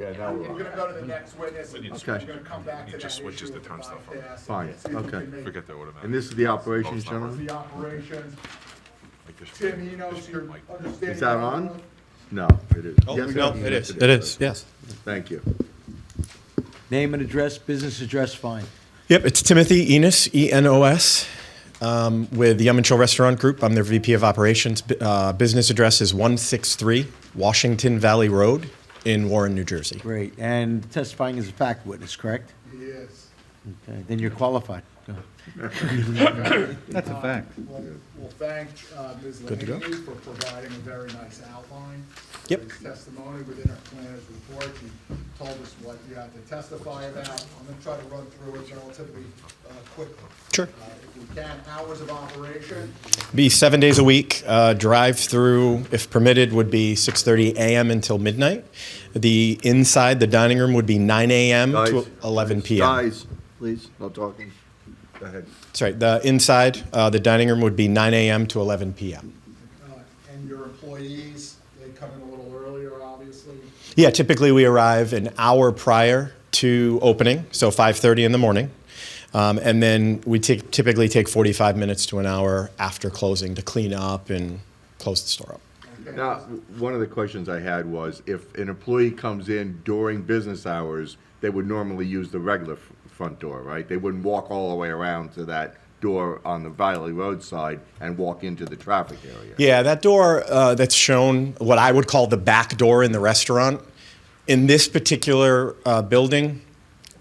Okay, now we're You're on. gonna go to the next witness, and Okay. we're gonna come back to It just that switches issue the with turn stuff on. bypass. Fine, See if we okay. can make- Forget that automatic. And this is the operations, For gentlemen? the operations, Like this- Tim, you know, this your mic. understanding. Is that of- on? No, it is. Oh, Yes, no, it it is. is. It is, yes. Thank you. Name and address, business address, fine. Yep, it's Timothy Enos, E-N-O-S, with the Yum & Chill Restaurant Group. I'm their VP of Operations. Business address is 163 Washington Valley Road in Warren, New Jersey. Great, and testifying as a fact witness, correct? He is. Okay, then you're qualified. Go ahead. That's a fact. We'll thank Ms. Good to go. Leahy for providing a very nice outline. Yep. of his testimony within our planner's report. He told us what you have to testify about. I'm gonna try to run through it relatively quickly. Sure. If we can, hours of operation, Be 7 days a week. Drive-through, if permitted, would be 6:30 a.m. until midnight. The inside, the dining room, would be 9 a.m. to Guys, 11 p.m. Guys, please, no talking. Go ahead. Sorry, the inside, the dining room would be 9 a.m. to 11 p.m. and your employees, they come in a little earlier, obviously. Yeah, typically we arrive an hour prior to opening, so 5:30 in the morning. And then we typically take 45 minutes to an hour after closing to clean up and close the store up. Now, one of the questions I had was, if an employee comes in during business hours, they would normally use the regular front door, right? They wouldn't walk all the way around to that door on the Valley Road side and walk into the traffic area. Yeah, that door that's shown, what I would call the back door in the restaurant, in this particular building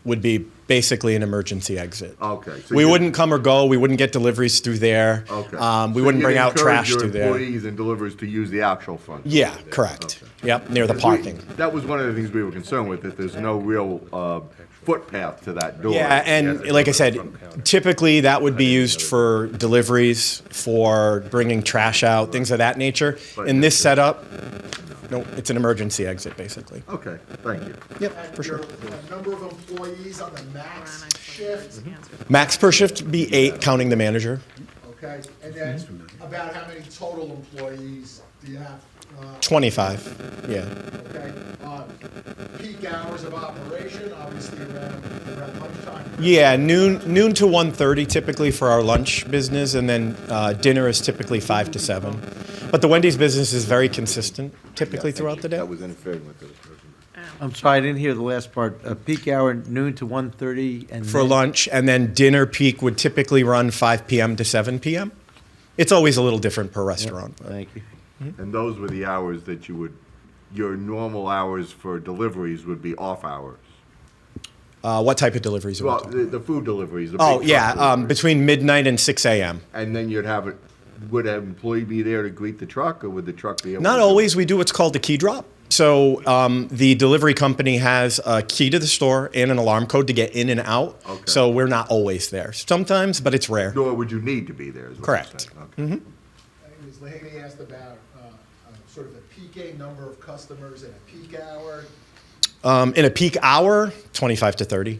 would be basically an emergency exit. Okay. We wouldn't come or go, we wouldn't get deliveries through there. Okay. We So wouldn't you'd bring out encourage trash your through there. employees and deliverers to use the actual front door. Yeah, correct. Yep, near the parking. That was one of the things we were concerned with, that there's no real footpath to that door. Yeah, and like I said, typically that would be used for deliveries, for bringing trash out, things of that nature. In this setup, no, it's an emergency exit, basically. Okay, thank you. Yep, for sure. And your number of employees on the max shift, Max per shift would be 8, counting the manager. okay? And then about how many total employees do you have? 25, yeah. Okay, peak hours of operation, obviously around lunchtime. Yeah, noon to 1:30 typically for our lunch business, and then dinner is typically 5 to 7. But the Wendy's business is very consistent typically throughout the day. That was interfering with the I'm sorry, I didn't hear the last part. Peak hour, noon to 1:30, and For then- lunch, and then dinner peak would typically run 5 p.m. to 7 p.m. It's always a little different per restaurant. but- Thank you. And those were the hours that you would, your normal hours for deliveries would be off hours. What type of deliveries? are we Well, talking? the food deliveries. The Oh, big yeah, truck deliveries. between midnight and 6 a.m. And then you'd have it, would an employee be there to greet the truck, or would the truck be able to? Not do it? always. We do what's called a key drop. So the delivery company has a key to the store and an alarm code to get in and out. Okay. So we're not always there. Sometimes, but it's rare. Nor would you need to be there, is what you're Correct. saying. Okay. Ms. Lehaney asked about sort of the peaking number of customers in a peak hour. In a peak hour, 25 to 30.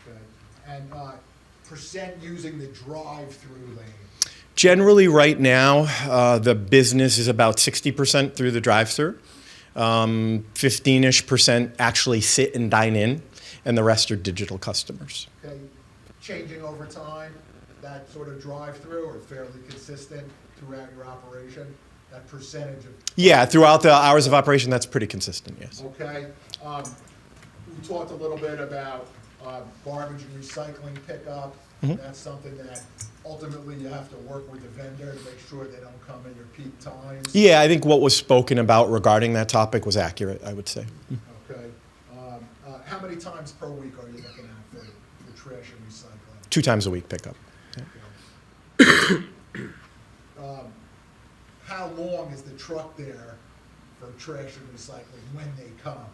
Okay. And percent using the drive-through lane. Generally, right now, the business is about 60% through the drive-through. 15-ish% actually sit and dine in, and the rest are digital customers. Okay, changing over time, that sort of drive-through or fairly consistent throughout your operation, that percentage of. Yeah, throughout the hours of operation, that's pretty consistent, yes. Okay, we talked a little bit about garbage and recycling pickup. Mhm. That's something that ultimately you have to work with the vendor to make sure they don't come at your peak times. Yeah, I think what was spoken about regarding that topic was accurate, I would say. Okay, how many times per week are you looking at for trash and recycling? 2 times a week pickup. How long is the truck there for trash and recycling when they come?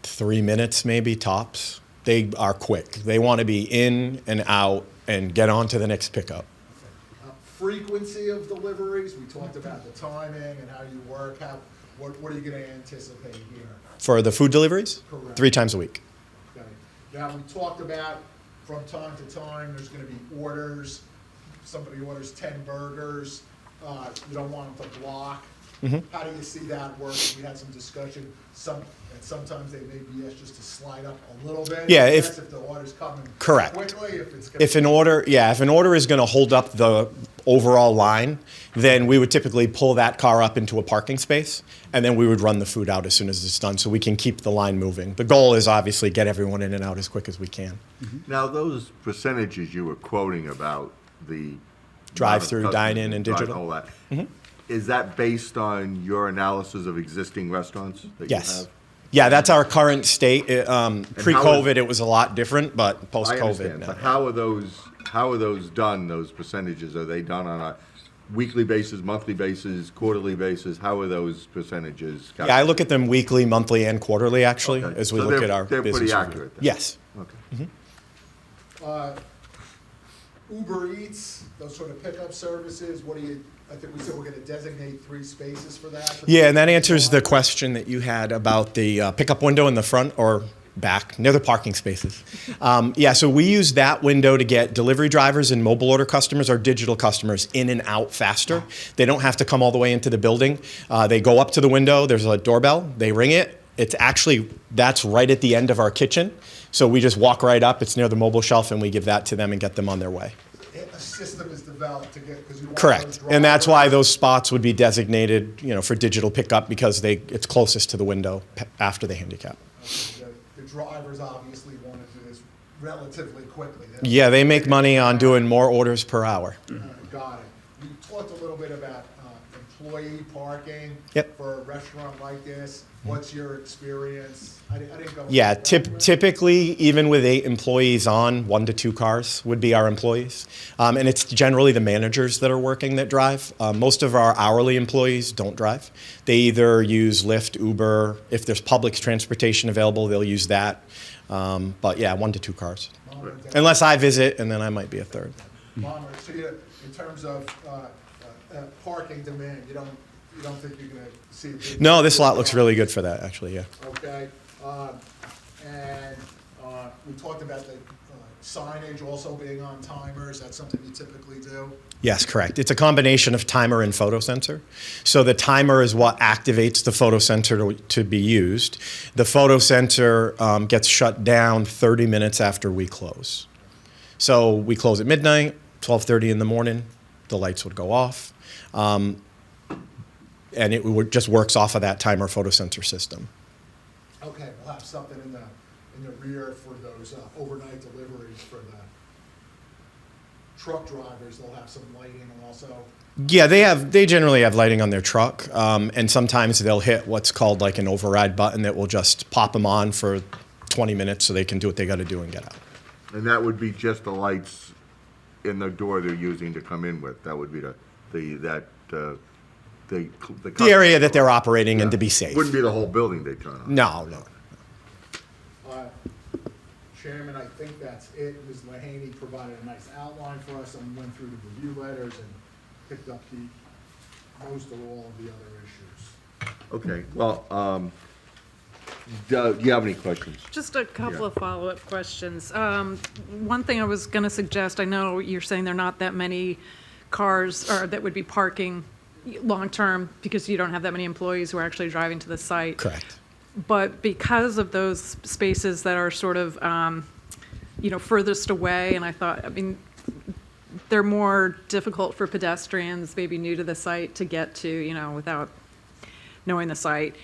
3 minutes maybe, tops. They are quick. They want to be in and out and get on to the next pickup. Frequency of deliveries, we talked about the timing and how you work. What are you going to anticipate here? For the food deliveries? Correct. 3 times a week. Okay. Now, we talked about from time to time, there's going to be orders. Somebody orders 10 burgers. You don't want them to block How do you see that work? We had some discussion, and sometimes they may be asked just to slide up a little bit. Yeah, That's if the order's coming Correct. quickly, if it's gonna. If an order is going to hold up the overall line, then we would typically pull that car up into a parking space, and then we would run the food out as soon as it's done, so we can keep the line moving. The goal is obviously get everyone in and out as quick as we can. Now, those percentages you were quoting about the Drive-through, amount of dine-in, customers and drive, digital. all that. Is that based on your analysis of existing restaurants that you have? Yes. Yeah, that's our current state. Pre-COVID, it was a lot different, but I post-COVID, understand, no. but how are those done, those percentages? Are they done on a weekly basis, monthly basis, quarterly basis? How are those percentages calculated? Yeah, I look at them weekly, monthly, and quarterly, actually, Okay. as we So look they're- at our they're business. pretty review. accurate then? Yes. Okay. Uber Eats, those sort of pickup services, I think we said we're gonna designate 3 spaces for that. Yeah, and that answers the question that you had about the pickup window in the front or back, near the parking spaces. Yeah, so we use that window to get delivery drivers and mobile order customers or digital customers in and out faster. They don't have to come all the way into the building. They go up to the window, there's a doorbell, they ring it. That's right at the end of our kitchen. So we just walk right up, it's near the mobile shelf, and we give that to them and get them on their way. A system is developed to get, because you want Correct. those And that's drivers- why those spots would be designated, for digital pickup, because it's closest to the window after the handicap. The drivers obviously want to do this relatively quickly. They don't- Yeah, they make money on doing more orders per hour. Got it. You talked a little bit about employee parking. Yep. For a restaurant like this. What's your experience? I didn't go. Yeah, typically, even with 8 employees on, 1 to 2 cars would be our employees. And it's generally the managers that are working that drive. Most of our hourly employees don't drive. They either use Lyft, Uber. If there's public transportation available, they'll use that. But yeah, 1 to 2 cars. Unless I visit, and then I might be a third. So in terms of parking demand, you don't think you're gonna see a big. No, this lot looks really good for that, actually, yeah. Okay, and we talked about the signage also being on timers. That's something you typically do? Yes, correct. It's a combination of timer and photo sensor. So the timer is what activates the photo sensor to be used. The photo sensor gets shut down 30 minutes after we close. So we close at midnight, 12:30 in the morning, the lights would go off. And it just works off of that timer photo sensor system. Okay, we'll have something in the rear for those overnight deliveries for the truck drivers. They'll have some lighting also. Yeah, they generally have lighting on their truck, and sometimes they'll hit what's called like an override button that will just pop them on for 20 minutes so they can do what they got to do and get out. And that would be just the lights in the door they're using to come in with? That would be the area that they're operating in to be safe. Wouldn't be the whole building they turn on? No. Chairman, I think that's it. Ms. Mahaney provided a nice outline for us and went through the review letters and picked up most of all of the other issues. Okay, well, do you have any questions? Just a couple of follow-up questions. One thing I was going to suggest, I know you're saying there are not that many cars or that would be parking long-term because you don't have that many employees who are actually driving to the site. Correct. But because of those spaces that are sort of, furthest away, and they're more difficult for pedestrians, maybe new to the site, to get to, without knowing the site.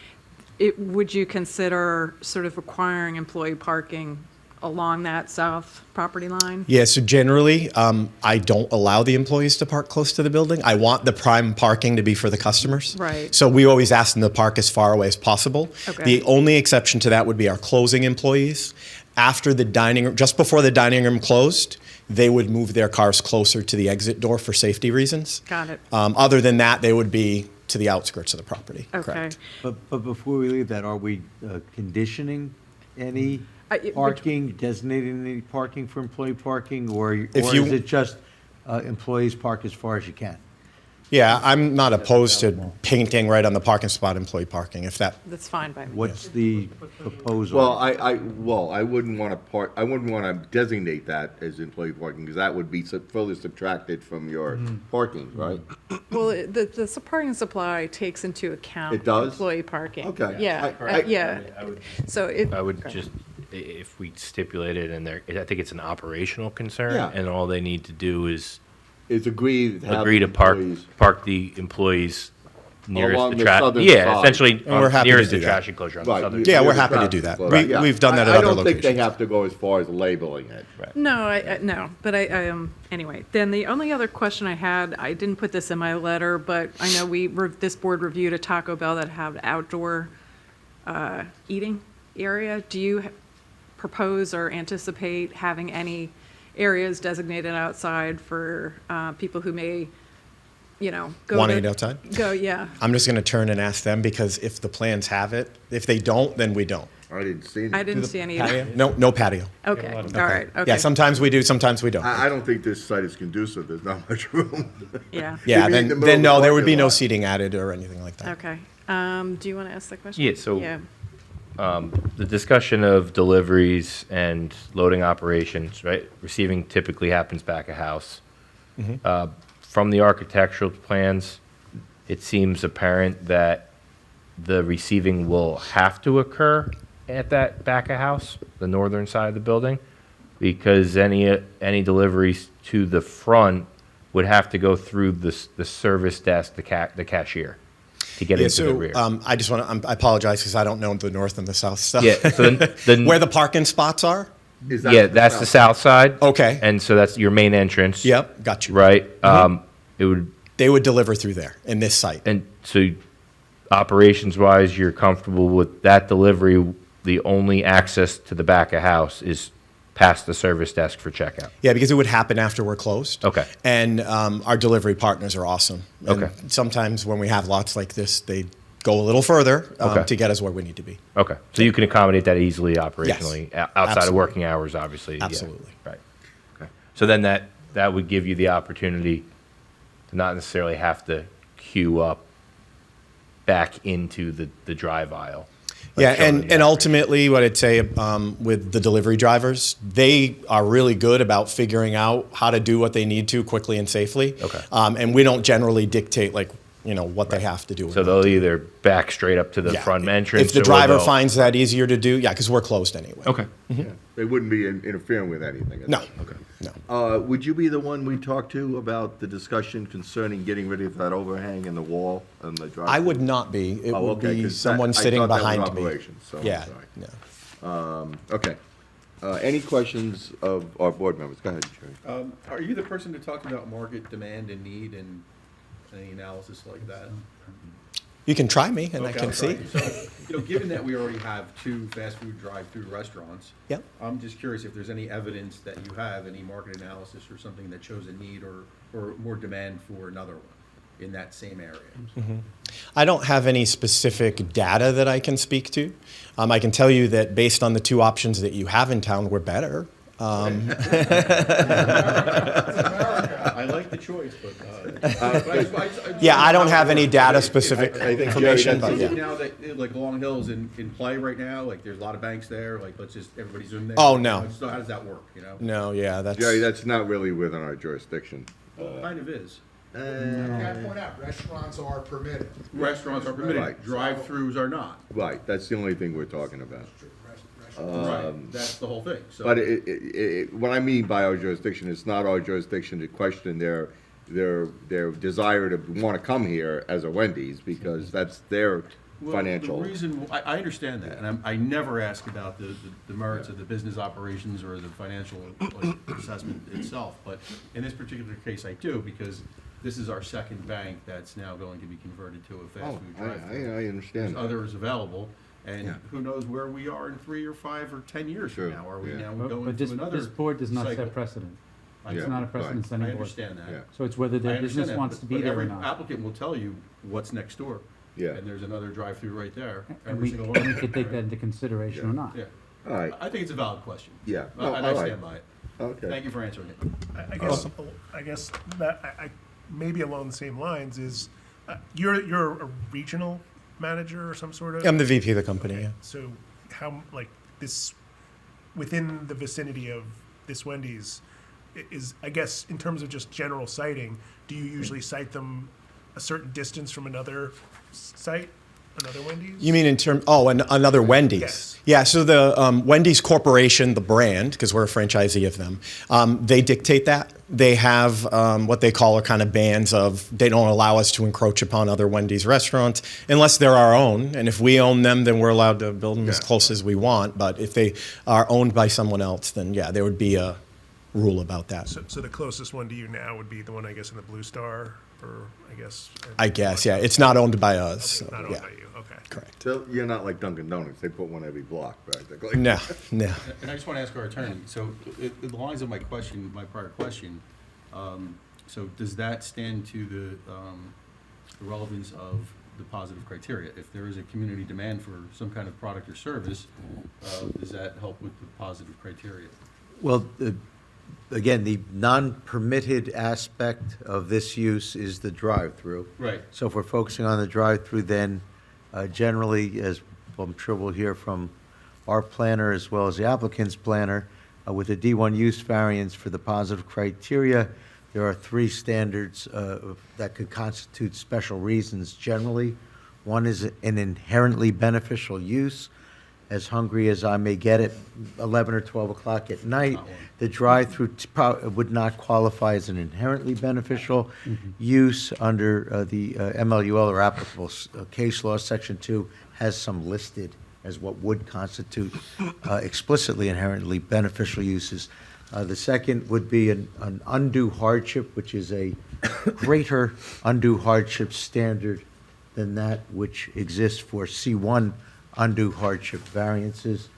Would you consider sort of requiring employee parking along that south property line? Yeah, so generally, I don't allow the employees to park close to the building. I want the prime parking to be for the customers. Right. So we always ask them to park as far away as possible. Okay. The only exception to that would be our closing employees. After the dining room, just before the dining room closed, they would move their cars closer to the exit door for safety reasons. Got it. Other than that, they would be to the outskirts of the property. Okay. Correct. But before we leave that, are we conditioning any which- parking, designating any parking for employee parking, or If you- is it just employees park as far as you can? Yeah, I'm not opposed to painting right on the parking spot, employee parking, if that, That's fine by me. What's the proposal? Well, I wouldn't want to designate that as employee parking, because that would be further subtracted from your parking, right? Well, the parking supply takes into account It does? employee parking. Okay. Yeah, yeah. So I would just, if we stipulate it in there, I think it's an operational concern, Yeah. and all they need to do is Agree to have agree to park employees- the employees nearest Along the the trash. southern Yeah, side. essentially And we're happy to nearest do the that. trash enclosure on the Right. southern. Yeah, we're near the happy to traffic do that. flow. We- Yeah. we've done that at I other don't think they locations. have to go as far as labeling it. No, no, but I anyway, then the only other question I had, I didn't put this in my letter, but I know this board reviewed a Taco Bell that had outdoor eating area. Do you propose or anticipate having any areas designated outside for people who may, go Want to to- eat outside? Go, yeah. I'm just going to turn and ask them, because if the plans have it, if they don't, then we don't. I didn't see I any. didn't see any. either. Patio? No patio. Okay, all right, okay. Yeah, sometimes we do, sometimes we don't. I don't think this site is conducive. There's not much room. Yeah. Yeah, Maybe in the then middle of the no, there would parking be no lot. seating added or anything like that. Okay. Do you want to ask that question? Yeah, so- Yeah. The discussion of deliveries and loading operations, right? Receiving typically happens back of house. From the architectural plans, it seems apparent that the receiving will have to occur at that back of house, the northern side of the building, because any deliveries to the front would have to go through the service desk, the cashier, to get Yeah, into the so rear. I just want to, I apologize because I don't know the north and the south stuff. Yeah, so then Where the parking spots are? Yeah, that's the south side. Okay. And so that's your main entrance. Yep, got you. Right? It would, They would deliver through there, in this site. and so operations-wise, you're comfortable with that delivery, the only access to the back of house is past the service desk for checkout? Yeah, because it would happen after we're closed. Okay. And our delivery partners are awesome. And Okay. sometimes when we have lots like this, they go a little further Okay. to get us where we need to be. Okay, so you can accommodate that easily operationally, outside of Absolutely. working hours, obviously. yeah. Absolutely. Right, okay. So then that would give you the opportunity to not necessarily have to queue up back into the drive aisle. like Yeah, shown in and the ultimately, what I'd say with the delivery drivers, they are really good about figuring out how to do what they need to quickly and safely. Okay. And we don't generally dictate what they have to do. So they'll either back straight up to the Yeah. front entrance. If the or driver they'll- finds that easier to do, yeah, because we're closed anyway. Okay. Yeah. They wouldn't be interfering with anything. No. Okay. No. Would you be the one we talked to about the discussion concerning getting rid of that overhang in the wall and the drive? I would not be. It Oh, would okay, be 'cause someone I sitting thought that was behind me. operations, so I'm Yeah. sorry. No. Okay. Any questions of our board members? Go ahead, Jerry. Are you the person to talk about market demand and need and any analysis like that? You can try me, and I Okay, can I'll see. try. So, given that we already have 2 fast food drive-through restaurants. Yep. I'm just curious if there's any evidence that you have, any market analysis or something that shows a need or more demand for another one in that same area. I don't have any specific data that I can speak to. I can tell you that based on the 2 options that you have in town, we're better. I like the choice, but. Yeah, I don't have any data-specific I think, information, Jerry, but Is it yeah. now that, like, Long Hill's in play right now, like, there's a lot of banks there, like, let's just, everybody zoom there? Oh, no. So how does that work, you know? No, yeah, that's... Jerry, that's not really within our jurisdiction. Well, it kind of is. I gotta point out, restaurants are permitted. Restaurants are permitted, Right. drive-throughs are not. Right, that's the only thing we're talking about. Right, that's the whole thing, so. But what I mean by our jurisdiction, it's not our jurisdiction to question their desire to want to come here as a Wendy's, because that's their Well, financial. The reason, I understand that, and I never ask about the merits of the business operations or the financial assessment itself, but in this particular case, I do, because this is our second bank that's now going to be converted to a fast food drive-through. I understand There's that. others available, and Yeah. who knows where we are in 3 or 5 or 10 years Sure, from now? Are we yeah. now But going but to this, another this board does not cycle? set precedent. It's Yeah, not a right. precedent-setting I board. understand that. Yeah. So it's whether I their understand business that, wants but- to be but there or every not. applicant will tell you what's next door. Yeah. And there's another drive-through right there, And every we, single and we one. could take that into consideration or not. Yeah. All right, I think it's a valid question. yeah. And No, I all right. stand by it. Okay. Thank you for answering it. I guess that maybe along the same lines is, you're a regional manager or some sort of? I'm the VP of the company, yeah. So how, like, this, within the vicinity of this Wendy's, is, I guess, in terms of just general siting, do you usually site them a certain distance from another site, another Wendy's? You mean in term? Oh, another Wendy's. Yes. Yeah. So the Wendy's Corporation, the brand, because we're a franchisee of them, they dictate that. They have what they call are kind of bans of they don't allow us to encroach upon other Wendy's restaurants unless they're our own. And if we own them, then we're allowed to build them as close as we want. But if they are owned by someone else, then yeah, there would be a rule about that. So the closest one to you now would be the one, I guess, in the Blue Star, or I guess. I guess, yeah. It's not owned by us. Okay, so, not owned yeah. by you, okay. Correct. So you're not like Dunkin' Donuts, they put one every block, practically. No, no. And I just want to ask our attorney, so in the lines of my question, my prior question, so does that stand to the relevance of the positive criteria? If there is a community demand for some kind of product or service, does that help with the positive criteria? Well, again, the non-permitted aspect of this use is the drive-through. Right. So if we're focusing on the drive-through, then generally, as I'm sure we'll hear from our planner as well as the applicant's planner, with a D1 use variance for the positive criteria, there are three standards that could constitute special reasons generally. One is an inherently beneficial use. As hungry as I may get at 11 or 12 o'clock at night, the drive-through would not qualify as an inherently beneficial use under the MLUL or applicable case law. Section 2 has some listed as what would constitute explicitly inherently beneficial uses. The second would be an undue hardship, which is a greater undue hardship standard than that which exists for C1 undue hardship variances.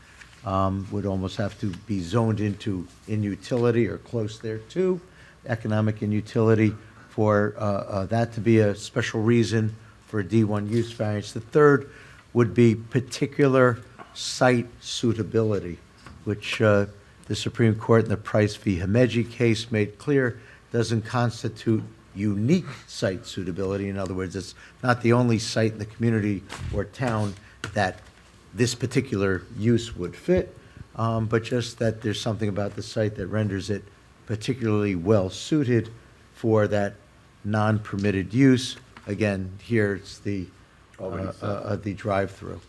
Would almost have to be zoned into inutility or close thereto, economic inutility, for that to be a special reason for a D1 use variance. The third would be particular site suitability, which the Supreme Court in the Price v. Himeji case made clear doesn't constitute unique site suitability. In other words, it's not the only site in the community or town that this particular use would fit, but just that there's something about the site that renders it particularly well-suited for that non-permitted use. Again, here it's the drive-through.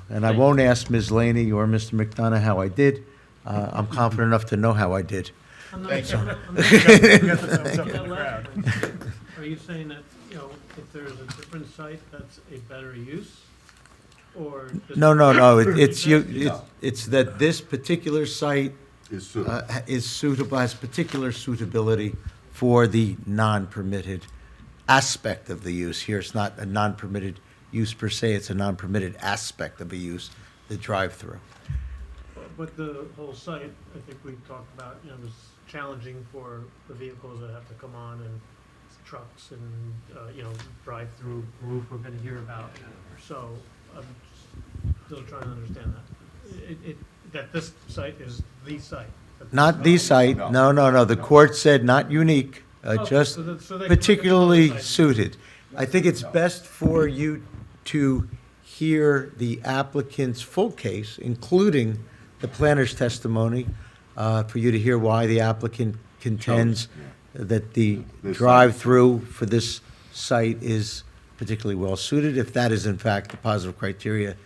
And I won't ask Ms. Laney or Mr. McDonough how I did. I'm confident enough to know how I did. Thank you. Are you saying that, you know, if there's a different site, that's a better use? Or just- No. It's that this particular site is suitable, has particular suitability for the non-permitted aspect of the use. Here, it's not a non-permitted use per se, it's a non-permitted aspect of a use, the drive-through. But the whole site, I think we talked about, you know, was challenging for the vehicles that have to come on and trucks and, you know, drive-through roof we're gonna hear about. So I'm still trying to understand that. That this site is the site. Not the site, no. The court said not unique, just so they can particularly look at the site. suited. I think it's best for you to hear the applicant's full case, including the planner's testimony, for you to hear why the applicant contends that the drive-through for this site is particularly well-suited, if that is in fact the positive criteria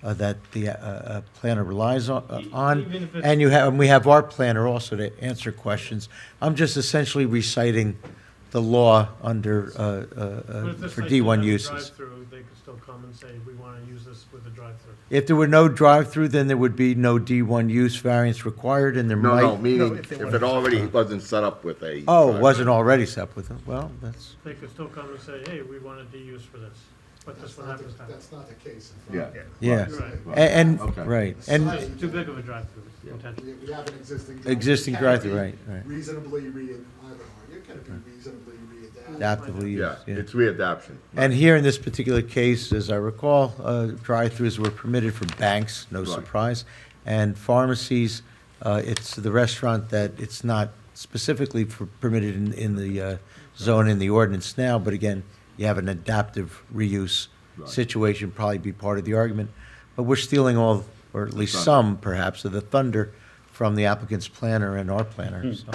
that the planner relies on. Even if it's- And we have our planner also to answer questions. I'm just essentially reciting the law under, But if this for site didn't D1 have a uses. drive-through, they could still come and say, we wanna use this with a drive-through. If there were no drive-through, then there would be no D1 use variance required, and there might. No, meaning if they if wanted it to- already wasn't set up with a. Oh, it wasn't already set with them, well, that's, They could still come and say, hey, we want a D use for this, but this one happens to have. That's not the case. Yeah. yeah. Right. And, Okay. right, and, Too big of a drive-through, potentially. We have an existing. Existing Can it drive-through, be right. Reasonably I would argue, can it be reasonably readapted? adaptively Yeah, used, yeah. it's readaption. And here in this particular case, as I recall, drive-throughs were permitted for banks, no Right. surprise, and pharmacies. It's the restaurant that it's not specifically permitted in the zone in the ordinance now, but again, you have an adaptive reuse Right. situation, probably be part of the argument. But we're stealing all, or at least some perhaps, of the thunder from the applicant's planner and our planner, so.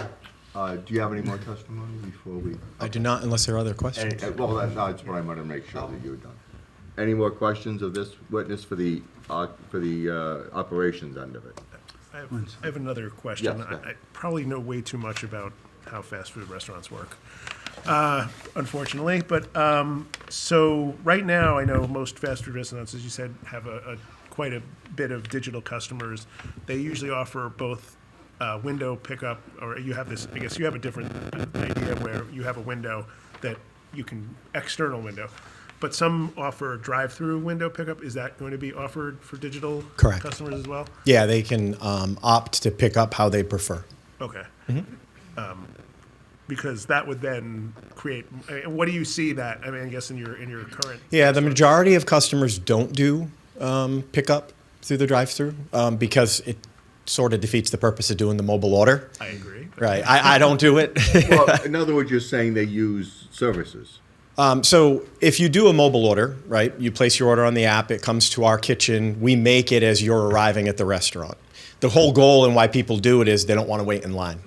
Do you have any more testimony before we? I do not, unless there are other questions. Well, that's what I wanted to make sure that you were done. Any more questions of this witness for the operations end of it? I have another question. Yes, go ahead. I probably know way too much about how fast food restaurants work, unfortunately. But so right now, I know most fast food restaurants, as you said, have quite a bit of digital customers. They usually offer both window pickup, or you have this. I guess you have a different idea where you have a window that you can external window. But some offer drive-through window pickup. Is that going to be offered for digital Correct. customers as well? Yeah, they can opt to pick up how they prefer. Okay. Because that would then create. What do you see that? I mean, I guess in your current. Yeah, the majority of customers don't do pickup through the drive-through because it sort of defeats the purpose of doing the mobile order. I agree. Right. I don't do it. Well, in other words, you're saying they use services. So if you do a mobile order, right, you place your order on the app, it comes to our kitchen, we make it as you're arriving at the restaurant. The whole goal and why people do it is they don't want to wait in line.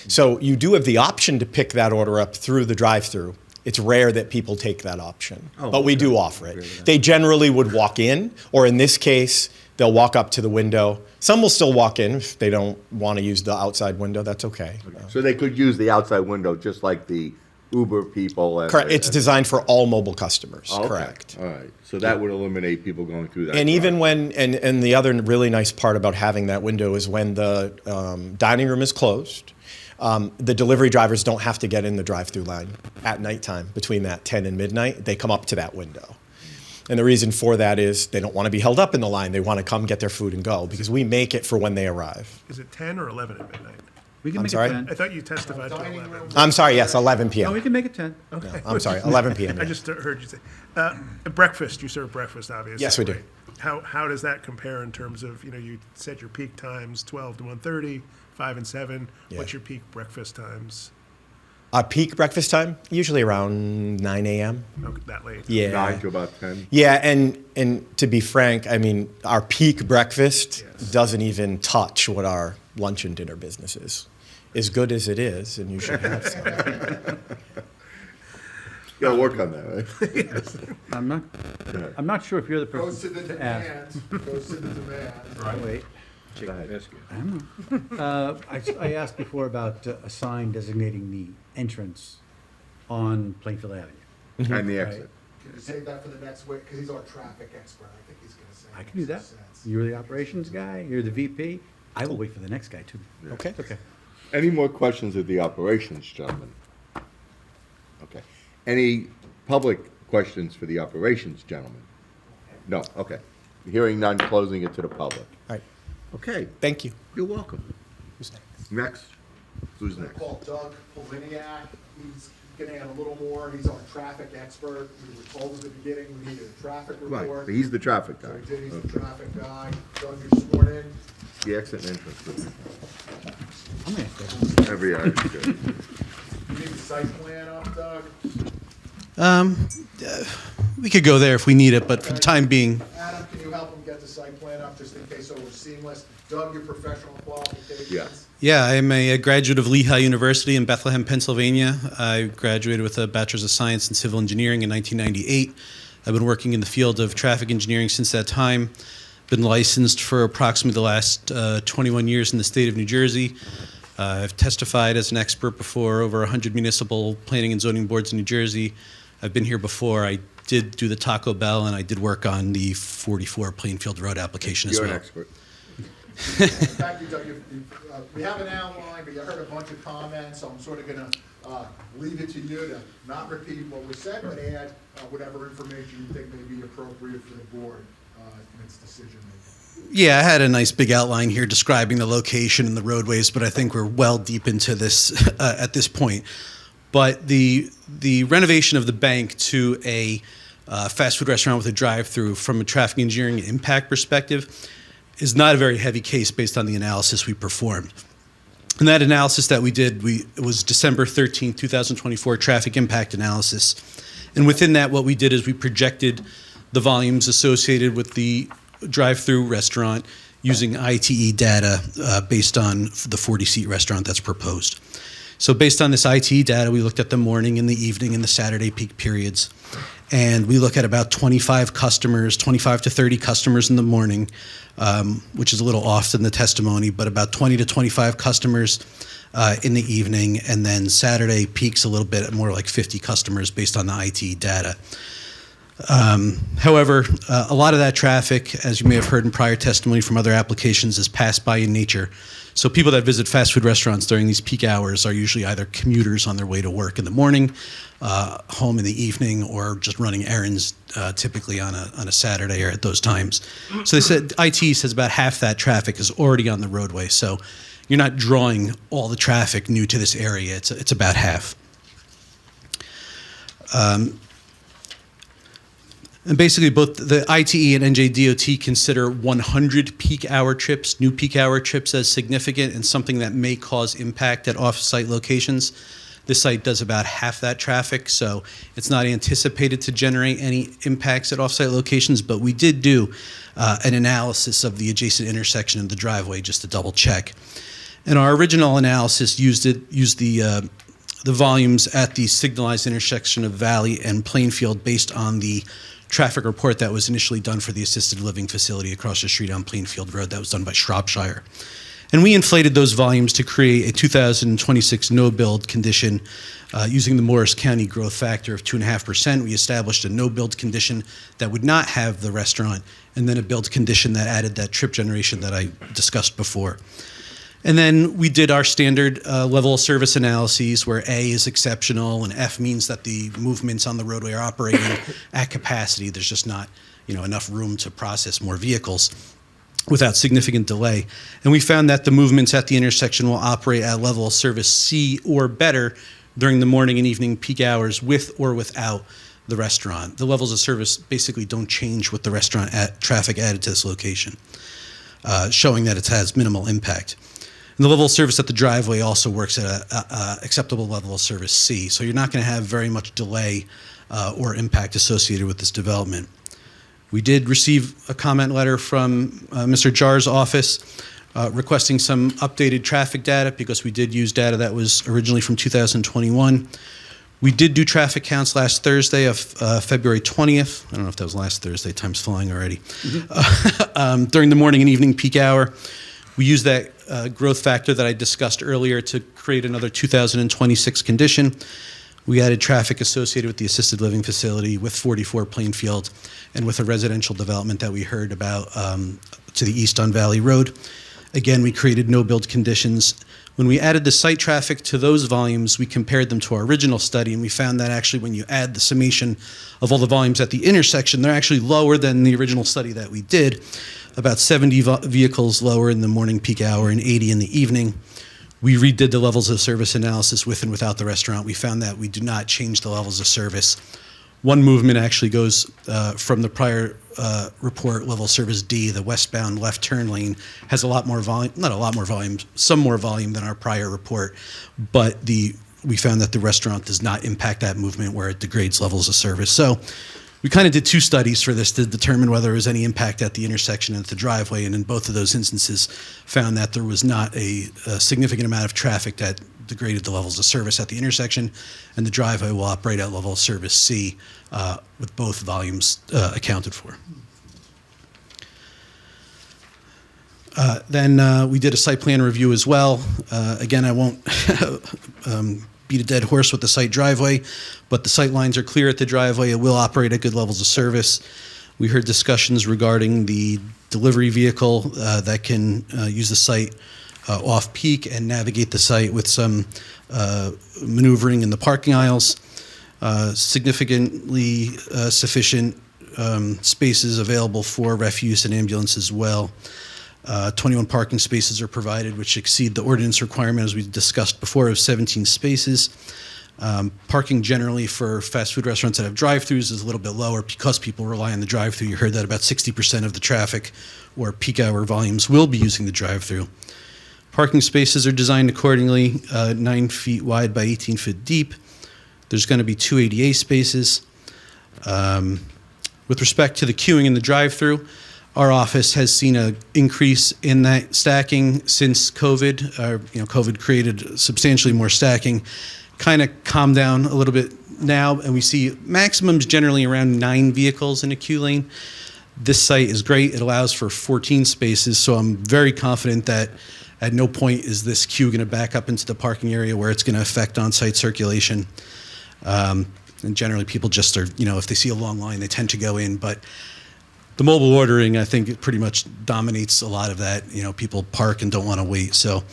So you do have the option to pick that order up through the drive-through. It's rare that people take that option, but we do offer it. They generally would walk in, or in this case, they'll walk up to the window. Some will still walk in if they don't want to use the outside window, that's okay. So they could use the outside window just like the Uber people. Correct. It's designed for all mobile customers. Okay. Correct. All right. So that would eliminate people going through that. And even when, and the other really nice part about having that window is when the dining room is closed, the delivery drivers don't have to get in the drive-through line at nighttime between that 10 and midnight. They come up to that window. And the reason for that is they don't want to be held up in the line. They want to come get their food and go because we make it for when they arrive. Is it 10 or 11 at midnight? We can I'm make sorry? it 10. I thought you testified to 11. I'm sorry, yes, 11 p.m. No, we can make it 10. Okay. No, I'm sorry, 11 p.m., I yeah. just heard you say. Breakfast, you serve breakfast, obviously. Yes, we do. right? How does that compare in terms of, you said your peak times 12 to 1:30, 5 and 7. Yeah. What's your peak breakfast times? Peak breakfast time, usually around 9 a.m. Okay, that late? Yeah. 9 to about 10. Yeah, and to be frank, I mean, our peak breakfast doesn't even touch what our lunch and dinner business is. As good as it is, and you should have some. You gotta work on that, right? I'm not sure if you're the Goes to person the to ask. demand, goes to the demand. Oh, wait. Go ahead. I don't know. I asked before about a sign designating the entrance on Plainfield Avenue. And the Right. exit. Can you save that for the next week? Because he's our traffic expert. I think he's gonna say. I can do that. makes sense. You're the operations guy, you're the VP. I will wait for the next guy, too. Okay. Okay. Any more questions of the operations, gentlemen? Okay. Any public questions for the operations, gentlemen? No, okay. Hearing none, closing it to the public. All right. Okay, Thank you. you're welcome. Who's next? Next? Who's I'm gonna next? call Doug Poliniak. He's gonna add a little more. He's our traffic expert. We were told at the beginning we needed a traffic Right, report. but he's the traffic So guy. we did, he's Okay. the traffic guy. Doug, you're sworn in. The exit and entrance. I'm gonna ask that. Every eye is good. You need the site plan up, Doug? We could go there if we need it, but for the time being, Adam, can you help him get the site plan up just in case so we're seamless? Doug, your professional qualifications? Yes. yeah, I'm a graduate of Lehigh University in Bethlehem, Pennsylvania. I graduated with a Bachelor's of Science in Civil Engineering in 1998. I've been working in the field of traffic engineering since that time. Been licensed for approximately the last 21 years in the state of New Jersey. I've testified as an expert before over 100 municipal planning and zoning boards in New Jersey. I've been here before. I did do the Taco Bell, and I did work on the 44 Plainfield Road application as You're well. an expert. Thank you, Doug. We have an outline, but you heard a bunch of comments, so I'm sort of gonna leave it to you to not repeat what was said, but add whatever information you think may be appropriate for the board in its decision making. Yeah, I had a nice big outline here describing the location and the roadways, but I think we're well deep into this at this point. But the renovation of the bank to a fast food restaurant with a drive-through from a traffic engineering impact perspective is not a very heavy case based on the analysis we performed. And that analysis that we did, it was December 13th, 2024 traffic impact analysis. And within that, what we did is we projected the volumes associated with the drive-through restaurant using ITE data based on the 40-seat restaurant that's proposed. So based on this ITE data, we looked at the morning and the evening and the Saturday peak periods. And we look at about 25 customers, 25 to 30 customers in the morning, which is a little off in the testimony, but about 20 to 25 customers in the evening. And then Saturday peaks a little bit more like 50 customers based on the ITE data. However, a lot of that traffic, as you may have heard in prior testimony from other applications, is passed by in nature. So people that visit fast food restaurants during these peak hours are usually either commuters on their way to work in the morning, home in the evening, or just running errands, typically on a Saturday or at those times. So they said IT says about half that traffic is already on the roadway. So you're not drawing all the traffic new to this area. It's about half. And basically, both the ITE and NJDOT consider 100 peak hour trips, new peak hour trips, as significant and something that may cause impact at off-site locations. This site does about half that traffic, so it's not anticipated to generate any impacts at off-site locations, but we did do an analysis of the adjacent intersection of the driveway just to double check. And our original analysis used the volumes at the signalized intersection of Valley and Plainfield based on the traffic report that was initially done for the assisted living facility across the street on Plainfield Road that was done by Shropshire. And we inflated those volumes to create a 2026 no-build condition using the Morris County growth factor of 2.5%. We established a no-build condition that would not have the restaurant, and then a build condition that added that trip generation that I discussed before. And then we did our standard level of service analyses where A is exceptional and F means that the movements on the roadway are operating at capacity. There's just not, enough room to process more vehicles without significant delay. And we found that the movements at the intersection will operate at level of service C or better during the morning and evening peak hours with or without the restaurant. The levels of service basically don't change with the restaurant traffic added to this location, showing that it has minimal impact. And the level of service at the driveway also works at a acceptable level of service C. So you're not going to have very much delay or impact associated with this development. We did receive a comment letter from Mr. Jar's office requesting some updated traffic data because we did use data that was originally from 2021. We did do traffic counts last Thursday of February 20th. I don't know if that was last Thursday. Time's flying already. During the morning and evening peak hour. We used that growth factor that I discussed earlier to create another 2026 condition. We added traffic associated with the assisted living facility with 44 Plainfield and with a residential development that we heard about to the east on Valley Road. Again, we created no build conditions. When we added the site traffic to those volumes, we compared them to our original study, and we found that actually when you add the summation of all the volumes at the intersection, they're actually lower than the original study that we did. About 70 vehicles lower in the morning peak hour and 80 in the evening. We redid the levels of service analysis with and without the restaurant. We found that we do not change the levels of service. One movement actually goes from the prior report, level service D, the westbound left turn lane, has a lot more volume, not a lot more volume, some more volume than our prior report, but we found that the restaurant does not impact that movement where it degrades levels of service. So we kind of did two studies for this to determine whether there was any impact at the intersection and at the driveway, and in both of those instances found that there was not a significant amount of traffic that degraded the levels of service at the intersection, and the driveway will operate at level of service C with both volumes accounted for. Then we did a site plan review as well. Again, I won't beat a dead horse with the site driveway, but the sight lines are clear at the driveway. It will operate at good levels of service. We heard discussions regarding the delivery vehicle that can use the site off-peak and navigate the site with some maneuvering in the parking aisles. Significantly sufficient spaces available for refuse and ambulance as well. 21 parking spaces are provided, which exceed the ordinance requirement, as we discussed before, of 17 spaces. Parking generally for fast food restaurants that have drive-thrus is a little bit lower because people rely on the drive-thru. You heard that about 60% of the traffic or peak hour volumes will be using the drive-thru. Parking spaces are designed accordingly, 9 feet wide by 18 feet deep. There's going to be 2 ADA spaces. With respect to the queuing in the drive-through, our office has seen an increase in that stacking since COVID. COVID created substantially more stacking. Kind of calmed down a little bit now, and we see maximums generally around 9 vehicles in a queue lane. This site is great. It allows for 14 spaces, so I'm very confident that at no point is this queue going to back up into the parking area where it's going to affect on-site circulation. And generally, people just are, if they see a long line, they tend to go in. But the mobile ordering, I think, it pretty much dominates a lot of that. People park and don't want to wait. So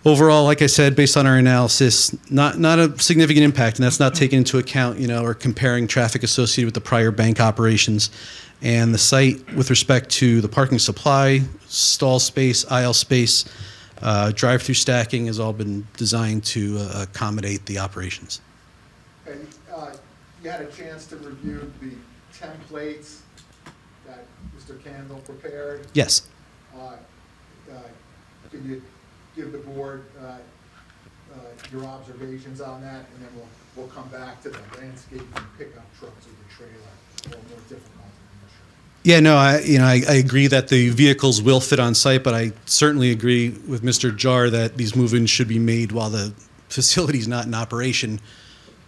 overall, like I said, based on our analysis, not a significant impact, and that's not taking into account, or comparing traffic associated with the prior bank operations. And the site, with respect to the parking supply, stall space, aisle space, drive-through stacking, has all been designed to accommodate the operations. And you had a chance to review the templates that Mr. Candle prepared. Yes. Can you give the board your observations on that, and then we'll come back to the landscape and pickup trucks with the trailer, a little more difficult. Yeah, no, I agree that the vehicles will fit on site, but I certainly agree with Mr. Jar that these move-ins should be made while the facility's not in operation,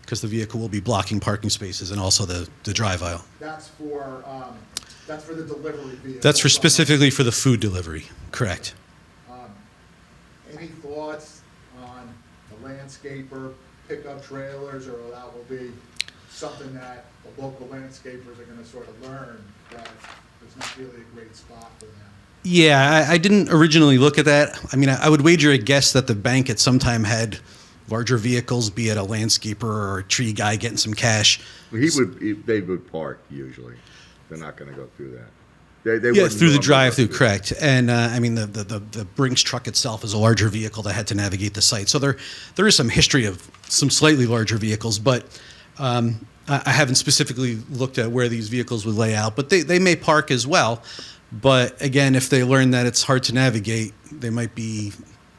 because the vehicle will be blocking parking spaces and also the drive aisle. That's for the delivery vehicle. That's specifically for the food delivery, correct. Any thoughts on the landscaper pickup trailers, or that will be something that the local landscapers are gonna sort of learn that there's not really a great spot for them? Yeah, I didn't originally look at that. I mean, I would wager a guess that the bank at some time had larger vehicles, be it a landscaper or a tree guy getting some cash. They would park usually. They're not gonna go through that. They Yeah, wouldn't through the normally drive-through, go correct. And I mean, the Brinks truck itself is a larger vehicle that had to navigate the site. So there is some history of some slightly larger vehicles, but I haven't specifically looked at where these vehicles would lay out, but they may park as well. But again, if they learn that it's hard to navigate, they might be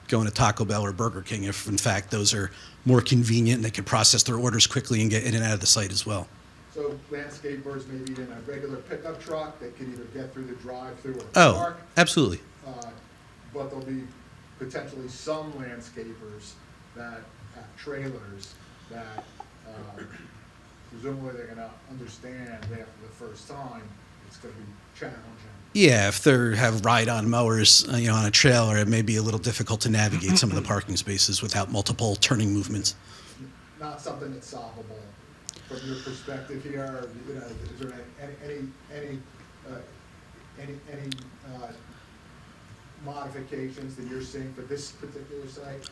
going to Taco Bell or Burger King if, in fact, those are more convenient and they can process their orders quickly and get in and out of the site as well. So landscapers, maybe in a regular pickup truck, they can either get through the drive-through or Oh, park. absolutely. But there'll be potentially some landscapers that have trailers that presumably they're gonna understand after the first time, it's gonna be challenging. Yeah, if they have ride-on mowers, on a trailer, it may be a little difficult to navigate some of the parking spaces without multiple turning movements. Not something that's solvable from your perspective here, is there any modifications that you're seeing for this particular site?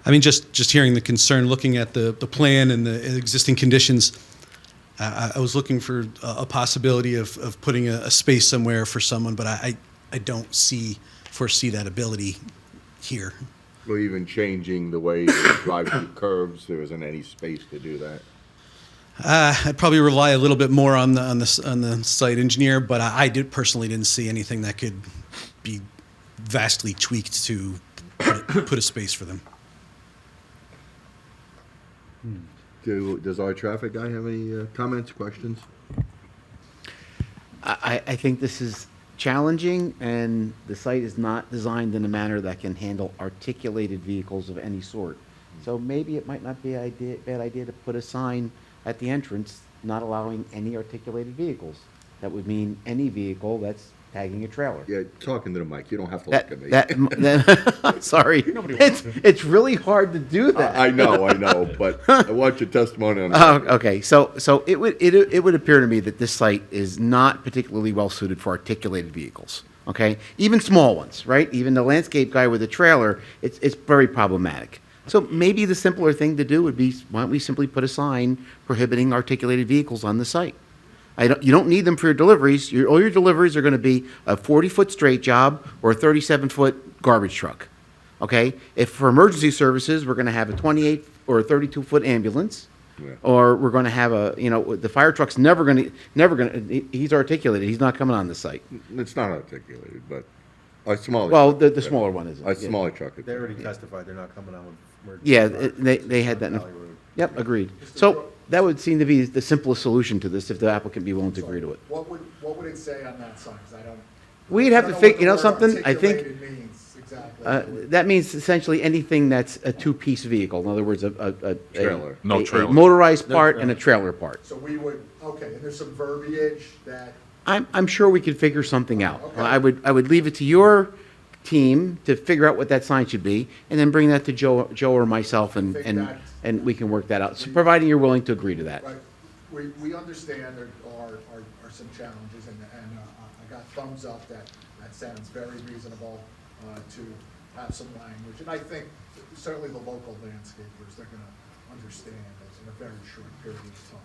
I mean, just hearing the concern, looking at the plan and the existing conditions, I was looking for a possibility of putting a space somewhere for someone, but I don't foresee that ability here. Or even changing the way the drive-through curves, there isn't any space to do that. I'd probably rely a little bit more on the site engineer, but I personally didn't see anything that could be vastly tweaked to put a space for them. Does our traffic guy have any comments, questions? I think this is challenging, and the site is not designed in a manner that can handle articulated vehicles of any sort. So maybe it might not be a bad idea to put a sign at the entrance not allowing any articulated vehicles. That would mean any vehicle that's tagging a trailer. Yeah, talking to the mic, you don't have to look at me. Sorry, it's really hard to do that. I know, but I want your testimony on that. Okay, so it would appear to me that this site is not particularly well suited for articulated vehicles. Okay, even small ones, right? Even the landscape guy with a trailer, it's very problematic. So maybe the simpler thing to do would be, why don't we simply put a sign prohibiting articulated vehicles on the site? You don't need them for your deliveries. All your deliveries are going to be a 40-foot straight job or a 37-foot garbage truck. Okay? If for emergency services, we're going to have a 28 or a 32-foot ambulance, or we're going to have the fire truck's never going to, he's articulated. He's not coming on the site. It's not articulated, but A smaller. Well, truck. the smaller one is. A smaller truck. They already testified they're not coming out with emergency. Yeah, vehicles. they had that. Valley Road. Yep, agreed. So that would seem to be the simplest solution to this if the applicant be willing to agree to it. What would it say on that sign? 'Cause I don't. We'd have to I don't know figure, what you know the word something, I think, articulated means exactly. that means essentially anything that's a two-piece vehicle. In other words, a Trailer. No a trailer. motorized part and a trailer part. So we would, okay, and there's some verbiage that, I'm sure we could figure something out. Okay. I would leave it to your team to figure out what that sign should be, and then bring that to Joe or myself, and we can work that out, so providing you're willing to agree to that. right, we understand there are some challenges, and I got thumbs up that sounds very reasonable to have some language. And I think certainly the local landscapers, they're gonna understand this in a very short period of time.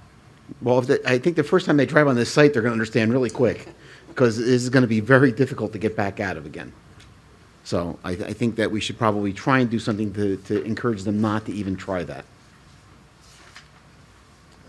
Well, I think the first time they drive on this site, they're gonna understand really quick, because this is gonna be very difficult to get back out of again. So I think that we should probably try and do something to encourage them not to even try that.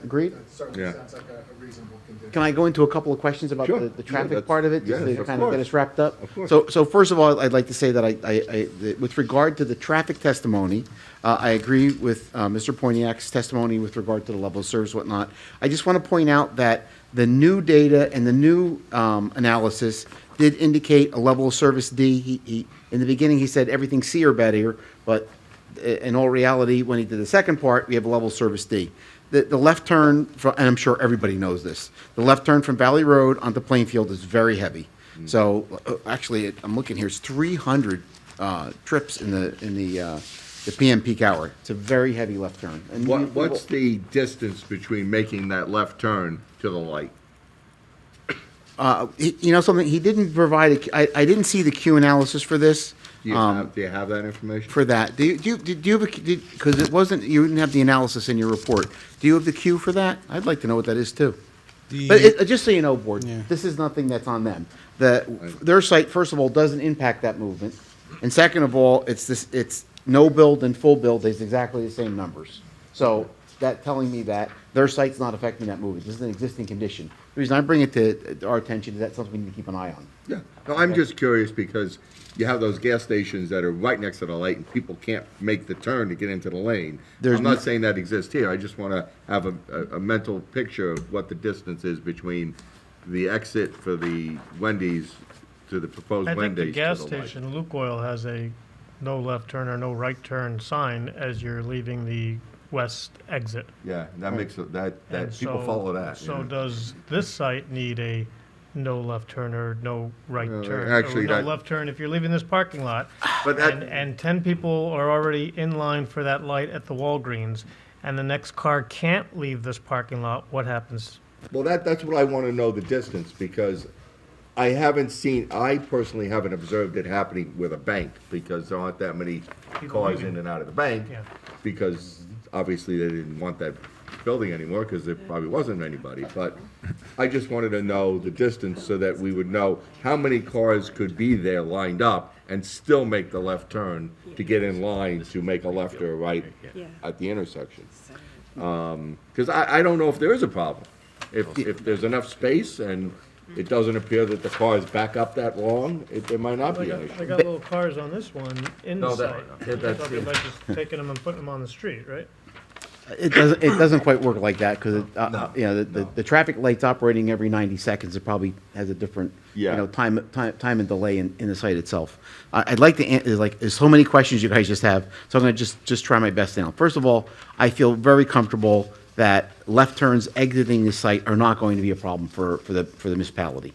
Agreed? That certainly Yeah. sounds like a reasonable condition. Can I go into a couple of questions about Sure. the Yeah, traffic that's- part of it, just yes, to of kind of get course. us wrapped up? Of course. So first of all, I'd like to say that with regard to the traffic testimony, I agree with Mr. Poiniak's testimony with regard to the level of service, whatnot. I just want to point out that the new data and the new analysis did indicate a level of service D. In the beginning, he said everything's C or better, but in all reality, when he did the second part, we have a level of service D. The left turn, and I'm sure everybody knows this, the left turn from Valley Road onto Plainfield is very heavy. So, actually, I'm looking here, it's 300 trips in the PM peak hour. It's a very heavy left turn. And What's the distance between making that left turn to the light? You know something, he didn't provide, I didn't see the Q analysis for this. Do you have that information? For that, do you have because it wasn't, you didn't have the analysis in your report. Do you have the Q for that? I'd like to know what that is too. But just so you know, Board, this is nothing that's on them. Their site, first of all, doesn't impact that movement. And second of all, it's no build and full build is exactly the same numbers. So that telling me that their site's not affecting that movement. This is an existing condition. The reason I bring it to our attention is that something we need to keep an eye on. Yeah, no, I'm just curious because you have those gas stations that are right next to the light and people can't make the turn to get into the lane. I'm not saying that exists here, I just want to have a mental picture of what the distance is between the exit for the Wendy's to the proposed I think the Wendy's gas to the light. station, Lukoil, has a no left turn or no right turn sign as you're leaving the west exit. Yeah, that makes, that And people so- follow that. So yeah. does this site need a no left turn or no right turn? actually, Or no that- left turn if you're leaving this parking lot? But that- And 10 people are already in line for that light at the Walgreens, and the next car can't leave this parking lot, what happens? Well, that's what I want to know, the distance, because I personally haven't observed it happening with a bank, because there aren't that many cars in and out of the bank, Yeah. because obviously they didn't want that building anymore, because there probably wasn't anybody, but I just wanted to know the distance so that we would know how many cars could be there lined up and still make the left turn to get in line to make a left or a right at the intersection. Because I don't know if there is a problem. If there's enough space and it doesn't appear that the cars back up that long, there might not They be an got, issue. they got little cars on this one in the No, site. that- You're that's- talking about just taking them and putting them on the street, right? It doesn't quite work like that, because, you know, the traffic light's operating every 90 seconds. It probably has a different, you Yeah. know, time and delay in the site itself. I'd like to, there's so many questions you guys just have, so I'm gonna just try my best now. First of all, I feel very comfortable that left turns exiting the site are not going to be a problem for the municipality.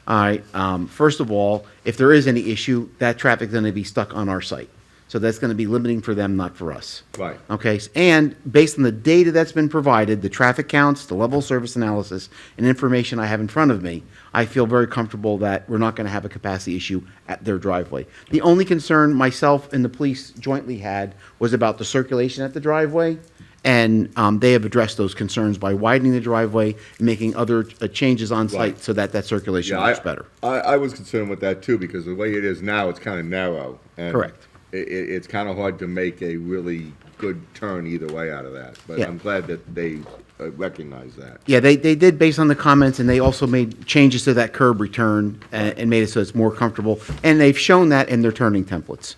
All right, first of all, if there is any issue, that traffic's gonna be stuck on our site. So that's gonna be limiting for them, not for us. Right. Okay, and based on the data that's been provided, the traffic counts, the level of service analysis, and information I have in front of me, I feel very comfortable that we're not gonna have a capacity issue at their driveway. The only concern myself and the police jointly had was about the circulation at the driveway, and they have addressed those concerns by widening the driveway and making other changes on site Right. so that circulation Yeah, works better. I was concerned with that too, because the way it is now, it's kind of narrow. and Correct. It's kind of hard to make a really good turn either way out of that. But Yeah. I'm glad that they recognize that. Yeah, they did based on the comments, and they also made changes to that curb return and made it so it's more comfortable. And they've shown that in their turning templates.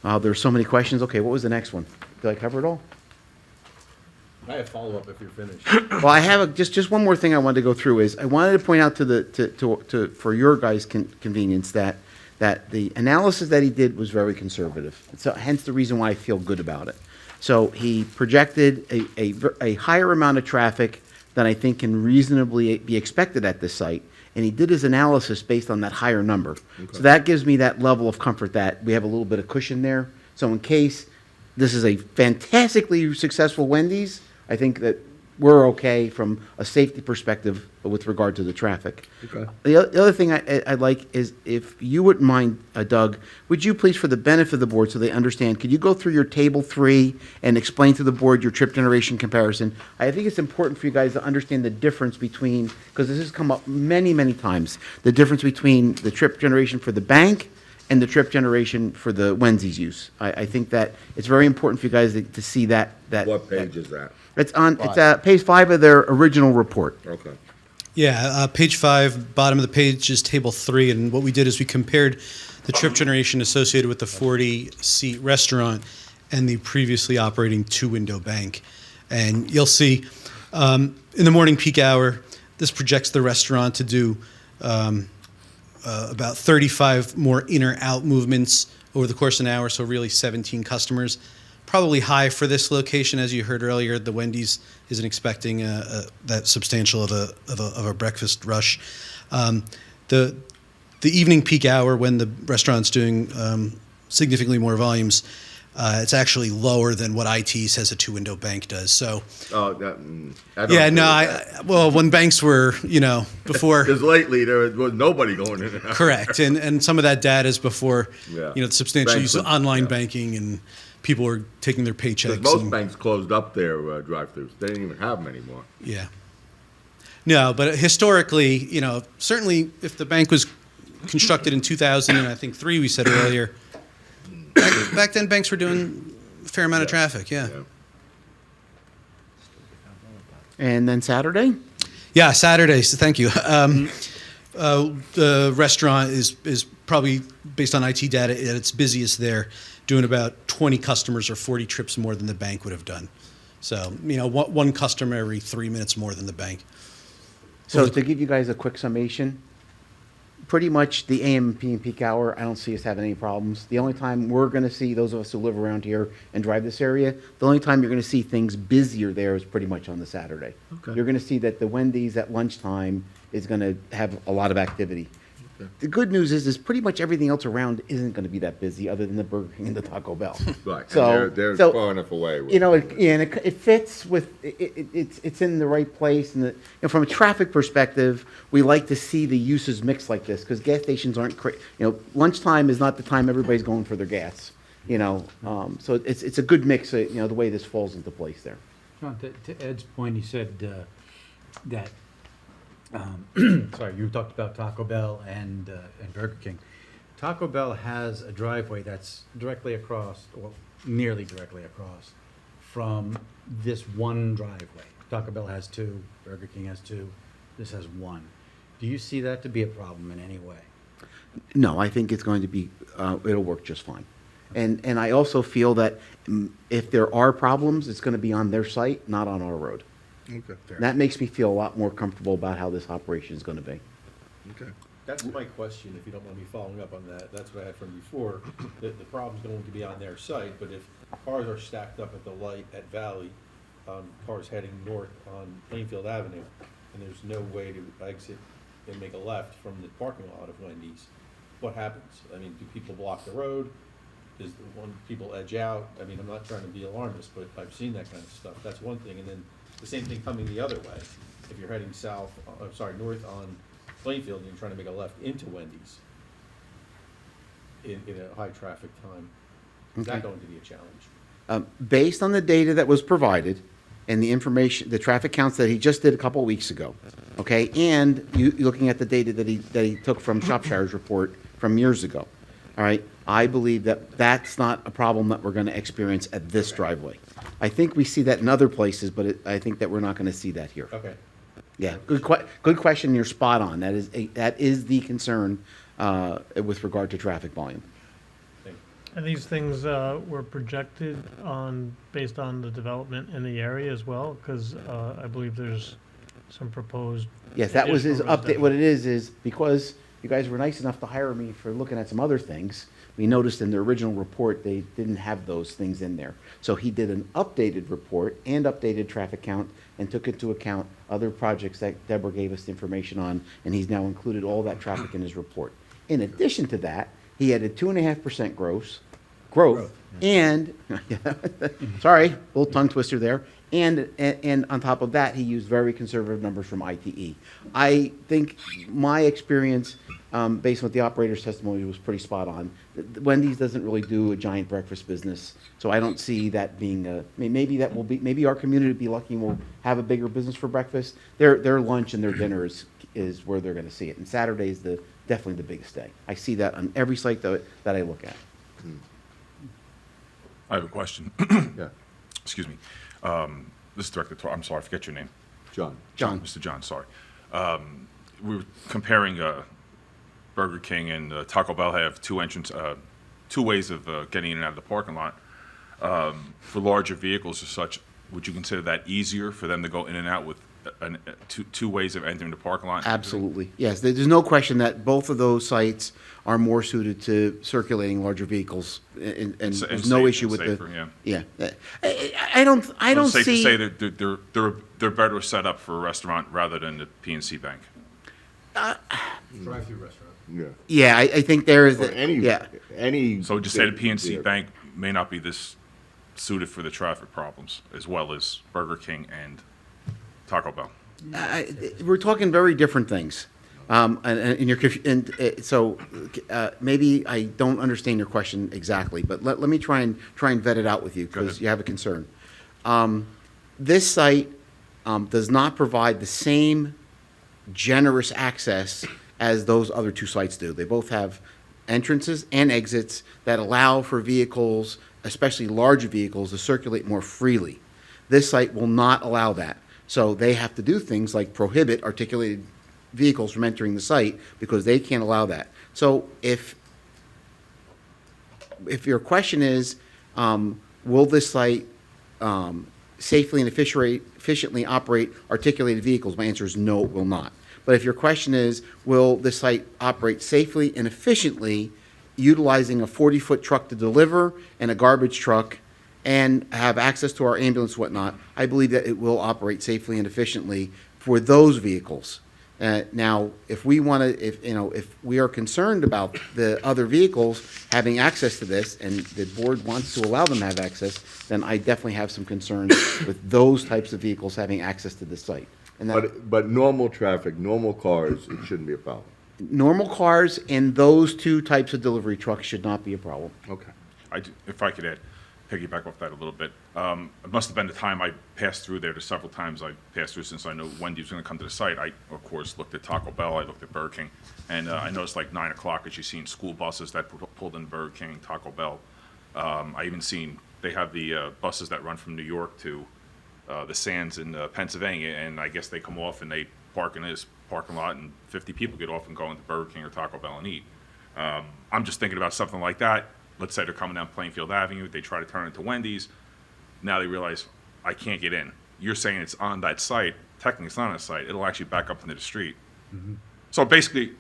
There's so many questions. Okay, what was the next one? Did I cover it all? I have follow-up if you're finished. Well, I have just one more thing I wanted to go through is I wanted to point out for your guys' convenience that the analysis that he did was very conservative. So hence the reason why I feel good about it. So he projected a higher amount of traffic than I think can reasonably be expected at this site. And he did his analysis based on that higher number. So that gives me that level of comfort that we have a little bit of cushion there. So in case this is a fantastically successful Wendy's, I think that we're okay from a safety perspective with regard to the traffic. Okay. The other thing I'd like is, if you wouldn't mind, Doug, would you please, for the benefit of the board so they understand, could you go through your table 3 and explain to the board your trip generation comparison? I think it's important for you guys to understand the difference between, because this has come up many, many times, the difference between the trip generation for the bank and the trip generation for the Wendy's use. I think that it's very important for you guys to see that. What page is that? It's page 5 of their original report. Okay. Yeah, page 5, bottom of the page is table 3, and what we did is we compared the trip generation associated with the 40-seat restaurant and the previously operating 2-window bank. And you'll see in the morning peak hour, this projects the restaurant to do about 35 more in-or-out movements over the course of an hour, so really 17 customers. Probably high for this location, as you heard earlier. The Wendy's isn't expecting that substantial of a breakfast rush. The evening peak hour, when the restaurant's doing significantly more volumes, it's actually lower than what IT says a 2-window bank does. So, I don't yeah, agree no, with that. well, when banks were, before. Because lately, there was nobody going in and out. Correct, and some of that data is before, Yeah. the substantial Banks use of would- online yeah. banking, and people were taking their paychecks. Because most and- banks closed up their drive-throughs. They didn't even have them anymore. Yeah. No, but historically, certainly if the bank was constructed in 2000 and I think 3, we said earlier, back then banks were doing a fair amount of traffic, yeah. And then Saturday? Yeah, Saturdays, thank you. The restaurant is probably, based on IT data, at its busiest there, doing about 20 customers or 40 trips more than the bank would have done. So, one customer every 3 minutes more than the bank. So to give you guys a quick summation, pretty much the AM and PM peak hour, I don't see us having any problems. The only time we're going to see, those of us who live around here and drive this area, the only time you're going to see things busier there is pretty much on the Saturday. Okay. You're going to see that the Wendy's at lunchtime is going to have a lot of activity. The good news is pretty much everything else around isn't going to be that busy, other than the Burger King and the Taco Bell. Right, So and they're so, far enough away. it fits with it's in the right place. And from a traffic perspective, we like to see the uses mixed like this, because gas stations aren't lunchtime is not the time everybody's going for their gas. So it's a good mix. The way this falls into place there. John, to Ed's point, he said that, sorry, you talked about Taco Bell and Burger King. Taco Bell has a driveway that's directly across, or nearly directly across, from this one driveway. Taco Bell has 2, Burger King has 2, this has 1. Do you see that to be a problem in any way? No, I think it's going to be, it'll work just fine. And I also feel that if there are problems, it's going to be on their site, not on our road. Okay. That makes me feel a lot more comfortable about how this operation is going to be. Okay. That's my question, if you don't mind me following up on that. That's what I had from before. The problem's going to be on their site, but if cars are stacked up at the light at Valley, cars heading north on Plainfield Avenue, and there's no way to exit and make a left from the parking lot of Wendy's, what happens? I mean, do people block the road? Does people edge out? I mean, I'm not trying to be alarmist, but I've seen that kind of stuff. That's one thing. And then the same thing coming the other way. If you're heading north on Plainfield, and you're trying to make a left into Wendy's in a high traffic time, is that Okay. going to be a challenge? Based on the data that was provided and the information, the traffic counts that he just did a couple of weeks ago, okay, and you looking at the data that he took from Shropshire's report from years ago, all right, I believe that that's not a problem that we're gonna experience at this driveway. I think we see that in other places, but I think that we're not gonna see that here. Okay. Yeah, good question, you're spot on. That is the concern, with regard to traffic volume. And these things were projected based on the development in the area as well? Because I believe there's some proposed. Yes, that was his additional update. What it is because you guys were nice enough to hire me for looking at some other things, we noticed in the original report, they didn't have those things in there. So he did an updated report and updated traffic count and took into account other projects that Deborah gave us the information on, and he's now included all that traffic in his report. In addition to that, he added 2.5% growth, and, sorry, little tongue twister there, and on top of that, he used very conservative numbers from ITE. I think my experience, based on what the operator's testimony, was pretty spot on. Wendy's doesn't really do a giant breakfast business, so I don't see that being maybe our community will be lucky and we'll have a bigger business for breakfast. Their lunch and their dinner is where they're gonna see it, and Saturday is definitely the biggest day. I see that on every site that I look at. I have a question. Yeah. Excuse me. This is Director, I'm sorry, I forget your name. John. Mr. John, sorry. We were comparing Burger King and Taco Bell have two ways of getting in and out of the parking lot. For larger vehicles or such, would you consider that easier for them to go in and out with two ways of entering the parking lot? Absolutely, yes. There's no question that both of those sites are more suited to circulating larger vehicles, and there's no issue with safer, yeah. I don't Safe see. to say that they're better set up for a restaurant rather than the PNC Bank. Drive-through restaurant. Yeah. Yeah, I think there is. Or any. So would you say the PNC vehicle. Bank may not be this suited for the traffic problems as well as Burger King and Taco Bell? We're talking very different things. So maybe I don't understand your question exactly, but let me try and vet it out with you because you have a concern. This site does not provide the same generous access as those other two sites do. They both have entrances and exits that allow for vehicles, especially larger vehicles, to circulate more freely. This site will not allow that. So they have to do things like prohibit articulated vehicles from entering the site because they can't allow that. So if your question is, will this site safely and efficiently operate articulated vehicles, my answer is no, it will not. But if your question is, will this site operate safely and efficiently utilizing a 40-foot truck to deliver and a garbage truck and have access to our ambulance, whatnot, I believe that it will operate safely and efficiently for those vehicles. Now, if we want to, if we are concerned about the other vehicles having access to this, and the board wants to allow them to have access, then I definitely have some concerns with those types of vehicles having access to this site. And that, But normal traffic, normal cars, it shouldn't be a problem. normal cars and those two types of delivery trucks should not be a problem. Okay. If I could piggyback off that a little bit. It must have been the time I passed through there. There's several times I passed through since I know Wendy was going to come to the site. I, of course, looked at Taco Bell, I looked at Burger King, and I noticed like 9 o'clock as you seen school buses that pulled in Burger King, Taco Bell. I even seen they have the buses that run from New York to the Sands in Pennsylvania, and I guess they come off and they park in this parking lot, and 50 people get off and go into Burger King or Taco Bell and eat. I'm just thinking about something like that. Let's say they're coming down Plainfield Avenue, they try to turn into Wendy's. Now they realize, I can't get in. You're saying it's on that site. Technically, it's not on a site. It'll actually back up into the street. So basically,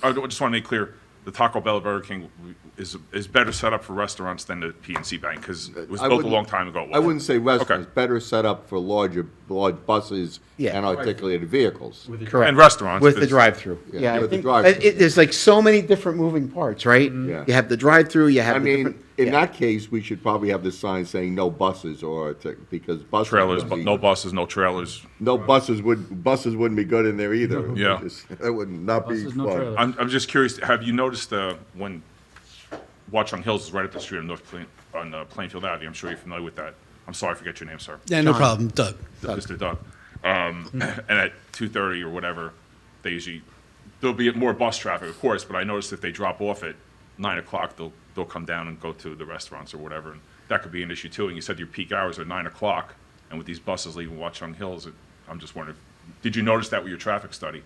I just want to make clear, the Taco Bell Burger King is better set up for restaurants than the PNC Bank, because it was built a long time ago. I wouldn't say restaurants, better set up for large buses Yeah. and articulated vehicles. Correct. And restaurants. With the drive-through. Yeah, I with the think, drive-through. there's like so many different moving parts, right? Yeah. You have the drive-through, you have I the mean, different. in yeah. that case, we should probably have the sign saying no buses because buses. Trailers, would but be- no buses, no trailers. No buses wouldn't be good in there either. Yeah. That would not be Buses, no fun. trailers. I'm just curious, have you noticed when Watchung Hills is right up the street on Plainfield Avenue? I'm sure you're familiar with that. I'm sorry, I forget your name, sir. Yeah, no problem, Doug. Mr. Doug. And at 2:30 or whatever, there'll be more bus traffic, of course, but I noticed if they drop off at 9 o'clock, they'll come down and go to the restaurants or whatever. And that could be an issue too. And you said your peak hours are 9 o'clock, and with these buses leaving Watchung Hills, I'm just wondering, did you notice that with your traffic study?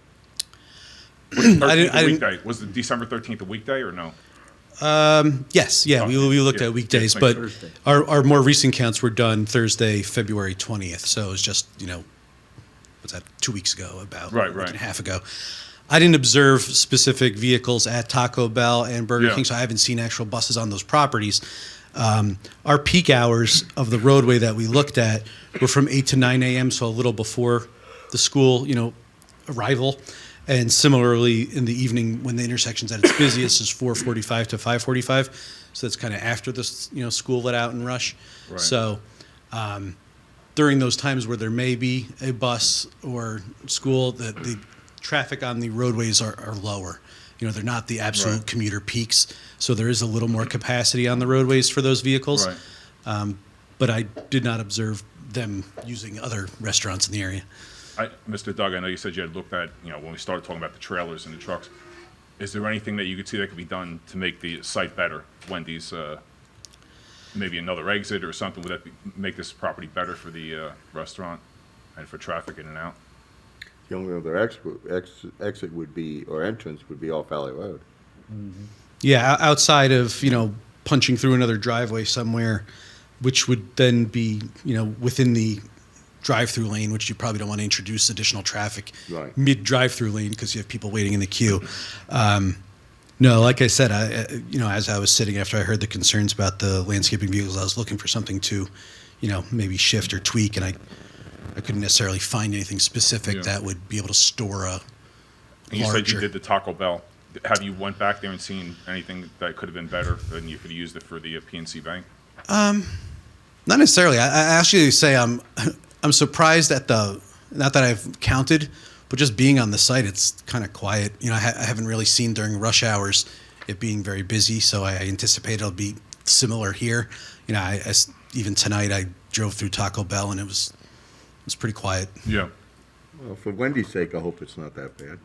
Was the 13th a weekday? Was the December 13th a weekday or no? Yes, yeah, we looked yeah, at weekdays, yeah, but Thursday. our more recent counts were done Thursday, February 20th, so it was just, what's that, 2 weeks ago, about Right, a week right. and a half ago. I didn't observe specific vehicles at Taco Bell and Burger Yeah. King, so I haven't seen actual buses on those properties. Our peak hours of the roadway that we looked at were from 8 to 9 a.m., so a little before the school, arrival. And similarly, in the evening, when the intersection's at its busiest, is 4:45 to 5:45. So that's kind of after the school let out and rush. Right. So during those times where there may be a bus or school, the traffic on the roadways are lower. They're not the absolute Right. commuter peaks. So there is a little more capacity on the roadways for those vehicles. Right. But I did not observe them using other restaurants in the area. Mr. Doug, I know you said you had looked at, when we started talking about the trailers and the trucks, is there anything that you could see that could be done to make the site better? Wendy's, maybe another exit or something, would that make this property better for the restaurant and for traffic in and out? The only other exit would be, or entrance would be off Valley Road. Yeah, outside of, punching through another driveway somewhere, which would then be, within the drive-through lane, which you probably don't want to introduce additional traffic Right. mid-drive-through lane because you have people waiting in the queue. No, like I said, as I was sitting after I heard the concerns about the landscaping vehicles, I was looking for something to, maybe shift or tweak, and I couldn't necessarily find anything specific Yeah. that would be able to store a And you said you larger. did the Taco Bell. Have you went back there and seen anything that could have been better and you could have used it for the PNC Bank? Not necessarily. I actually say I'm surprised at not that I've counted, but just being on the site, it's kind of quiet. I haven't really seen during rush hours it being very busy, so I anticipate it'll be similar here. Even tonight I drove through Taco Bell and it was pretty quiet. Yeah. Well, for Wendy's sake, I hope it's not that bad.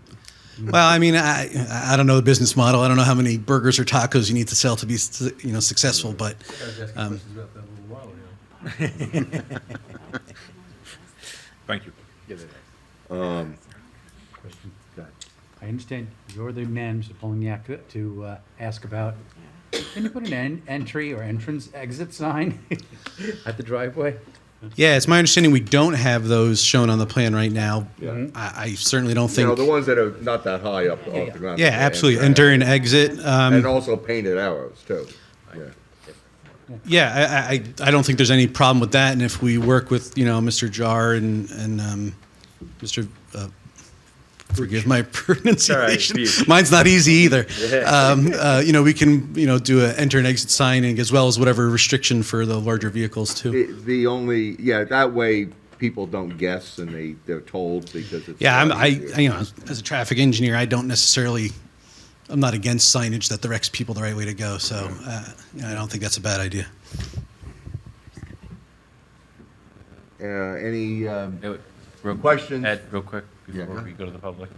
Well, I mean, I don't know the business model. I don't know how many burgers or tacos you need to sell to be successful, but Thank you. I understand you're the man who's pulling the act to ask about, can you put an entry or entrance exit sign at the driveway? yeah, it's my understanding we don't have those shown on the plan right now. Yeah. I certainly don't think. The ones that are not that high up off the ground. Yeah, absolutely. Enter and exit. And also painted arrows, too. Yeah. Yeah, I don't think there's any problem with that. And if we work with, Mr. Jar and Mr. Forgive my pronunciation. Steve. Mine's not easy either. We can, do an enter and exit signing as well as whatever restriction for the larger vehicles too. The only, that way people don't guess and they're told because it's. Yeah, as a traffic engineer, I don't necessarily. I'm not against signage that directs people the right way to go, so I don't think that's a bad idea. Any Real questions? Ed, real quick, before Yeah. we go to the public.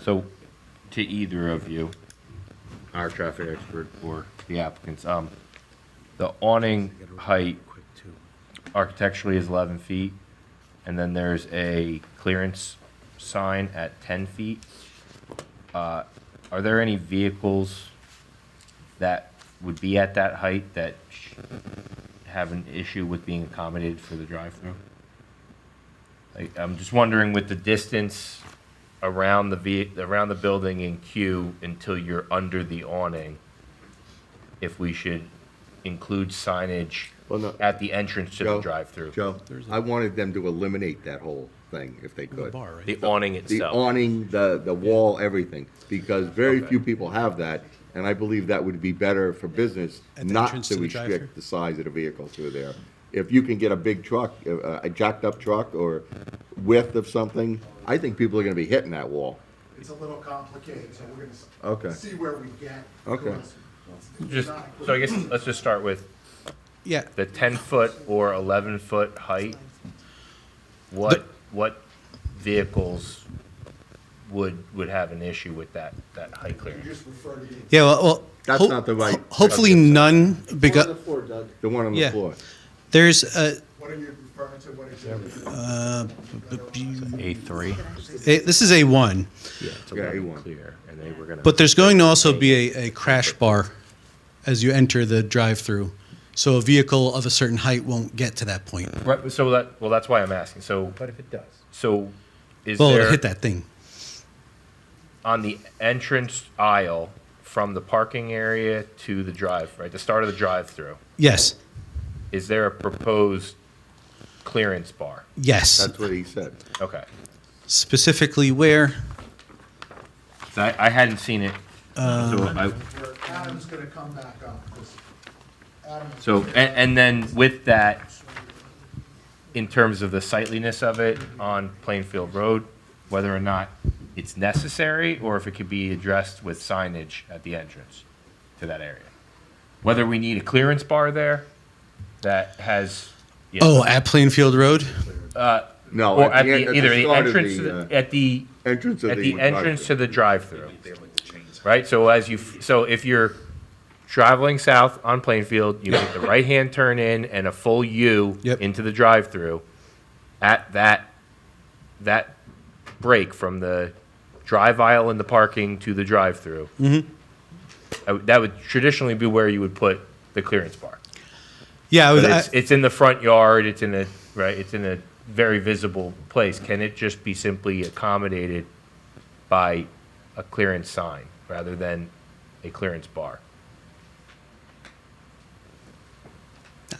So, to either of you, our traffic expert or the applicants, the awning height architecturally is 11 feet, and then there's a clearance sign at 10 feet. Are there any vehicles that would be at that height that have an issue with being accommodated for the drive-through? I'm just wondering with the distance around the building in queue until you're under the awning, if we should include signage at the entrance to the drive-through. Joe, I wanted them to eliminate that whole thing if they could. The awning itself. The awning, the wall, everything, because very few people have that, and I believe that would be better for business, At the not entrance to to the drive-through? restrict the size of the vehicle through there. If you can get a big truck, a jacked-up truck or width of something, I think people are gonna be hitting that wall. It's a little complicated, so we're Okay. gonna see where we get. Okay. So I guess let's just start with the 10-foot or 11-foot height. What vehicles would have an issue with that height clearance? Just refer to the. Yeah, well, That's Ho- not the right. Hopefully none, because, The one on the Yeah. floor. there's, What are you referring to, what exhibit? A3. this is A1, Yeah, it's Yeah, A1. clear, and they were gonna. but there's going to also be a crash bar as you enter the drive-through. So a vehicle of a certain height won't get to that point. Right, so that's why I'm asking, so. But if it does. So, is Well, there? it'll hit that thing. On the entrance aisle from the parking area to the drive, right, the start of the drive-through, Yes, is there a proposed clearance bar? yes. That's what he said. Okay. Specifically where? So I hadn't seen it. So Adam's gonna come back up, 'cause Adam. So, and then with that, in terms of the sightliness of it on Plainfield Road, whether or not it's necessary, or if it could be addressed with signage at the entrance to that area. Whether we need a clearance bar there that has. you know, Oh, at Plainfield Road? No, Or at at the the, end- either at the the start of entrance, the, to the- at the. entrance of At the the entrance drive-through. to the drive-through. Right, so so if you're traveling south on Plainfield, you make the right-hand turn in and a full U Yep. into the drive-through. At that break from the drive aisle in the parking to the drive-through. That would traditionally be where you would put the clearance bar. Yeah, But it's in the front yard, it's in a very visible place. Can it just be simply accommodated by a clearance sign rather than a clearance bar?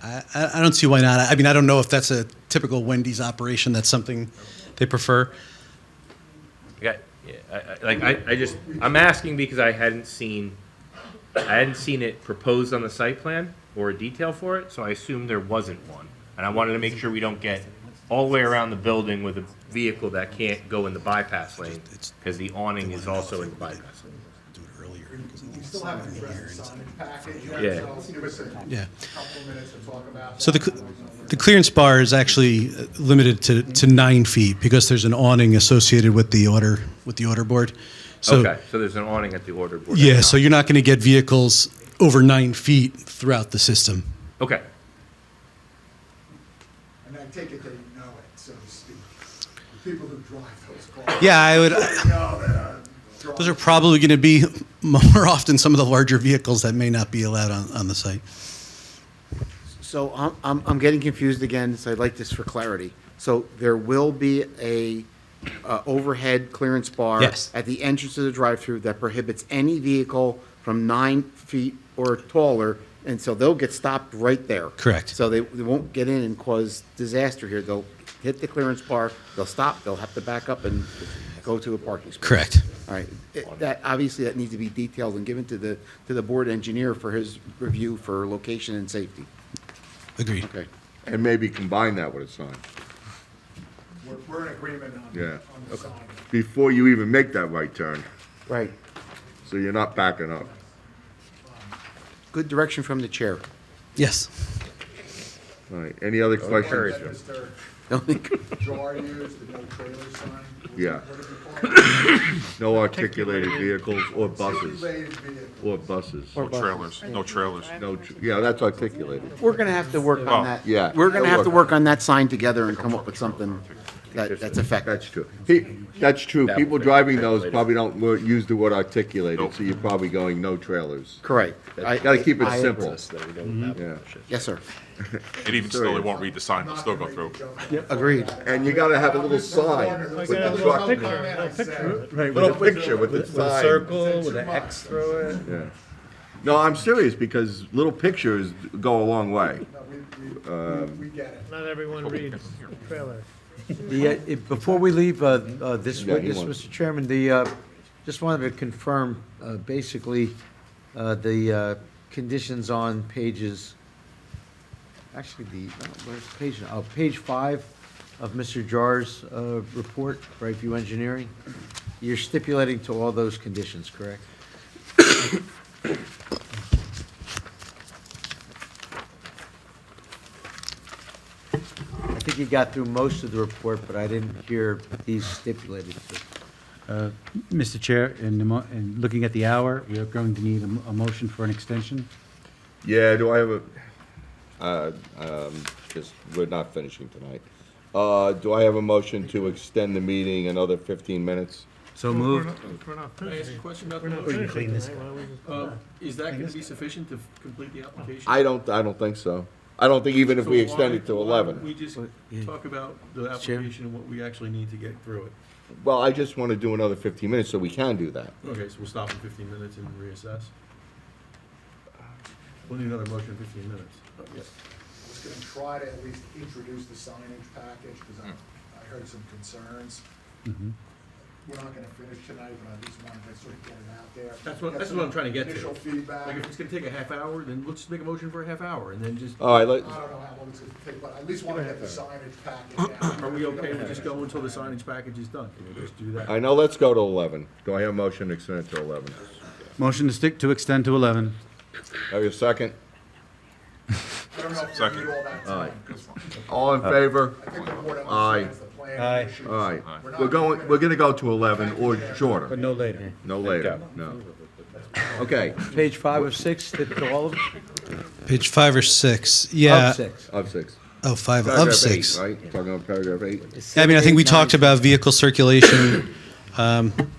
I don't see why not. I mean, I don't know if that's a typical Wendy's operation. That's something they prefer. I'm asking because I hadn't seen it proposed on the site plan or a detail for it, so I assumed there wasn't one. And I wanted to make sure we don't get all the way around the building with a vehicle that can't go in the bypass lane, because the awning is also in the bypass lane. We still haven't addressed the signage package yet, Yeah. so give us a Yeah. couple of minutes to talk about. So that. the clearance bar is actually limited to 9 feet because there's an awning associated with the order board. So, Okay, so there's an awning at the order board. Yeah, so you're not going to get vehicles over 9 feet throughout the system. Okay. And I take it they know it, so to speak. The people who drive those cars. Yeah, I would. They know that, Those are probably going to be more often some of the larger vehicles that may not be allowed on the site. So I'm getting confused again, so I'd like this for clarity. So there will be a overhead clearance bar Yes. at the entrance to the drive-through that prohibits any vehicle from 9 feet or taller, and so they'll get stopped right there. Correct. So they won't get in and cause disaster here. They'll hit the clearance bar, they'll stop, they'll have to back up and go to a parking space. Correct. All right, that, obviously, that needs to be detailed and given to the board engineer for his review for location and safety. Agreed. Okay. And maybe combine that with a sign. We're in agreement on Yeah. on the sign. Before you even make that right turn, Right. so you're not backing up. Good direction from the chair. Yes. All right, any other questions? Mr. Don't think- Jar used, the no trailer sign. Yeah. What did you call it? No articulated vehicles or buses, Articulated vehicle. or buses. No trailers, no trailers. No, yeah, that's articulated. We're gonna have to work on that. Yeah. We're gonna have to work on that sign together and come up with something that's effective. That's true. That's true. People driving those probably don't use the word articulated, so you're probably going no trailers. Correct. Gotta keep it I- simple. Mm-hmm. Yeah. Yes, sir. And even still, they won't read the sign, they'll still go through. Agreed. And you gotta have a little sign with the truck. Little picture with the sign. circle with an X through it. Yeah. No, I'm serious, because little pictures go a long way. We get it. Not everyone reads trailer. Before we leave this Yeah, he witness, wants- Mr. Chairman, just wanted to confirm, basically, the conditions on pages, actually, page 5 of Mr. Jar's report, Brightview Engineering. You're stipulating to all those conditions, correct? I think you got through most of the report, but I didn't hear these stipulated to. Mr. Chair, in looking at the hour, we are going to need a motion for an extension. Yeah, do I have because we're not finishing tonight. Do I have a motion to extend the meeting another 15 minutes? So moved. Can I ask a question about the We're not motion? clean this Is that gonna be sufficient to complete the application? I don't think so. I don't think even if we So extend it to why 11. don't we just talk about the application and what we actually need to get through it? Well, I just want to do another 15 minutes so we can do that. Okay, so we'll stop in 15 minutes and reassess? We'll need another motion in 15 minutes. Yes. I was gonna try to at least introduce the signage package, because I heard some concerns. We're not gonna finish tonight, but I at least wanted to sort of get it out there. That's what I'm trying to get to. Initial feedback. Like, if it's gonna take a half hour, then let's make a motion for a half hour, and then just. All right, I don't know how long it's gonna take, but I at least wanna get the signage package out. Are we okay with just going until the signage package is done? Can we just do that? I know, let's go to 11. Do I have a motion to extend it to 11? Motion to extend to 11. Have you a second? I don't know if we Second. need all that All right. time, 'cause All in favor? I think the board Aye. understands the plan. Aye. issues. All right. We're not We're gonna gonna go to 11 or shorter. But no later. No later, no. Okay, Page 5 of 6, did all of them? Page 5 or 6. Yeah. Of 6. of 6. Oh, 5 Paragraph of 8, 6. right? Talking about paragraph 8? Yeah, I mean, I think we talked about vehicle circulation,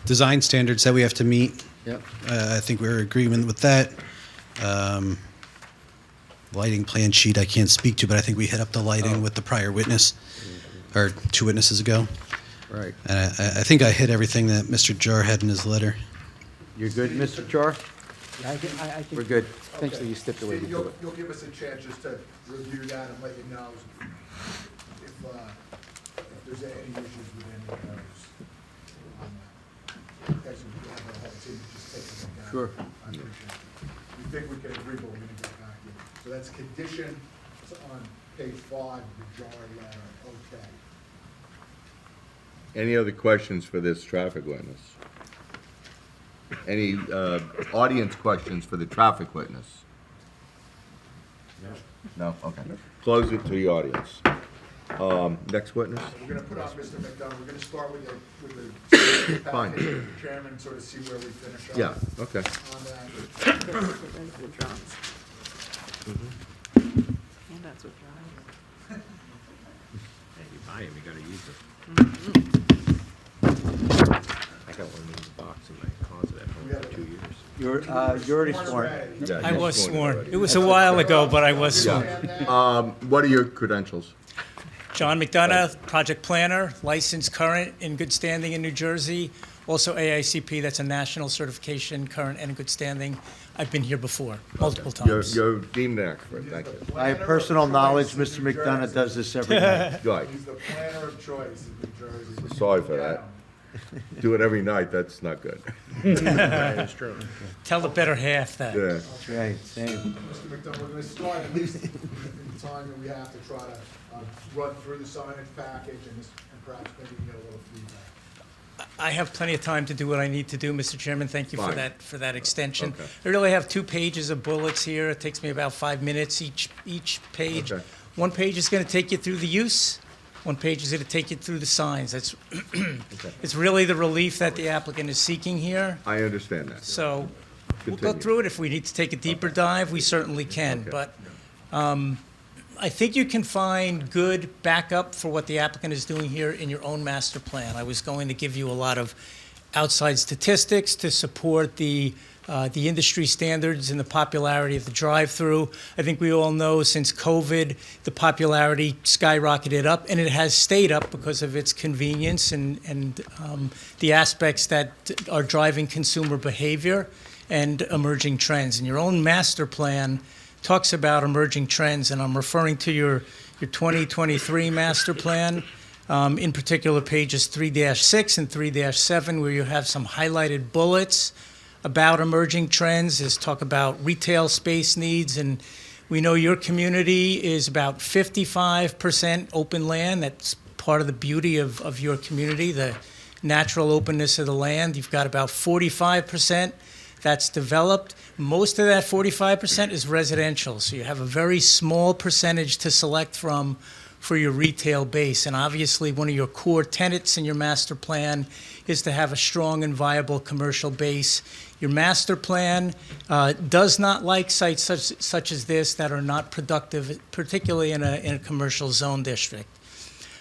design standards that we have to meet. Yep. I think we're in agreement with that. Lighting plan sheet, I can't speak to, but I think we hit up the lighting with the prior witness, or 2 witnesses ago. Right. And I think I hit everything that Mr. Jar had in his letter. You're good, Mr. Char? We're good. Thanks that you stipulated Steve, to you'll, it. you'll give us a chance just to review that and let you know if there's any issues with any of those. Guys, we have a whole team just take a look at it. Sure. I appreciate it. We think we can agree, but we're gonna get back to you. So that's condition on page 5 of the jar letter, okay. Any other questions for this traffic witness? Any audience questions for the traffic witness? No? Okay. Close it to the audience. Next witness? We're gonna put up Mr. McDonough, we're gonna start with the Fine. package, Mr. Chairman, sort of see where we finish up. Yeah, okay. On that. And that's what drives. You buy them, you gotta use them. I got one in the box in my closet at home for 2 years. You're already sworn. Yeah, I you're was sworn. already. It was a while ago, but I was sworn. Yeah. What are your credentials? John McDonough, project planner, licensed, current, in good standing in New Jersey. Also AICP, that's a national certification, current and in good standing. I've been here before, multiple times. You're deemed an expert, thank you. I have personal knowledge, Mr. McDonough does this every night. Good. He's the planner of choice in New Jersey. Sorry for that. Do it every night, that's not good. It's true. Tell the better half that. Yeah. That's right, same. Mr. McDonough, we're gonna start at least in the time that we have to try to run through the signage package and perhaps maybe get a little feedback. I have plenty of time to do what I need to do, Mr. Chairman. Thank you Fine. for that extension. Okay. I really have 2 pages of bullets here. It takes me about 5 minutes each page. Okay. 1 page is going to take you through the use. 1 page is going to take you through the signs. That's it's really the relief that the applicant is seeking here. I understand that. So we'll go Continue. through it. If we need to take a deeper dive, we certainly can. Okay. But I think you can find good backup for what the applicant is doing here in your own master plan. I was going to give you a lot of outside statistics to support the industry standards and the popularity of the drive-through. I think we all know since COVID, the popularity skyrocketed up, and it has stayed up because of its convenience and the aspects that are driving consumer behavior and emerging trends. And your own master plan talks about emerging trends, and I'm referring to your 2023 master plan, in particular pages 3-6 and 3-7, where you have some highlighted bullets about emerging trends. Is talk about retail space needs, and we know your community is about 55% open land. That's part of the beauty of your community, the natural openness of the land. You've got about 45% that's developed. Most of that 45% is residential, so you have a very small percentage to select from for your retail base. And obviously, one of your core tenets in your master plan is to have a strong and viable commercial base. Your master plan does not like sites such as this that are not productive, particularly in a commercial zone district.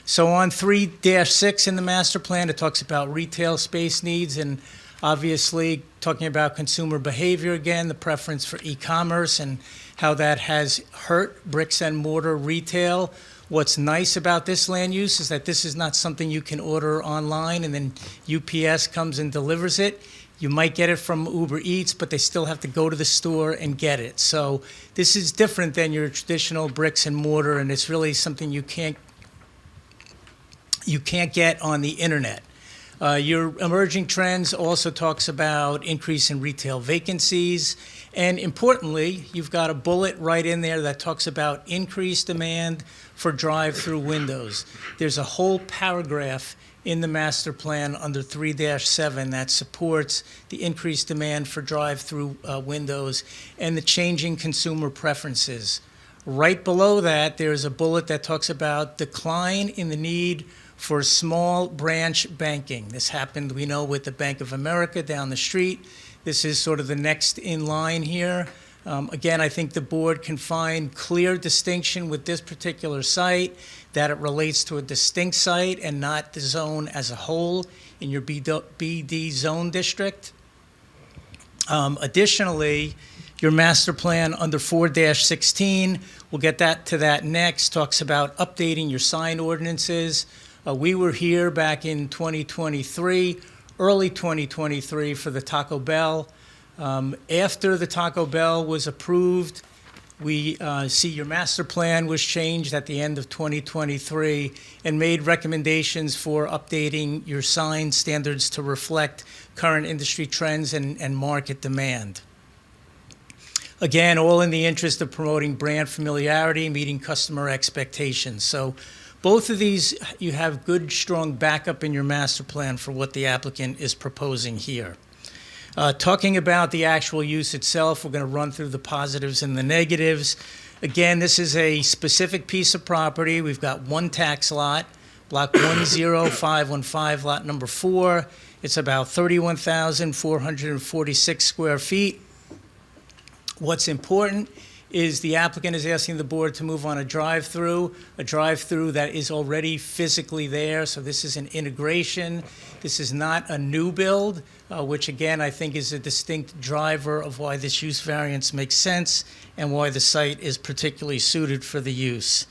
So on 3-6 in the master plan, it talks about retail space needs and obviously talking about consumer behavior again, the preference for e-commerce and how that has hurt bricks and mortar retail. What's nice about this land use is that this is not something you can order online and then UPS comes and delivers it. You might get it from Uber Eats, but they still have to go to the store and get it. So this is different than your traditional bricks and mortar, and it's really something you can't get on the internet. Your emerging trends also talks about increase in retail vacancies. And importantly, you've got a bullet right in there that talks about increased demand for drive-through windows. There's a whole paragraph in the master plan under 3-7 that supports the increased demand for drive-through windows and the changing consumer preferences. Right below that, there's a bullet that talks about decline in the need for small branch banking. This happened, we know, with the Bank of America down the street. This is sort of the next in line here. Again, I think the board can find clear distinction with this particular site, that it relates to a distinct site and not the zone as a whole in your BD zone district. Additionally, your master plan under 4-16, we'll get to that next, talks about updating your sign ordinances. We were here back in 2023, early 2023 for the Taco Bell. After the Taco Bell was approved, we see your master plan was changed at the end of 2023 and made recommendations for updating your sign standards to reflect current industry trends and market demand. Again, all in the interest of promoting brand familiarity, meeting customer expectations. So both of these, you have good, strong backup in your master plan for what the applicant is proposing here. Talking about the actual use itself, we're going to run through the positives and the negatives. Again, this is a specific piece of property. We've got one tax lot, block 10515, lot number 4. It's about 31,446 square feet. What's important is the applicant is asking the board to move on a drive-through that is already physically there. So this is an integration. This is not a new build, which again, I think is a distinct driver of why this use variance makes sense and why the site is particularly suited for the use.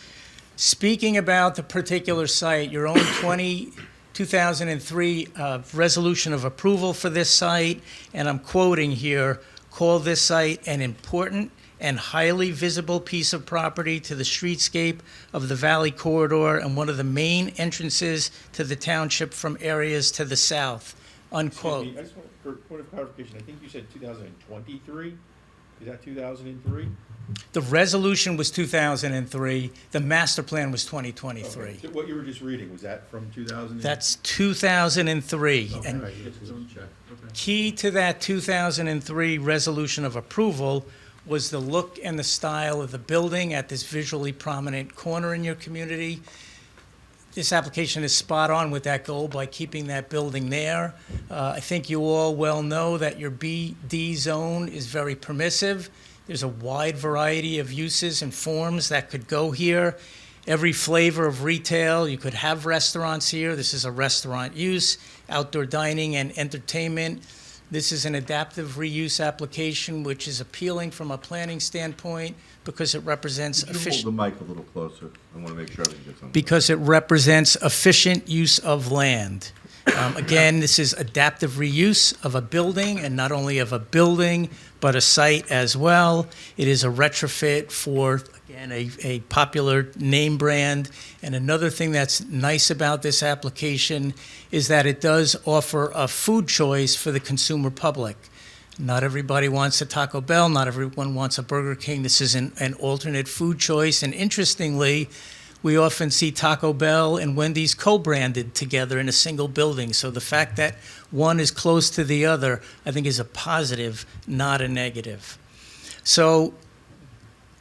Speaking about the particular site, your own 2003 resolution of approval for this site, and I'm quoting here, call this site an important and highly visible piece of property to the streetscape of the Valley Corridor and one of the main entrances to the township from areas to the south, unquote. Excuse me, I just want, for point of clarification, I think you said 2023? Is that 2003? The resolution was 2003, the master plan was 2023. Okay. So what you were just reading, was that from 2000? That's 2003. Okay. And Right, just check. Okay. key to that 2003 resolution of approval was the look and the style of the building at this visually prominent corner in your community. This application is spot on with that goal by keeping that building there. I think you all well know that your BD zone is very permissive. There's a wide variety of uses and forms that could go here. Every flavor of retail, you could have restaurants here. This is a restaurant use, outdoor dining and entertainment. This is an adaptive reuse application, which is appealing from a planning standpoint because it represents efficient. Hold the mic a little closer. I want to make sure everything gets on. Because it represents efficient use of land. Again, this is adaptive reuse of a building, and not only of a building, but a site as well. It is a retrofit for, again, a popular name brand. And another thing that's nice about this application is that it does offer a food choice for the consumer public. Not everybody wants a Taco Bell, not everyone wants a Burger King. This is an alternate food choice. And interestingly, we often see Taco Bell and Wendy's co-branded together in a single building. So the fact that one is close to the other, I think, is a positive, not a negative. So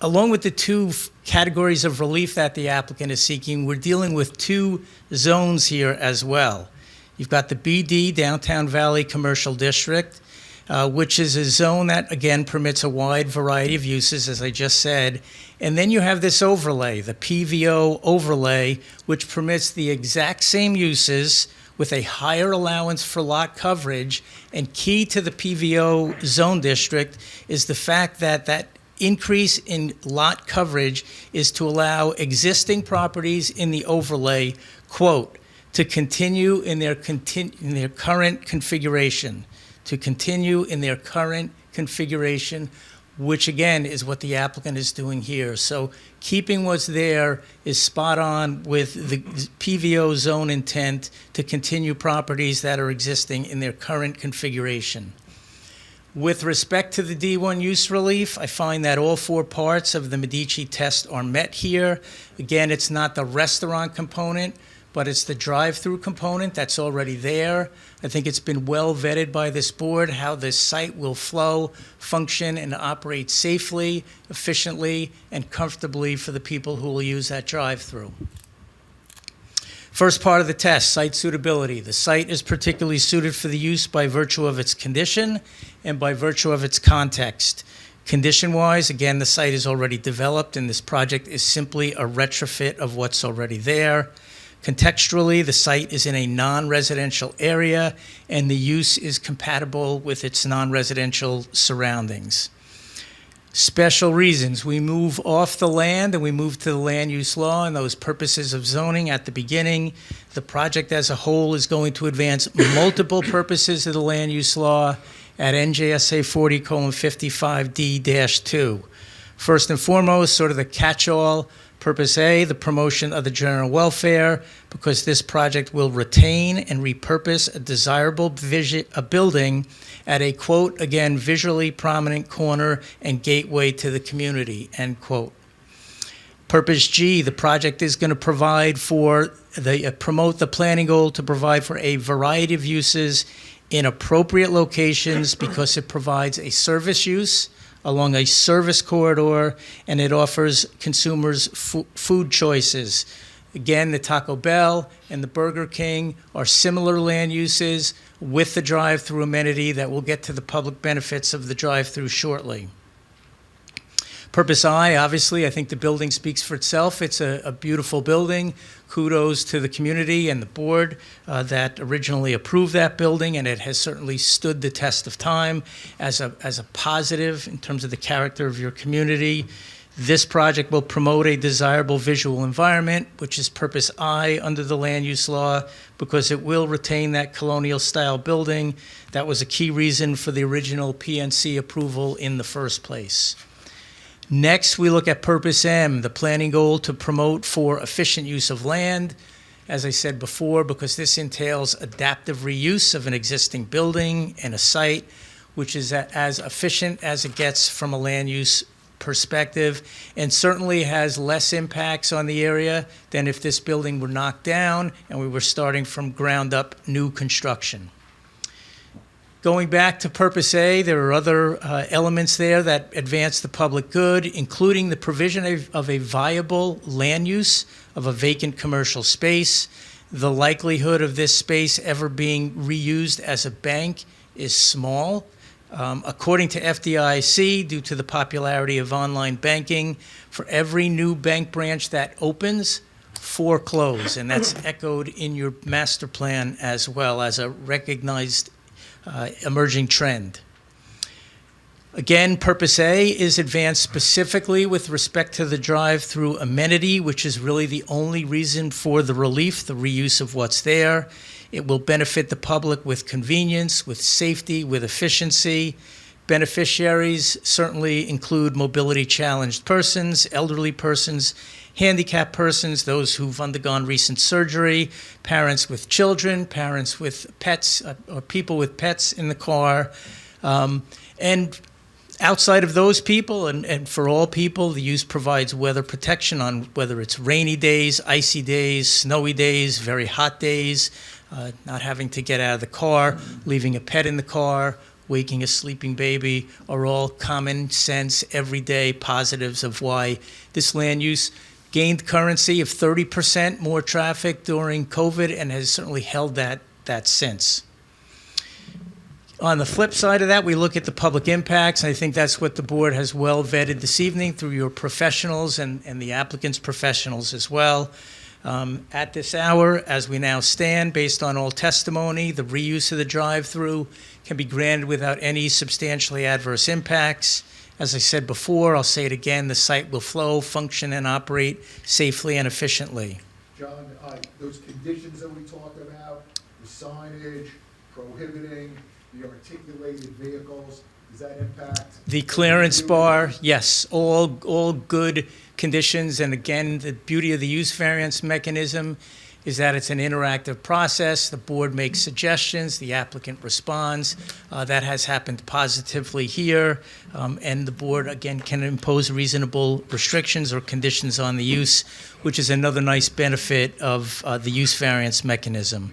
along with the two categories of relief that the applicant is seeking, we're dealing with two zones here as well. You've got the BD, Downtown Valley Commercial District, which is a zone that, again, permits a wide variety of uses, as I just said. And then you have this overlay, the PVO overlay, which permits the exact same uses with a higher allowance for lot coverage. And key to the PVO zone district is the fact that that increase in lot coverage is to allow existing properties in the overlay, quote, to continue in their current configuration, which again is what the applicant is doing here. So keeping what's there is spot on with the PVO zone intent to continue properties that are existing in their current configuration. With respect to the D1 use relief, I find that all four parts of the Medici test are met here. Again, it's not the restaurant component, but it's the drive-through component that's already there. I think it's been well vetted by this board how this site will flow, function, and operate safely, efficiently, and comfortably for the people who will use that drive-through. First part of the test, site suitability. The site is particularly suited for the use by virtue of its condition and by virtue of its context. Condition-wise, again, the site is already developed, and this project is simply a retrofit of what's already there. Contextually, the site is in a non-residential area, and the use is compatible with its non-residential surroundings. Special reasons. We move off the land and we move to the land use law and those purposes of zoning at the beginning. The project as a whole is going to advance multiple purposes of the land use law at NJSA 40:55D-2. First and foremost, sort of the catch-all. Purpose A, the promotion of the general welfare, because this project will retain and repurpose a desirable building at a, quote, again, visually prominent corner and gateway to the community, end quote. Purpose G, the project is going to provide for promote the planning goal to provide for a variety of uses in appropriate locations because it provides a service use along a service corridor, and it offers consumers food choices. Again, the Taco Bell and the Burger King are similar land uses with the drive-through amenity that will get to the public benefits of the drive-through shortly. Purpose I, obviously, I think the building speaks for itself. It's a beautiful building. Kudos to the community and the board that originally approved that building, and it has certainly stood the test of time as a positive in terms of the character of your community. This project will promote a desirable visual environment, which is purpose I under the land use law, because it will retain that colonial style building. That was a key reason for the original PNC approval in the first place. Next, we look at Purpose M, the planning goal to promote for efficient use of land. As I said before, because this entails adaptive reuse of an existing building and a site, which is as efficient as it gets from a land use perspective, and certainly has less impacts on the area than if this building were knocked down and we were starting from ground up new construction. Going back to Purpose A, there are other elements there that advance the public good, including the provision of a viable land use of a vacant commercial space. The likelihood of this space ever being reused as a bank is small. According to FDIC, due to the popularity of online banking, for every new bank branch that opens, 4 close, and that's echoed in your master plan as well as a recognized emerging trend. Again, Purpose A is advanced specifically with respect to the drive-through amenity, which is really the only reason for the relief, the reuse of what's there. It will benefit the public with convenience, with safety, with efficiency. Beneficiaries certainly include mobility-challenged persons, elderly persons, handicapped persons, those who've undergone recent surgery, parents with children, parents with pets, or people with pets in the car. And outside of those people, and for all people, the use provides weather protection on whether it's rainy days, icy days, snowy days, very hot days, not having to get out of the car, leaving a pet in the car, waking a sleeping baby, are all common sense, everyday positives of why this land use gained currency of 30% more traffic during COVID and has certainly held that since. On the flip side of that, we look at the public impacts. I think that's what the board has well vetted this evening through your professionals and the applicant's professionals as well. At this hour, as we now stand, based on all testimony, the reuse of the drive-through can be granted without any substantially adverse impacts. As I said before, I'll say it again, the site will flow, function, and operate safely and efficiently. John, those conditions that we talked about, the signage, prohibiting the articulated vehicles, does that impact? The clearance bar, yes, all good conditions. And again, the beauty of the use variance mechanism is that it's an interactive process. The board makes suggestions, the applicant responds. That has happened positively here. And the board, again, can impose reasonable restrictions or conditions on the use, which is another nice benefit of the use variance mechanism.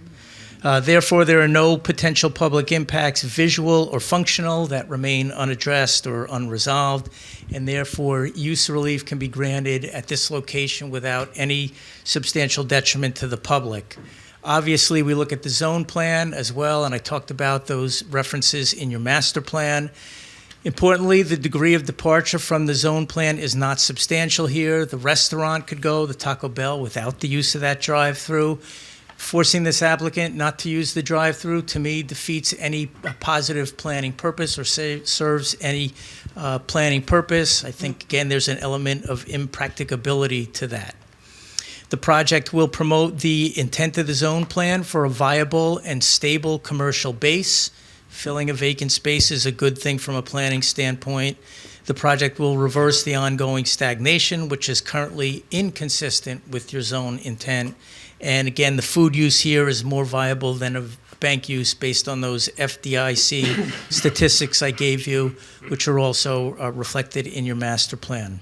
Therefore, there are no potential public impacts, visual or functional, that remain unaddressed or unresolved, and therefore use relief can be granted at this location without any substantial detriment to the public. Obviously, we look at the zone plan as well, and I talked about those references in your master plan. Importantly, the degree of departure from the zone plan is not substantial here. The restaurant could go, the Taco Bell, without the use of that drive-through. Forcing this applicant not to use the drive-through, to me, defeats any positive planning purpose or serves any planning purpose. I think, again, there's an element of impracticability to that. The project will promote the intent of the zone plan for a viable and stable commercial base. Filling a vacant space is a good thing from a planning standpoint. The project will reverse the ongoing stagnation, which is currently inconsistent with your zone intent. And again, the food use here is more viable than a bank use based on those FDIC statistics I gave you, which are also reflected in your master plan.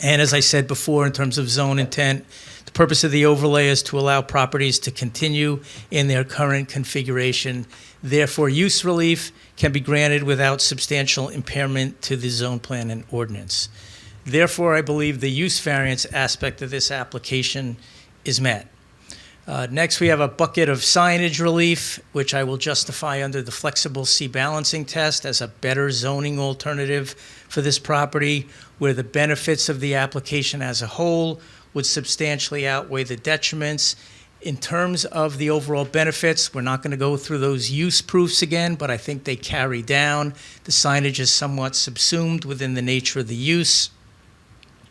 And as I said before, in terms of zone intent, the purpose of the overlay is to allow properties to continue in their current configuration. Therefore, use relief can be granted without substantial impairment to the zone plan and ordinance. Therefore, I believe the use variance aspect of this application is met. Next, we have a bucket of signage relief, which I will justify under the flexible C-balancing test as a better zoning alternative for this property, where the benefits of the application as a whole would substantially outweigh the detriments. In terms of the overall benefits, we're not going to go through those use proofs again, but I think they carry down. The signage is somewhat subsumed within the nature of the use.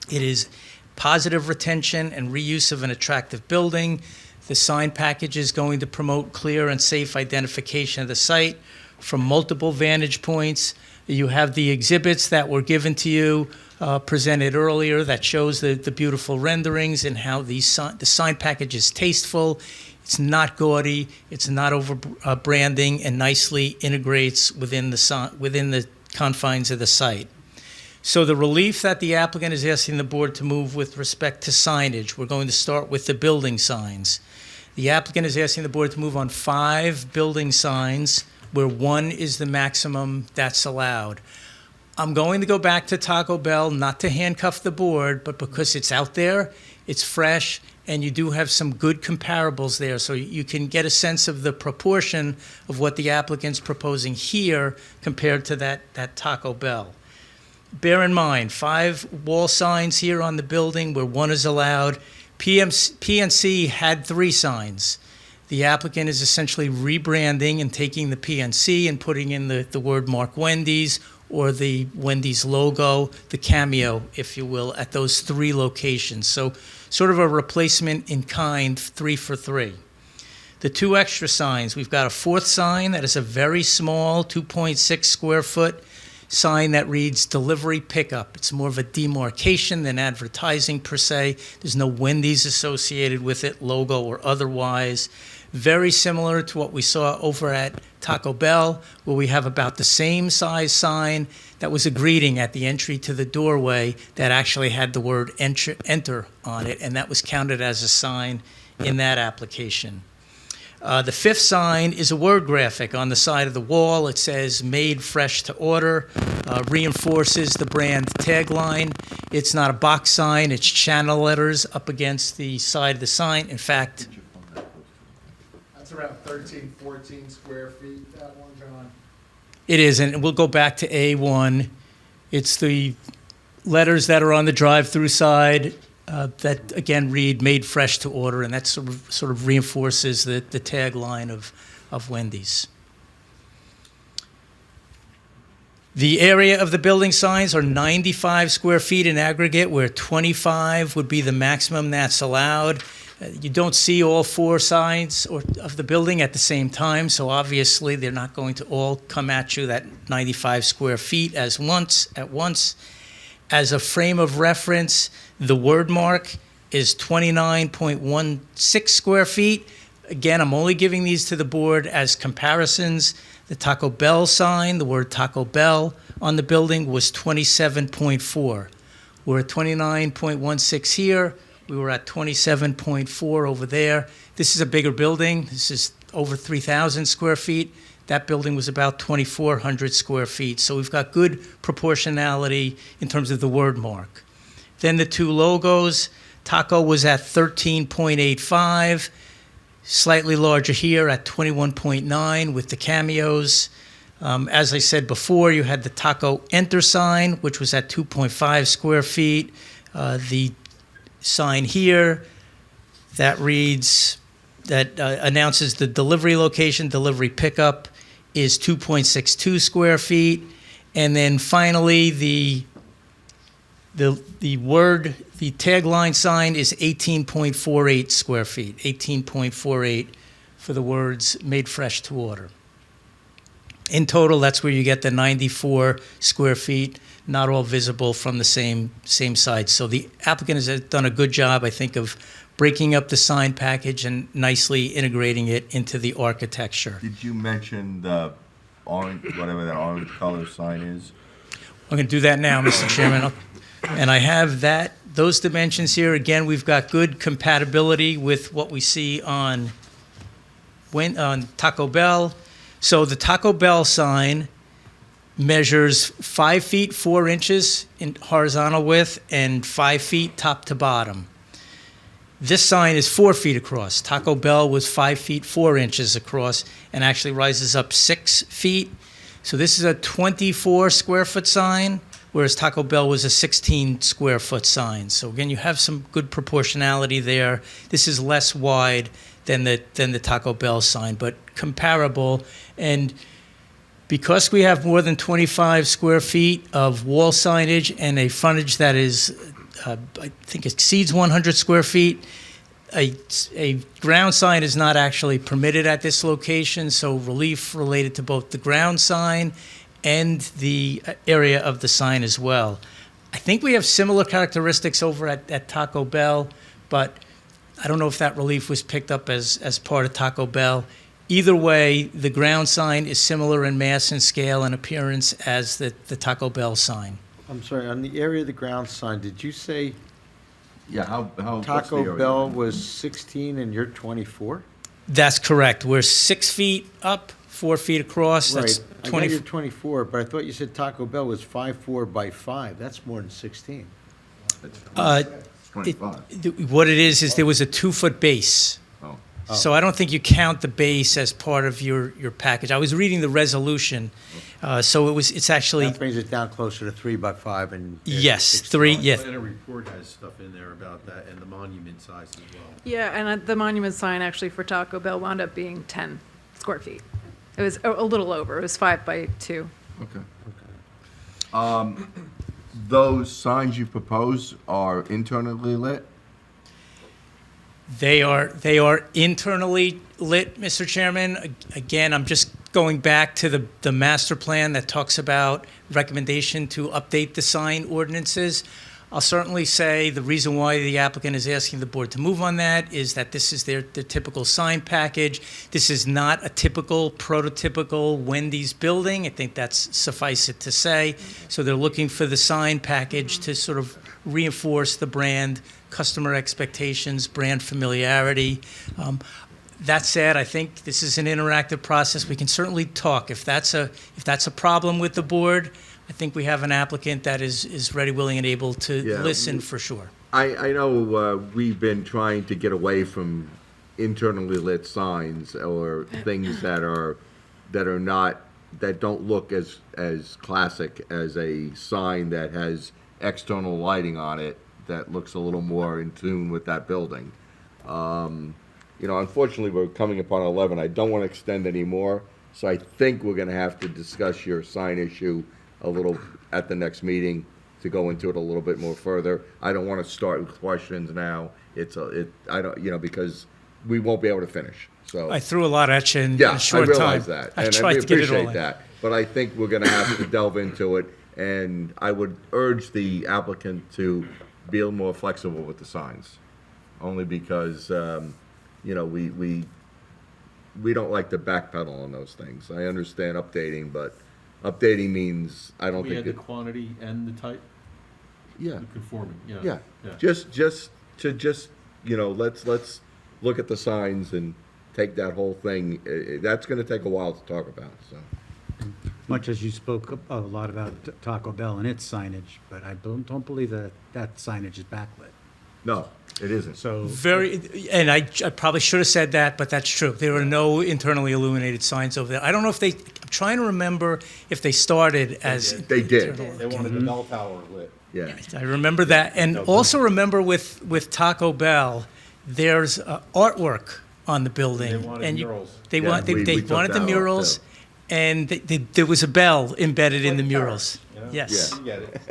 It is positive retention and reuse of an attractive building. The sign package is going to promote clear and safe identification of the site from multiple vantage points. You have the exhibits that were given to you, presented earlier, that shows the beautiful renderings and how the sign package is tasteful. It's not gaudy, it's not over branding, and nicely integrates within the confines of the site. So the relief that the applicant is asking the board to move with respect to signage, we're going to start with the building signs. The applicant is asking the board to move on 5 building signs where 1 is the maximum that's allowed. I'm going to go back to Taco Bell, not to handcuff the board, but because it's out there, it's fresh, and you do have some good comparables there, so you can get a sense of the proportion of what the applicant's proposing here compared to that Taco Bell. Bear in mind, 5 wall signs here on the building where 1 is allowed. PNC had 3 signs. The applicant is essentially rebranding and taking the PNC and putting in the word Mark Wendy's or the Wendy's logo, the cameo, if you will, at those 3 locations. So sort of a replacement in kind, 3 for 3. The 2 extra signs, we've got a 4th sign that is a very small 2.6 square foot sign that reads delivery pickup. It's more of a demarcation than advertising per se. There's no Wendy's associated with it, logo or otherwise. Very similar to what we saw over at Taco Bell, where we have about the same size sign that was a greeting at the entry to the doorway that actually had the word enter on it, and that was counted as a sign in that application. The fifth sign is a word graphic on the side of the wall. It says "Made Fresh to Order," reinforces the brand tagline. It's not a box sign, it's channel letters up against the side of the sign. In fact, That's around 13, 14 square feet, that one, John. it is, and we'll go back to A1. It's the letters that are on the drive-through side that, again, read "Made Fresh to Order," and that sort of reinforces the tagline of Wendy's. The area of the building signs are 95 square feet in aggregate, where 25 would be the maximum that's allowed. You don't see all four sides of the building at the same time, so obviously they're not going to all come at you that 95 square feet at once. As a frame of reference, the word mark is 29.16 square feet. Again, I'm only giving these to the board as comparisons. The Taco Bell sign, the word Taco Bell on the building, was 27.4. We're at 29.16 here. We were at 27.4 over there. This is a bigger building. This is over 3,000 square feet. That building was about 2,400 square feet. So we've got good proportionality in terms of the word mark. Then the two logos, Taco was at 13.85, slightly larger here at 21.9 with the cameos. As I said before, you had the Taco Enter sign, which was at 2.5 square feet. The sign here that reads, that announces the delivery location, delivery pickup, is 2.62 square feet. And then finally, the tagline sign is 18.48 square feet, 18.48 for the words "Made Fresh to Order." In total, that's where you get the 94 square feet, not all visible from the same side. So the applicant has done a good job, I think, of breaking up the sign package and nicely integrating it into the architecture. Did you mention the orange, whatever that orange color sign is? I'm going to do that now, Mr. Chairman. And I have those dimensions here. Again, we've got good compatibility with what we see on Taco Bell. So the Taco Bell sign measures 5 feet 4 inches in horizontal width and 5 feet top to bottom. This sign is 4 feet across. Taco Bell was 5 feet 4 inches across and actually rises up 6 feet. So this is a 24 square foot sign, whereas Taco Bell was a 16 square foot sign. So again, you have some good proportionality there. This is less wide than the Taco Bell sign, but comparable. And because we have more than 25 square feet of wall signage and a frontage that is, I think exceeds 100 square feet, a ground sign is not actually permitted at this location, so relief related to both the ground sign and the area of the sign as well. I think we have similar characteristics over at Taco Bell, but I don't know if that relief was picked up as part of Taco Bell. Either way, the ground sign is similar in mass and scale and appearance as the Taco Bell sign. I'm sorry, on the area of the ground sign, did you say Yeah, how what's the Taco area? Bell was 16 and you're 24? That's correct. We're 6 feet up, 4 feet across. That's Right, I 20. got you're 24, but I thought you said Taco Bell was 5'4" by 5. That's more than 16. It's 25. What it is there was a 2-foot base. Oh. So I don't think you count the base as part of your package. I was reading the resolution, so it's actually, That brings it down closer to 3 by 5 and. yes, 3, yeah. And a report has stuff in there about that and the monument size as well. Yeah, and the monument sign actually for Taco Bell wound up being 10 square feet. It was a little over. It was 5 by 2. Okay. Those signs you propose are internally lit? They are internally lit, Mr. Chairman. Again, I'm just going back to the master plan that talks about recommendation to update the sign ordinances. I'll certainly say the reason why the applicant is asking the board to move on that is that this is their typical sign package. This is not a typical, prototypical Wendy's building. I think that's suffice it to say. So they're looking for the sign package to sort of reinforce the brand, customer expectations, brand familiarity. That said, I think this is an interactive process. We can certainly talk. If that's a problem with the board, I think we have an applicant that is ready, willing, and able to Yeah. listen for sure. I know we've been trying to get away from internally lit signs or things that don't look as classic as a sign that has external lighting on it that looks a little more in tune with that building. Unfortunately, we're coming upon 11. I don't want to extend any more, so I think we're going to have to discuss your sign issue a little at the next meeting to go into it a little bit more further. I don't want to start with questions now. Because we won't be able to finish. So I threw a lot at you in a short time. I realize that, I and tried we to get it all appreciate in. that. But I think we're going to have to delve into it, and I would urge the applicant to be a little more flexible with the signs, only because we don't like to backpedal on those things. I understand updating, but updating means I don't We think had the quantity and the type, yeah. the conforming, yeah. Yeah, Yeah. just let's look at the signs and take that whole thing. That's going to take a while to talk about. So, Much as you spoke a lot about Taco Bell and its signage, but I don't believe that signage is backlit. no, it isn't. So And I probably should have said that, but that's true. There are no internally illuminated signs over there. I don't know if I'm trying to remember if they started as. They did. They wanted the bell tower lit. Yeah. I remember that, and also remember with Taco Bell, there's artwork on the building. They wanted and murals. They Yeah, want, we they took wanted the that off, murals, too. and there was a bell embedded in the murals. Yes, You get it.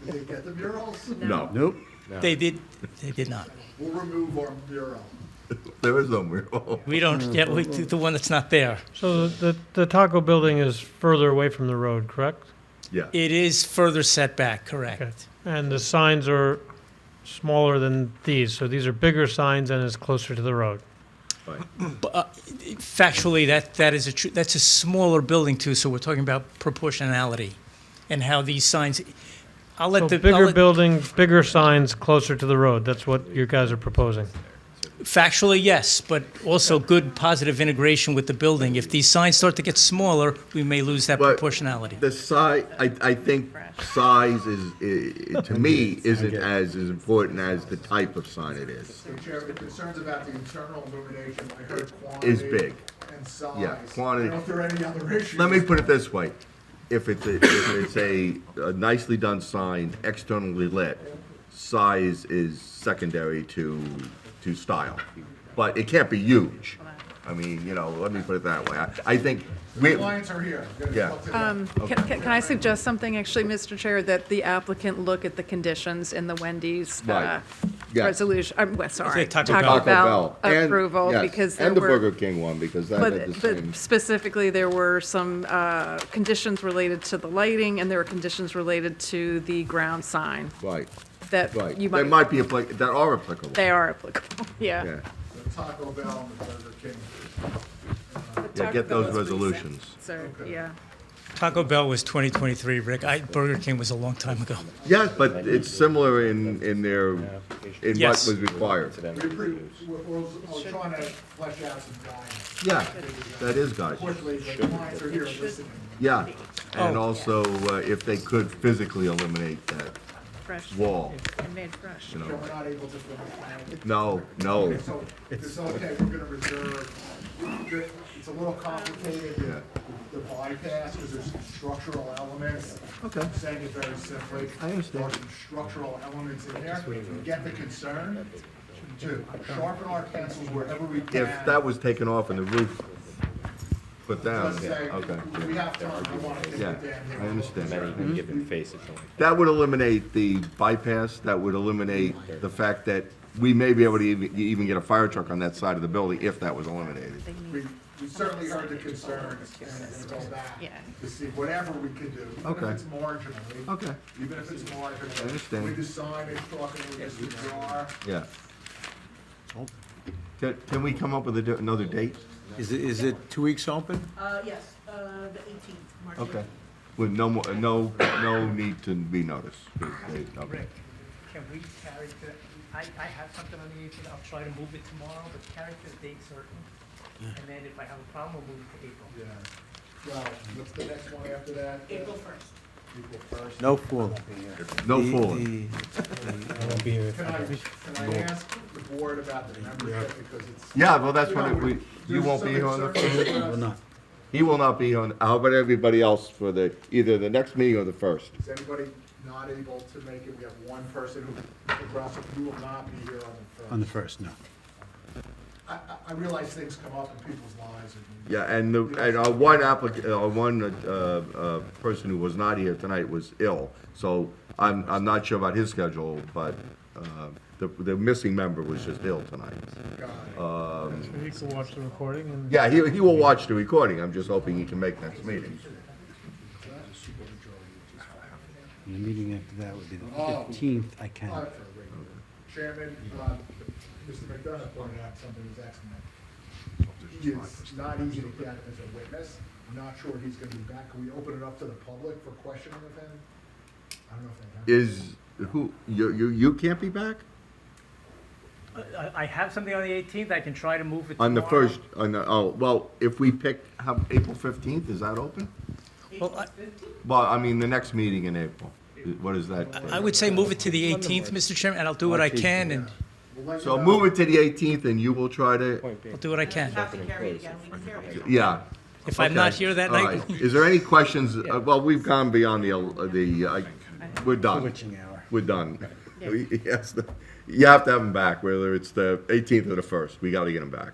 Did they get the murals? No. Nope. they did not. We'll remove our mural. There is no mural. We don't, yeah, the one that's not there. So the taco building is further away from the road, correct? Yeah. It is further set back, correct. Okay. And the signs are smaller than these, so these are bigger signs and is closer to the road. Factually, that's a smaller building too, so we're talking about proportionality and how these signs, I'll let So the. bigger building, bigger signs closer to the road, that's what you guys are proposing. Factually, yes, but also good positive integration with the building. If these signs start to get smaller, we may lose that But proportionality. The size, I think size is to me, isn't as important as the type of sign it is. So Chair, the concerns about the internal illumination, I heard quantity. Is big. And size. Yeah, quantity. I don't know if there are any other issues. Let me put it this way. If it's a nicely done sign, externally lit, size is secondary to style. But it can't be huge. I mean, let me put it that way. I think The clients are here. I'm gonna Yeah. talk to them. Can I suggest something, actually, Mr. Chair, that the applicant look at the conditions in the Wendy's Right. Yeah. resolution, sorry, Taco Taco Bell. Bell And- approval, yes, because there and the were. Burger King one, because that had the same. But specifically, there were some conditions related to the lighting, and there were conditions related to the ground sign Right, that right. you That might, might be that are applicable. they are applicable, yeah. Yeah, The Taco Bell and the Burger King. yeah, get those resolutions. So, yeah. Taco Bell was 2023, Rick. Burger King was a long time ago. Yeah, but it's similar in what Yes. was required. We're trying to flesh out some guidance. Yeah, that is guys. Unfortunately, the clients are here listening. Yeah, and Oh. also if they could physically eliminate that Fresh. wall. And made fresh. So we're not able to finish that. No. So it's okay, we're gonna reserve, it's a little complicated, the bypass, because there's some structural elements. Okay. I'm saying it very simply. I understand. There's some structural elements in there. We get the concern to sharpen our pencils wherever we can. If that was taken off and the roof put down, Let's yeah, say, okay. we have time, we want to get Yeah, it down here. I understand. Even give him faces. That would eliminate the bypass, that would eliminate the fact that we may be able to even get a fire truck on that side of the building if that was eliminated. We certainly heard the concerns and go back to see whatever we can do, even Okay. if it's marginally. Okay. Even if it's marginally. I understand. With the signage, talking with Mr. Jar. Yeah. Can we come up with another date? Is it 2 weeks open? Yes, the 18th, March 18th. Okay. With no more, no need to be noticed. Okay. Rick, can we carry I have something on the 18th, I'll try to move it tomorrow, but carry to the date certain. And then if I have a problem, we'll move it to April. Yeah. Well, what's the next one after that? April 1st. April 1st. No fooling. No fooling. Can I ask the board about the membership, because it's. Yeah, well, that's what you won't be here on the first. Will not. He will not be on, how about everybody else for either the next meeting or the first? Is anybody not able to make it? We have one person who, who will not be here On the first, no. I realize things come up in people's lives. Yeah, and one person who was not here tonight was ill, so I'm not sure about his schedule, but the missing member was just ill tonight. He can watch the recording and. Yeah, he will watch the recording. I'm just hoping he can make next meeting. And the meeting after that would be the Oh. 15th, I can. Chairman, Mr. McDonough pointed out something was excellent. He is not easy to get as a witness. I'm not sure he's gonna be back. Can we open it up to the public for questioning of him? I don't know if they have. You can't be back? I have something on the 18th, I can try to move it On the tomorrow. first, well, if we pick, April 15th, is that open? Well, Well, I mean, the next meeting in April, what is that? I would say move it to the 18th, Mr. Chairman, and I'll do what I can, and So move it to the 18th and you will try to, I'll do what I can. Have to carry it again, we can carry it. yeah. If I'm not Okay. here that All night. right. Is there any questions? Well, we've gone beyond we're done. Witching hour. We're done. Yes, you have to have them back, whether it's the 18th or the 1st. We gotta get them back.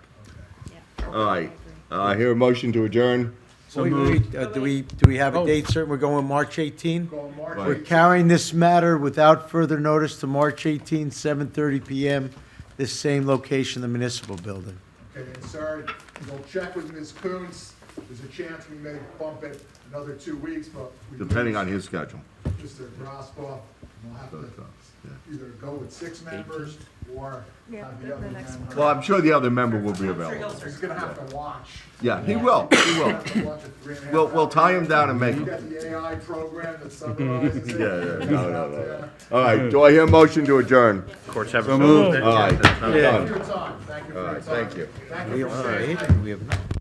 All right. I hear a motion to adjourn. Wait, do we have a date certain? We're going March 18? Go March We're 18th. carrying this matter without further notice to March 18, 7:30 PM, this same location, the municipal building. Okay, and sir, we'll check with Ms. Coons. There's a chance we may bump it another 2 weeks, but. Depending on his schedule. Mr. Grosboff, we'll have to either go with 6 members or have the other member. Well, I'm sure the other member will be available. He's gonna have to watch. Yeah, he will, he will. Have to watch it 3.5 We'll tie him down and make You him. got the AI program that summarizes it. Yeah, no. All right, do I hear a motion to adjourn? Courts have a. All right, Thank you for your done. time. Thank you for All your right, time. thank you. Thank you for staying. We have